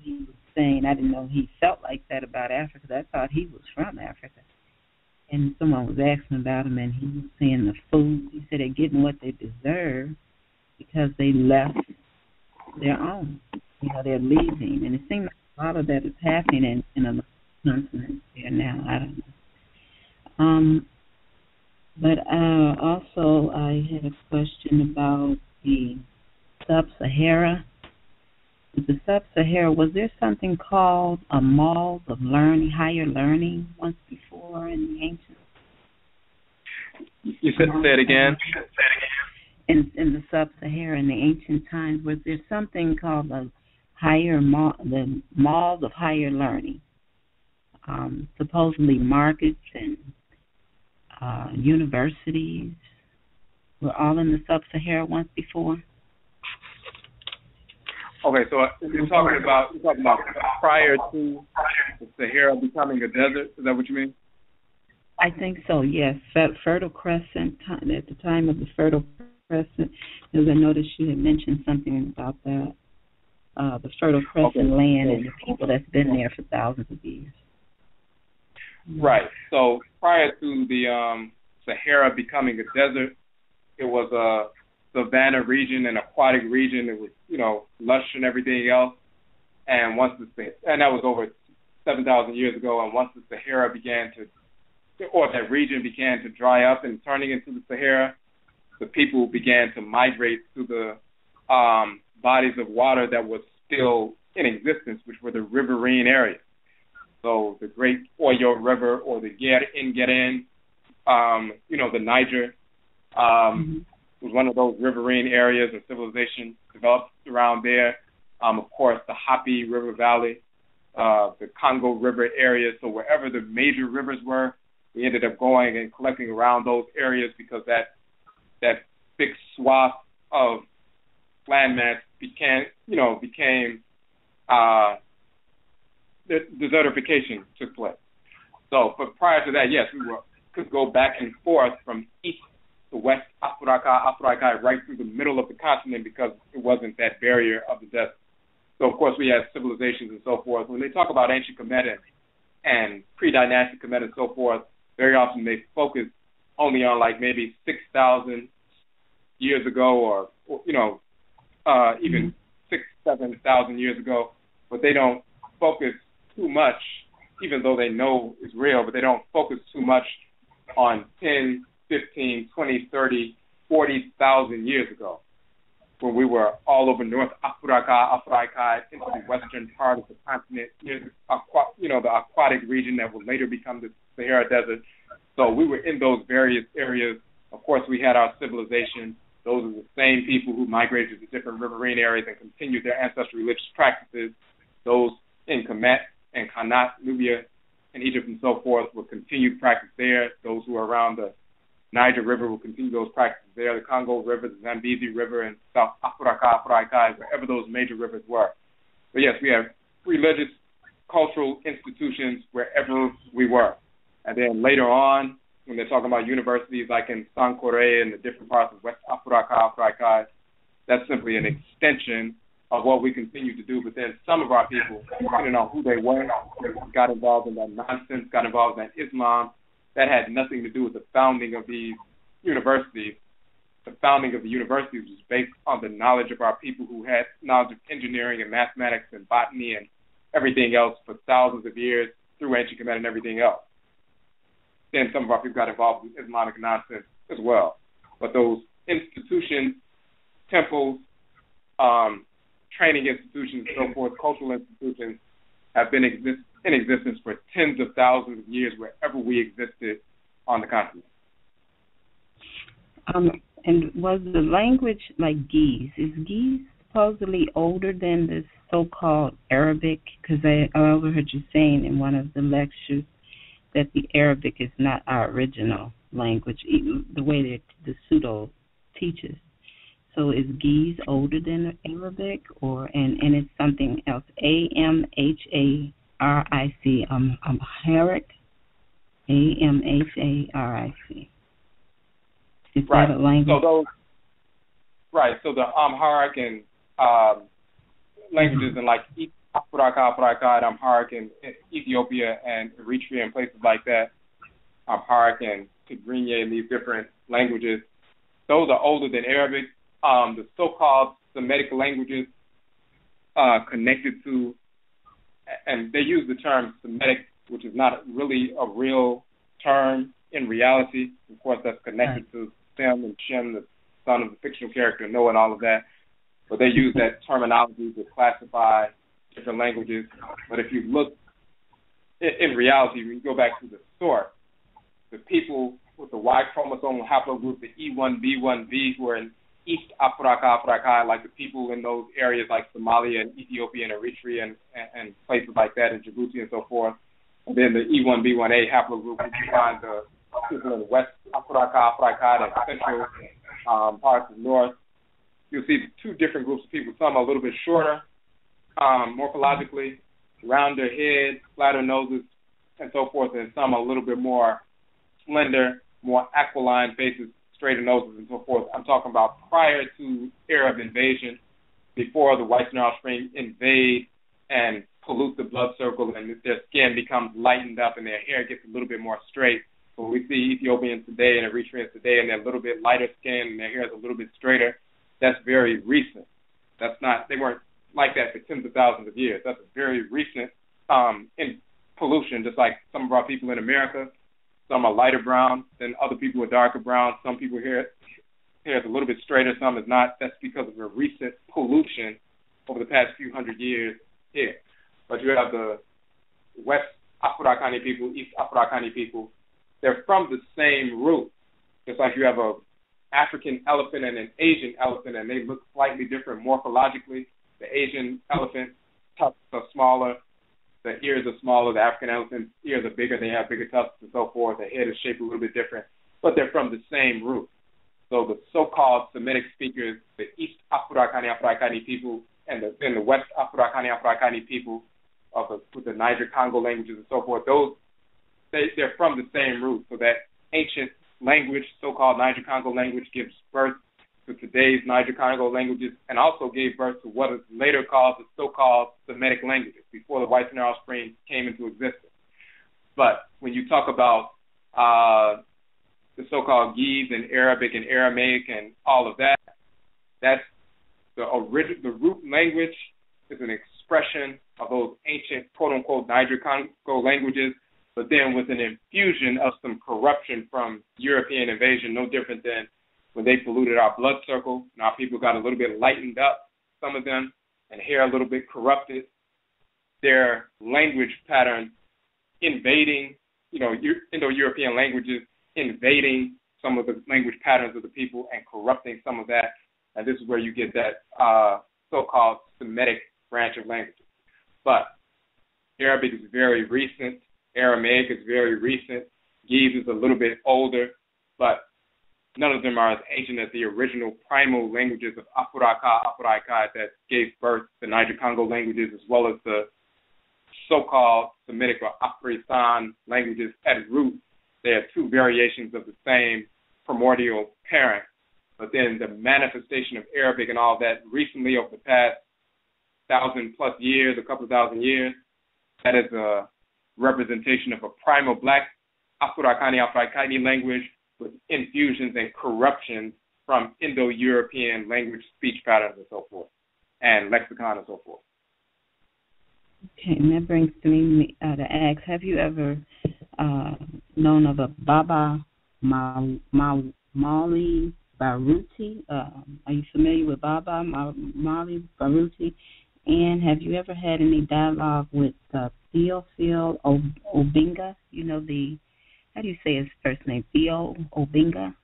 He was saying, I didn't know he felt like that about Africa. I thought he was from Africa. And someone was asking about him, and he was saying the food. He said they're getting what they deserve because they left their own. They're leaving. And it seems like a lot of that is happening in a continent there now. I don't know. But also I had a question about the Sub-Sahara. With the Sub-Sahara, was there something called a mall of learning, higher learning, once before in the ancient? You said say it again. In the Sub-Sahara, in the ancient times, was there something called the malls of higher learning? Supposedly markets and universities were all in the Sub-Sahara once before. Okay, so you're talking about prior to the Sahara becoming a desert. Is that what you mean? I think so. Yes, Fertile Crescent. At the time of the Fertile Crescent, because I noticed you had mentioned something about that. The Fertile Crescent land and the people that's been there for thousands of years. Right. So prior to the Sahara becoming a desert, it was a savanna region, an aquatic region. It was, lush and everything else. And that was over 7,000 years ago. And once the Sahara that region began to dry up and turning into the Sahara, the people began to migrate to the bodies of water that was still in existence, which were the riverine areas. So the Great Oyo River or the Ngeren, the Niger, was one of those riverine areas and civilization developed around there. Of course, the Hapi River Valley, the Congo River area. So wherever the major rivers were, we ended up going and collecting around those areas because that big swath of landmass became the desertification took place. So, but prior to that, yes, we could go back and forth from east to west, Afuraitkai, right through the middle of the continent because it wasn't that barrier of the desert. So, of course, we had civilizations and so forth. When they talk about ancient Kemet and pre-dynastic Kemet and so forth, very often they focus only on like maybe 6,000 years ago or even 6,000-7,000 years ago. but they don't focus too much, even though they know it's real, but they don't focus too much on 10, 15, 20, 30, 40,000 years ago, when we were all over North Afuraitkaitnut, into the western part of the continent, the aquatic region that would later become the Sahara Desert. So we were in those various areas. Of course, we had our civilization. Those are the same people who migrated to different riverine areas and continued their ancestral religious practices. Those in Kemet and Connaught, Nubia, and Egypt and so forth will continue to practice there. Those who are around the Niger River will continue those practices there. The Congo River, the Zambezi River, and South Afuraitkai, wherever those major rivers were. But yes, we have religious, cultural institutions wherever we were. And then later on, when they're talking about universities like in Sankore and the different parts of West Afuraitkai, that's simply an extension of what we continue to do. But then some of our people, depending on who they were, got involved in that nonsense, got involved in that Islam. That had nothing to do with the founding of these universities. The founding of the universities was based on the knowledge of our people who had knowledge of engineering and mathematics and botany and everything else for thousands of years through ancient Kemet and everything else. Then some of our people got involved in Islamic nonsense as well. But those institutions, temples, training institutions, and so forth, cultural institutions, have been in existence for tens of thousands of years wherever we existed on the continent. And was the language like Ge'ez? Is Ge'ez supposedly older than the so-called Arabic? Because I overheard you saying in one of the lectures that the Arabic is not our original language, even the way that the pseudo teaches. So is Ge'ez older than Arabic, and it's something else? AMHARIC, Amharic, AMHARIC. Is right. That a language? So the Amharic and languages in like Afuraitkai, Amharic in Ethiopia and Eritrea and places like that, Amharic and Tigrinya and these different languages, those are older than Arabic. The so-called Semitic languages connected to, and they use the term Semitic, which is not really a real term in reality. Of course, that's connected to Sem and Shem, the son of the fictional character Noah and all of that. But they use that terminology to classify different languages. But if you look in reality, when you go back to the source, the people with the Y chromosomal haplogroup, the E1B1B, who are in East Afuraitkai, like the people in those areas like Somalia and Ethiopia and Eritrea and places like that, and Djibouti and so forth. And then the E1B1A haplogroup, which you find the people in West Afuraitkai and central parts of North. You'll see two different groups of people. Some are a little bit shorter morphologically, rounder heads, flatter noses, and so forth, and some are a little bit more slender, more aquiline faces, straighter noses, and so forth. I'm talking about prior to Arab invasion, before the whites and offspring invade and pollute the blood circle, and their skin becomes lightened up and their hair gets a little bit more straight. So we see Ethiopians today and Eritreans today, and they're a little bit lighter skin and their hair is a little bit straighter. That's very recent. They weren't like that for tens of thousands of years. That's very recent in pollution, just like some of our people in America. Some are lighter brown than other people are darker brown. Some people hair is a little bit straighter, some is not. That's because of a recent pollution over the past few hundred years here. But you have the West Afurakani people, East Afurakani people. They're from the same root. Just like you have a African elephant and an Asian elephant, and they look slightly different morphologically. The Asian elephant tusks are smaller, the ears are smaller, the African elephant's ears are bigger, they have bigger tusks and so forth, the head is shaped a little bit different, but they're from the same root. So the so-called Semitic speakers, the East Afurakani people, and the West Afurakani people with the Niger-Congo languages and so forth, they're from the same root. So that ancient language, so-called Niger-Congo language, gives birth to today's Niger-Congo languages, and also gave birth to what is later called the so-called Semitic languages, before the whites and their offspring came into existence. But when you talk about the so-called Ge'ez and Arabic and Aramaic and all of that, that's the root language is an expression of those ancient, quote-unquote, Niger-Congo languages, but then with an infusion of some corruption from European invasion, no different than when they polluted our blood circle. Now people got a little bit lightened up, some of them, and hair a little bit corrupted. Their language pattern invading, Indo-European languages, invading some of the language patterns of the people and corrupting some of that. And this is where you get that so-called Semitic branch of languages. But Arabic is very recent. Aramaic is very recent. Ge'ez is a little bit older, but none of them are as ancient as the original primal languages of Afuraitkaitnut that gave birth to Niger-Congo languages, as well as the so-called Semitic or AKOYISAN languages. At root, they are two variations of the same primordial parent. But then the manifestation of Arabic and all that recently over the past 1,000+ years, a couple of thousand years, that is a representation of a primal black Afurakani, Afuraitkaitnit language with infusions and corruptions from Indo-European language speech patterns and so forth, and lexicon and so forth. Okay, and that brings me to ask, have you ever known of a Baba Mali Baruti? Are you familiar with Baba Mali Baruti? And have you ever had any dialogue with Theophil Obinga? You know, how do you say his first name? Theo Obinga?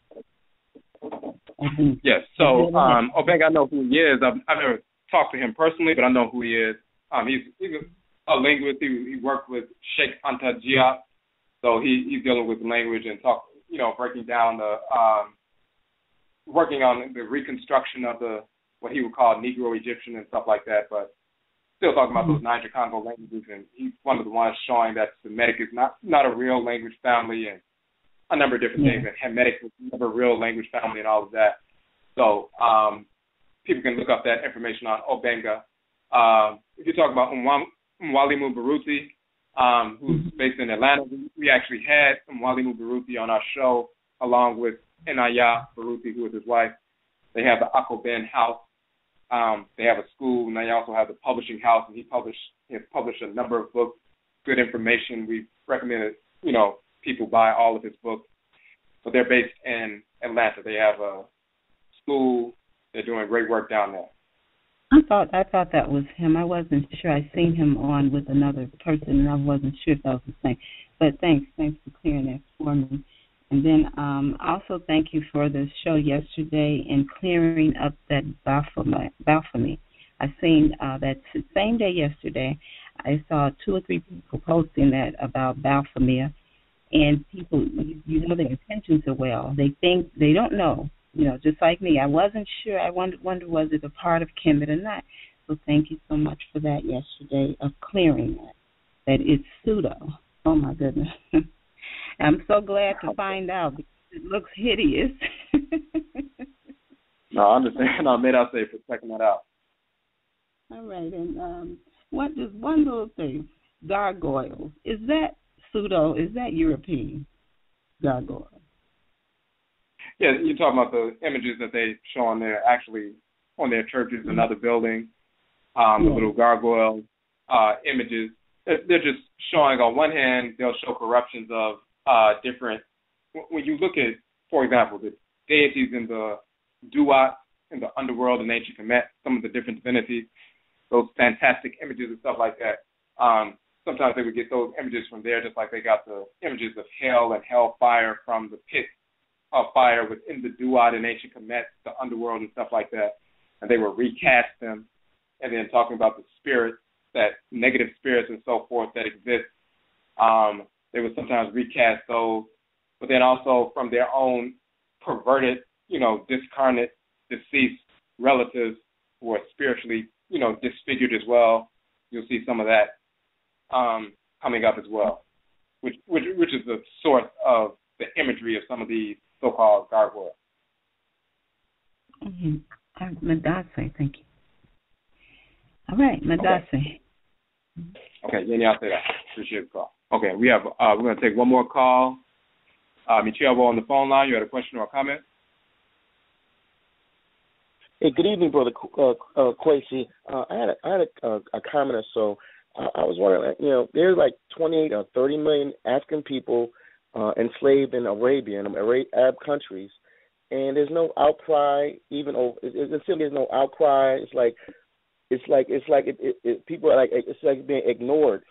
Yes, so Obinga, I know who he is. I've never talked to him personally, but I know who he is. He's a linguist. He worked with Sheikh Anta Diop, so he's dealing with language and breaking down working on the reconstruction of what he would call Negro Egyptian and stuff like that, but still talking about those Niger-Congo languages, and he's one of the ones showing that Semitic is not a real language family and a number of different things, and Hamitic was never a real language family and all of that. So people can look up that information on Obenga. If you talk about Mwalimu Baruti, who's based in Atlanta, we actually had Mwalimu Baruti on our show along with Inaya Baruti, who is his wife. They have the Akoben House. They have a school, and they also have the publishing house, and he has published a number of books, good information. We've recommended, people buy all of his books. But they're based in Atlanta. They have a school. They're doing great work down there. I thought that was him. I wasn't sure. I seen him on with another person, and I wasn't sure if that was the same. But thanks for clearing that for me. And then also thank you for the show yesterday and clearing up that Baphomet. I seen that same day yesterday, I saw 2 or 3 people posting that about Baphomet, and people, their intentions are well. They think, they don't know, just like me. I wasn't sure. I wonder was it a part of Kemet or not. So thank you so much for that yesterday of clearing that it's pseudo. Oh, my goodness. I'm so glad to find out because it looks hideous. No, I understand. I made out say for checking that out. All right, and just one little thing. Gargoyles. Is that pseudo? Is that European? Gargoyles. Yeah, you're talking about the images that they show on their their churches and other buildings, the little gargoyle images. They're just showing, on one hand, they'll show corruptions of different, when you look at, for example, the deities in the Duat, in the underworld, in ancient Kemet, some of the different divinities, those fantastic images and stuff like that. Sometimes they would get those images from there, just like they got the images of hell and hellfire from the pit of fire within the Duat in ancient Kemet, the underworld and stuff like that. And they would recast them, and then talking about the spirits, that negative spirits and so forth that exist. They would sometimes recast those, but then also from their own perverted, discarnate, deceased relatives who are spiritually, disfigured as well. You'll see some of that coming up as well, which is the source of the imagery of some of these so-called gargoyles. Madase, thank you. All right, Madase. Okay, then I'll say that. Appreciate the call. Okay, we have we're going to take one more call. Michelle on the phone line. You had a question or a comment? Hey, good evening, Brother Kwesi. I had a comment or so. I was wondering, there's like 28 or 30 million African people enslaved in Arabia and Arab countries, and there's no outcry. Even over, it still there's no outcry. It's like people are like it's like being ignored.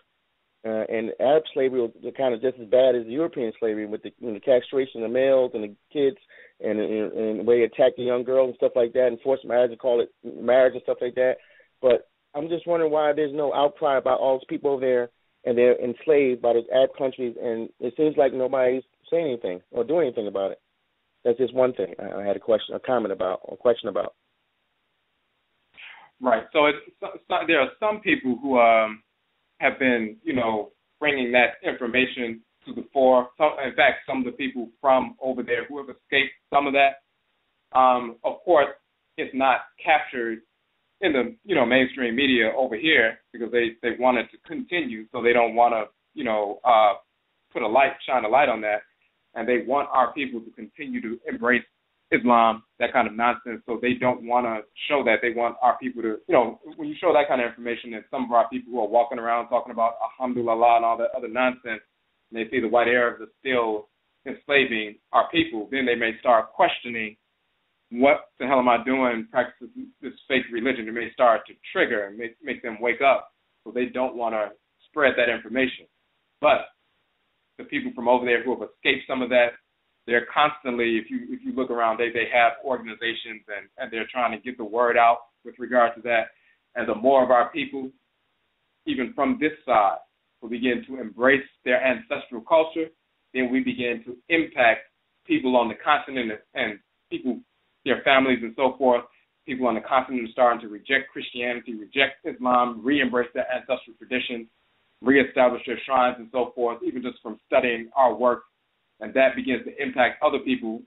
And Arab slavery was kind of just as bad as European slavery, with the castration of the males and the kids, and the way they attack the young girls and stuff like that, and forced marriage and call it marriage and stuff like that. But I'm just wondering why there's no outcry about all those people over there, and they're enslaved by those Arab countries, and it seems like nobody's saying anything or doing anything about it. That's just one thing I had a question about. Right. So there are some people who have been, bringing that information to the fore. In fact, some of the people from over there who have escaped some of that. Of course, it's not captured in the, mainstream media over here because they want it to continue, so they don't want to, shine a light on that, and they want our people to continue to embrace Islam, that kind of nonsense, so they don't want to show that. They want our people to, when you show that kind of information, and some of our people who are walking around talking about Alhamdulillah and all that other nonsense, and they see the white Arabs are still enslaving our people, then they may start questioning, what the hell am I doing practicing this fake religion? It may start to trigger and make them wake up, so they don't want to spread that information. But the people from over there who have escaped some of that, they're constantly, if you look around, they have organizations and they're trying to get the word out with regard to that. And the more of our people, even from this side, will begin to embrace their ancestral culture, then we begin to impact people on the continent and people, their families and so forth. People on the continent are starting to reject Christianity, reject Islam, re-embrace their ancestral traditions, reestablish their shrines and so forth, even just from studying our work. And that begins to impact other people.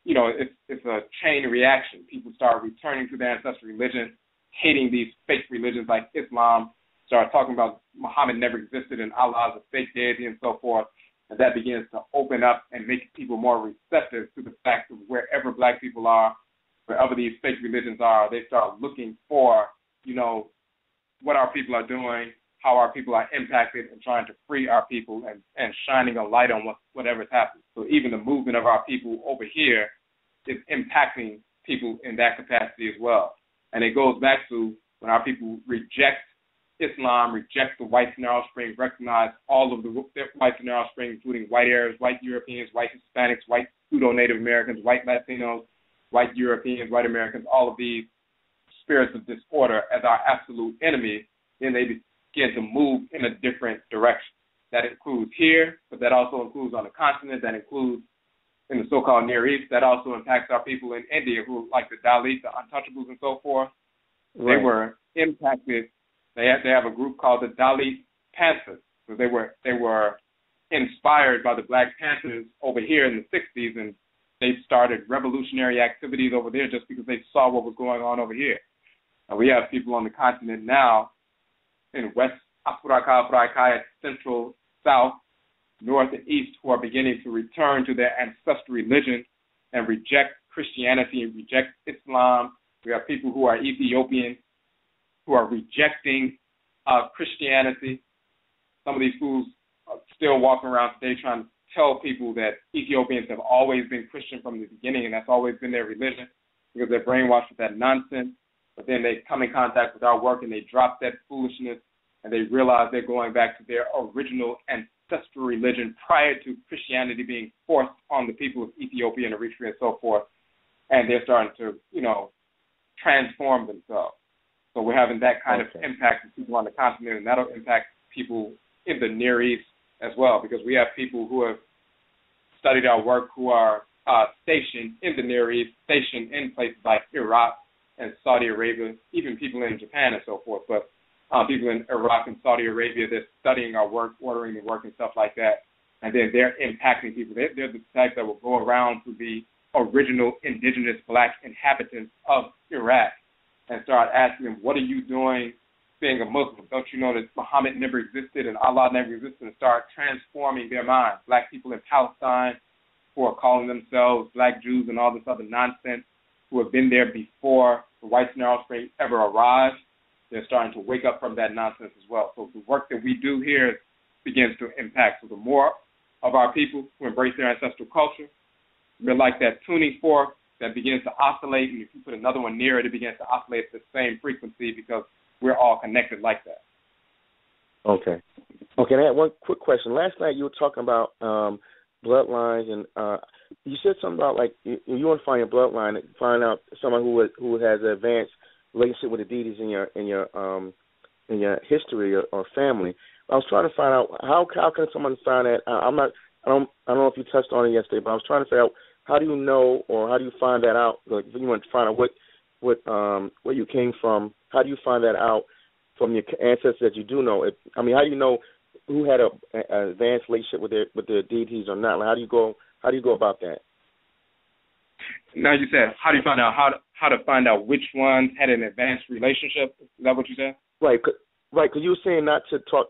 It's a chain reaction. People start returning to their ancestral religion, hating these fake religions like Islam, start talking about Muhammad never existed and Allah is a fake deity and so forth. And that begins to open up and make people more receptive to the fact that wherever black people are, wherever these fake religions are, they start looking for, what our people are doing, how our people are impacted, and trying to free our people and shining a light on whatever's happening. So even the movement of our people over here is impacting people in that capacity as well. And it goes back to when our people reject Islam, reject the whites in their offspring, recognize all of the whites in their offspring, including white Arabs, white Europeans, white Hispanics, white pseudo-Native Americans, white Latinos, white Europeans, white Americans, all of these spirits of disorder as our absolute enemies, then they begin to move in a different direction. That includes here, but that also includes on the continent, that includes in the so-called Near East, that also impacts our people in India who, like the Dalit, the Untouchables and so forth. Right. They were impacted. They have a group called the Dalit Panthers. So they were inspired by the Black Panthers over here in the 60s, and they started revolutionary activities over there just because they saw what was going on over here. And we have people on the continent now in West Afuraitkaitnut, Central, South, North, and East who are beginning to return to their ancestral religion and reject Christianity and reject Islam. We have people who are Ethiopian who are rejecting Christianity. Some of these fools are still walking around today trying to tell people that Ethiopians have always been Christian from the beginning and that's always been their religion because they're brainwashed with that nonsense. But then they come in contact with our work and they drop that foolishness and they realize they're going back to their original ancestral religion prior to Christianity being forced on the people of Ethiopia and Eritrea and so forth. And they're starting to, transform themselves. So we're having that kind of impact with people on the continent, and that'll impact people in the Near East as well, because we have people who have studied our work who are stationed in the Near East, stationed in places like Iraq and Saudi Arabia, even people in Japan and so forth. But people in Iraq and Saudi Arabia, they're studying our work, ordering the work and stuff like that, and then they're impacting people. They're the type that will go around to the original indigenous black inhabitants of Iraq and start asking them, what are you doing being a Muslim? Don't you know that Muhammad never existed and Allah never existed? And start transforming their minds. Black people in Palestine who are calling themselves black Jews and all this other nonsense, who have been there before the whites and their offspring ever arrived, they're starting to wake up from that nonsense as well. So the work that we do here begins to impact. So the more of our people who embrace their ancestral culture, we're like that tuning fork that begins to oscillate, and if you put another one near it, it begins to oscillate at the same frequency because we're all connected like that. Okay. Okay, I had one quick question. Last night you were talking about bloodlines, and you said something about, like, you want to find your bloodline, find out someone who has an advanced relationship with the deities in your history or family. I was trying to find out how can someone find that. I don't know if you touched on it yesterday, but I was trying to figure out, how do you know, or how do you find that out? Like, if you want to find out where you came from, how do you find that out from your ancestors that you do know? How do you know who had an advanced relationship with their deities or not? Like, how do you go about that? Now you said, how do you find out how to find out which ones had an advanced relationship? Is that what you said? Right. Because you were saying not to try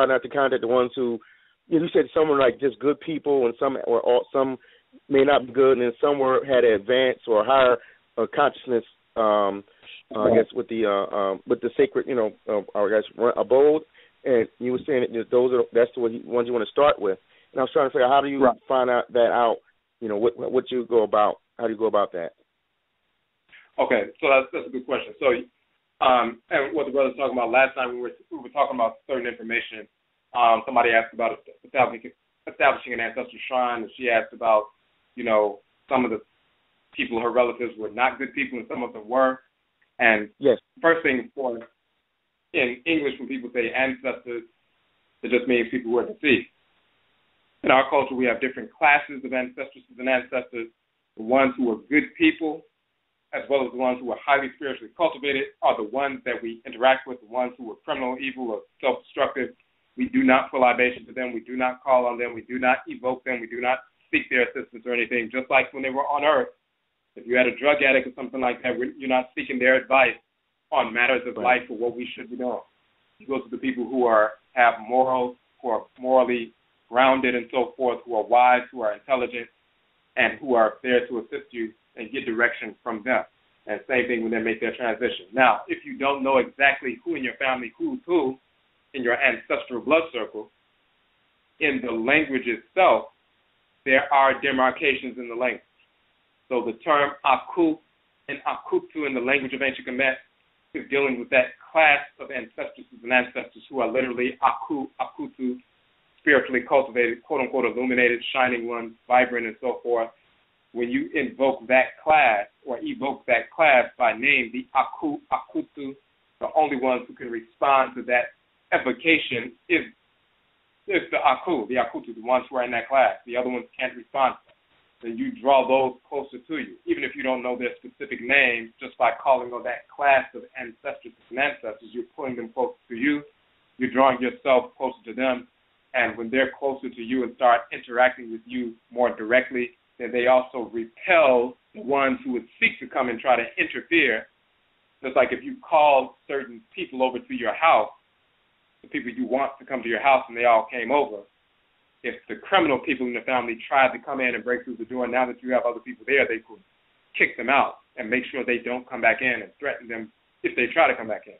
not to contact the ones who, you said some were like just good people, and some may not be good, and then some had an advanced or higher consciousness. I guess with the sacred, I guess abode, and you were saying that that's the ones you want to start with. And I was trying to figure out, how do you find out that out? What you go about? How do you go about that? Okay, so that's a good question. So, and what the brother was talking about last time, we were talking about certain information. Somebody asked about establishing an ancestral shrine, and she asked about, some of the people, her relatives, were not good people, and some of them were. And yes, first thing, in English, when people say ancestors, it just means people who are deceased. In our culture, we have different classes of ancestresses and ancestors. The ones who are good people, as well as the ones who are highly spiritually cultivated, are the ones that we interact with. The ones who are criminal, evil, or self-destructive, we do not pour libation to them. We do not call on them. We do not evoke them. We do not seek their assistance or anything. Just like when they were on earth, if you had a drug addict or something like that, you're not seeking their advice on matters of life or what we should be doing. You go to the people who have morals, who are morally grounded and so forth, who are wise, who are intelligent, and who are there to assist you and get direction from them. And same thing when they make their transition. Now, if you don't know exactly who in your family, who's who in your ancestral blood circle, in the language itself, there are demarcations in the language. So the term Aku and Akutu in the language of ancient Kemet is dealing with that class of ancestresses and ancestors who are literally Aku, Akutu, spiritually cultivated, quote-unquote, illuminated, shining ones, vibrant, and so forth. When you invoke that class or evoke that class by name, the Aku, Akutu, the only ones who can respond to that evocation is the Aku, the Akutu, the ones who are in that class. The other ones can't respond to that. Then you draw those closer to you. Even if you don't know their specific names, just by calling on that class of ancestors and ancestors, you're pulling them closer to you. You're drawing yourself closer to them. And when they're closer to you and start interacting with you more directly, then they also repel the ones who would seek to come and try to interfere. Just like if you call certain people over to your house, the people you want to come to your house, and they all came over, if the criminal people in the family tried to come in and break through the door, now that you have other people there, they could kick them out and make sure they don't come back in and threaten them if they try to come back in.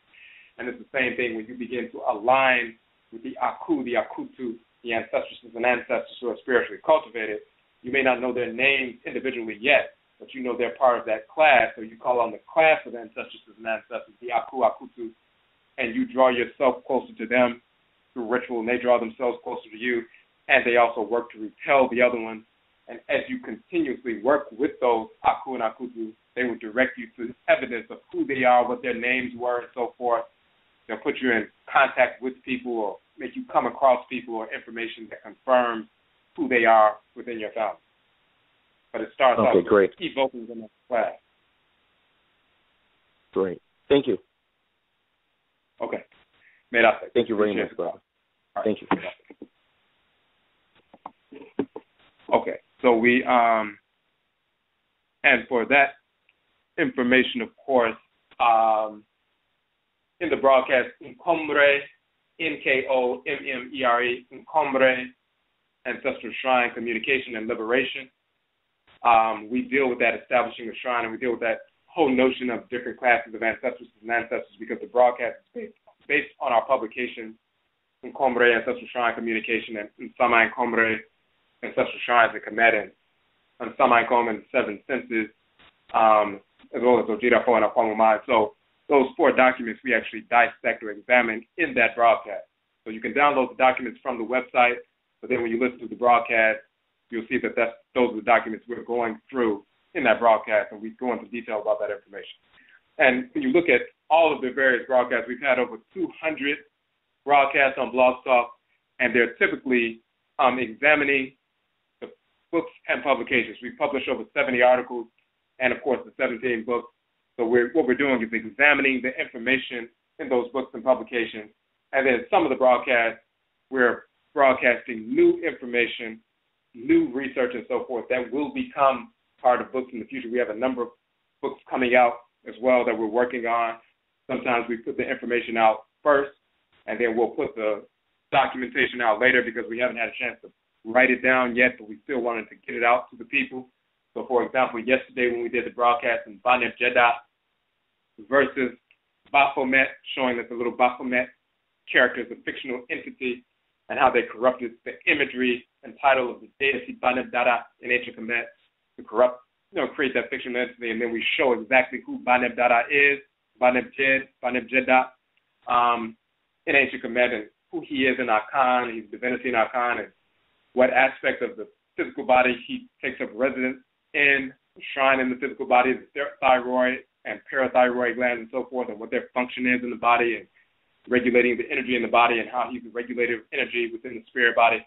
And it's the same thing when you begin to align with the Aku, the Akutu, the ancestresses and ancestors who are spiritually cultivated. You may not know their names individually yet, but you know they're part of that class, so you call on the class of ancestresses and ancestors, the Aku, Akutu, and you draw yourself closer to them through ritual, and they draw themselves closer to you, and they also work to repel the other ones. And as you continuously work with those Aku and Akutu, they will direct you to evidence of who they are, what their names were, and so forth. They'll put you in contact with people or make you come across people or information that confirms who they are within your family. But it starts off with evoking them in class. Great. Thank you. Okay. Thank you very much, brother. Right. Thank you. Okay. So we, and for that information, of course, in the broadcast, Nkommere, Nkommere, Ancestral Shrine, Communication and Liberation. we deal with that establishing a shrine, and we deal with that whole notion of different classes of ancestors and ancestors, because the broadcast is based on our publication, Nkombre Ancestral Shrine Communication, and Sama Nkombre Ancestral Shrines and Kemet, and Sama Nkombre and the Seven Senses, as well as Ojirafo and Apamumai. So those 4 documents we actually dissect or examine in that broadcast. So you can download the documents from the website, but then when you listen to the broadcast, you'll see that those are the documents we're going through in that broadcast, and we go into detail about that information. And when you look at all of the various broadcasts, we've had over 200 broadcasts on Blog Talk, and they're typically examining the books and publications. We publish over 70 articles and, of course, the 17 books. So what we're doing is examining the information in those books and publications. And then some of the broadcasts, we're broadcasting new information, new research, and so forth that will become part of books in the future. We have a number of books coming out as well that we're working on. Sometimes we put the information out first, and then we'll put the documentation out later because we haven't had a chance to write it down yet, but we still wanted to get it out to the people. So, for example, yesterday when we did the broadcast in Baneb Jeddah versus Baphomet, showing that the little Baphomet character is a fictional entity and how they corrupted the imagery and title of the deity Baneb Dada in ancient Kemet to create that fictional entity, and then we show exactly who Baneb Dada is, Baneb Jeddah, in ancient Kemet, and who he is in Akan, his divinity in Akan, and what aspect of the physical body he takes up residence in, the shrine in the physical body, the thyroid and parathyroid glands and so forth, and what their function is in the body, and regulating the energy in the body, and how he's the regulator of energy within the spirit body.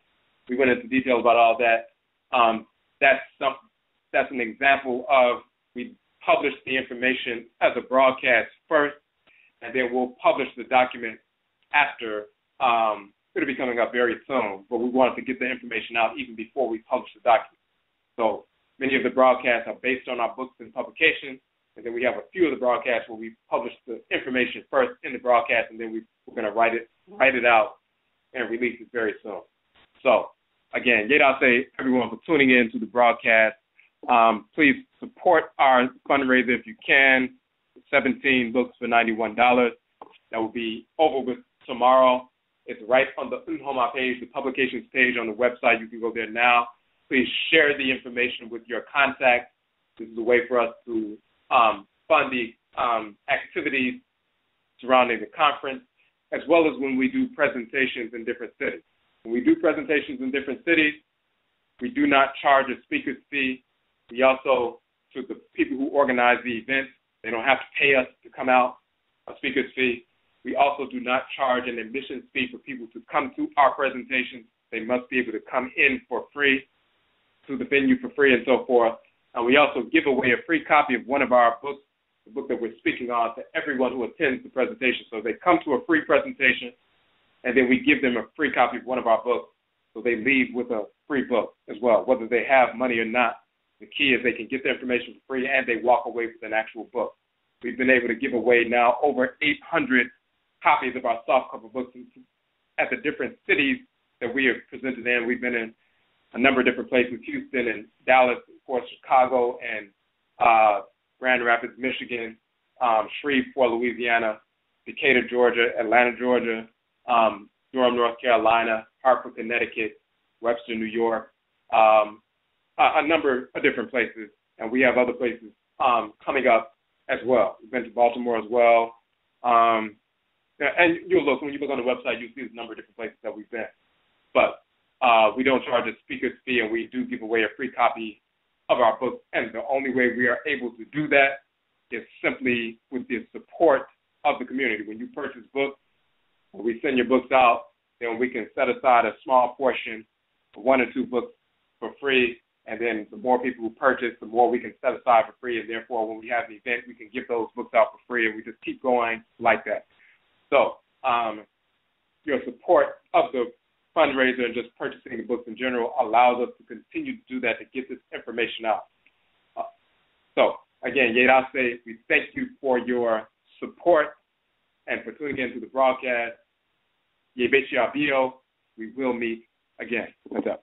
We went into detail about all that. That's an example of, we publish the information as a broadcast first, and then we'll publish the document after. It'll be coming up very soon, but we wanted to get the information out even before we publish the document. So many of the broadcasts are based on our books and publications, and then we have a few of the broadcasts where we publish the information first in the broadcast, and then we're going to write it out and release it very soon. So again, Yedase, everyone, for tuning in to the broadcast. Please support our fundraiser if you can. 17 books for $91. That will be over with tomorrow. It's right on the Nhoma page, the publications page on the website. You can go there now. Please share the information with your contacts. This is a way for us to fund the activities surrounding the conference, as well as when we do presentations in different cities. When we do presentations in different cities, we do not charge a speaker's fee. We also, to the people who organize the events, they don't have to pay us to come out, a speaker's fee. We also do not charge an admissions fee for people to come to our presentations. They must be able to come in for free, to the venue for free, and so forth. And we also give away a free copy of one of our books, the book that we're speaking on, to everyone who attends the presentation. So they come to a free presentation, and then we give them a free copy of one of our books, so they leave with a free book as well, whether they have money or not. The key is they can get the information for free, and they walk away with an actual book. We've been able to give away now over 800 copies of our softcover books at the different cities that we have presented in. We've been in a number of different places: Houston and Dallas, of course, Chicago and Grand Rapids, Michigan, Shreveport, Louisiana, Decatur, Georgia, Atlanta, Georgia, Durham, North Carolina, Hartford, Connecticut, Webster, New York, a number of different places, and we have other places coming up as well. We've been to Baltimore as well. And you'll look, when you look on the website, you'll see the number of different places that we've been. But we don't charge a speaker's fee, and we do give away a free copy of our book. And the only way we are able to do that is simply with the support of the community. When you purchase books, when we send your books out, then we can set aside a small portion, 1 or 2 books for free. And then the more people who purchase, the more we can set aside for free. And therefore, when we have an event, we can give those books out for free, and we just keep going like that. So your support of the fundraiser and just purchasing the books in general allows us to continue to do that, to get this information out. So, again, Yedase, we thank you for your support and for tuning in to the broadcast. Yebechi Abio, we will meet again. What's up?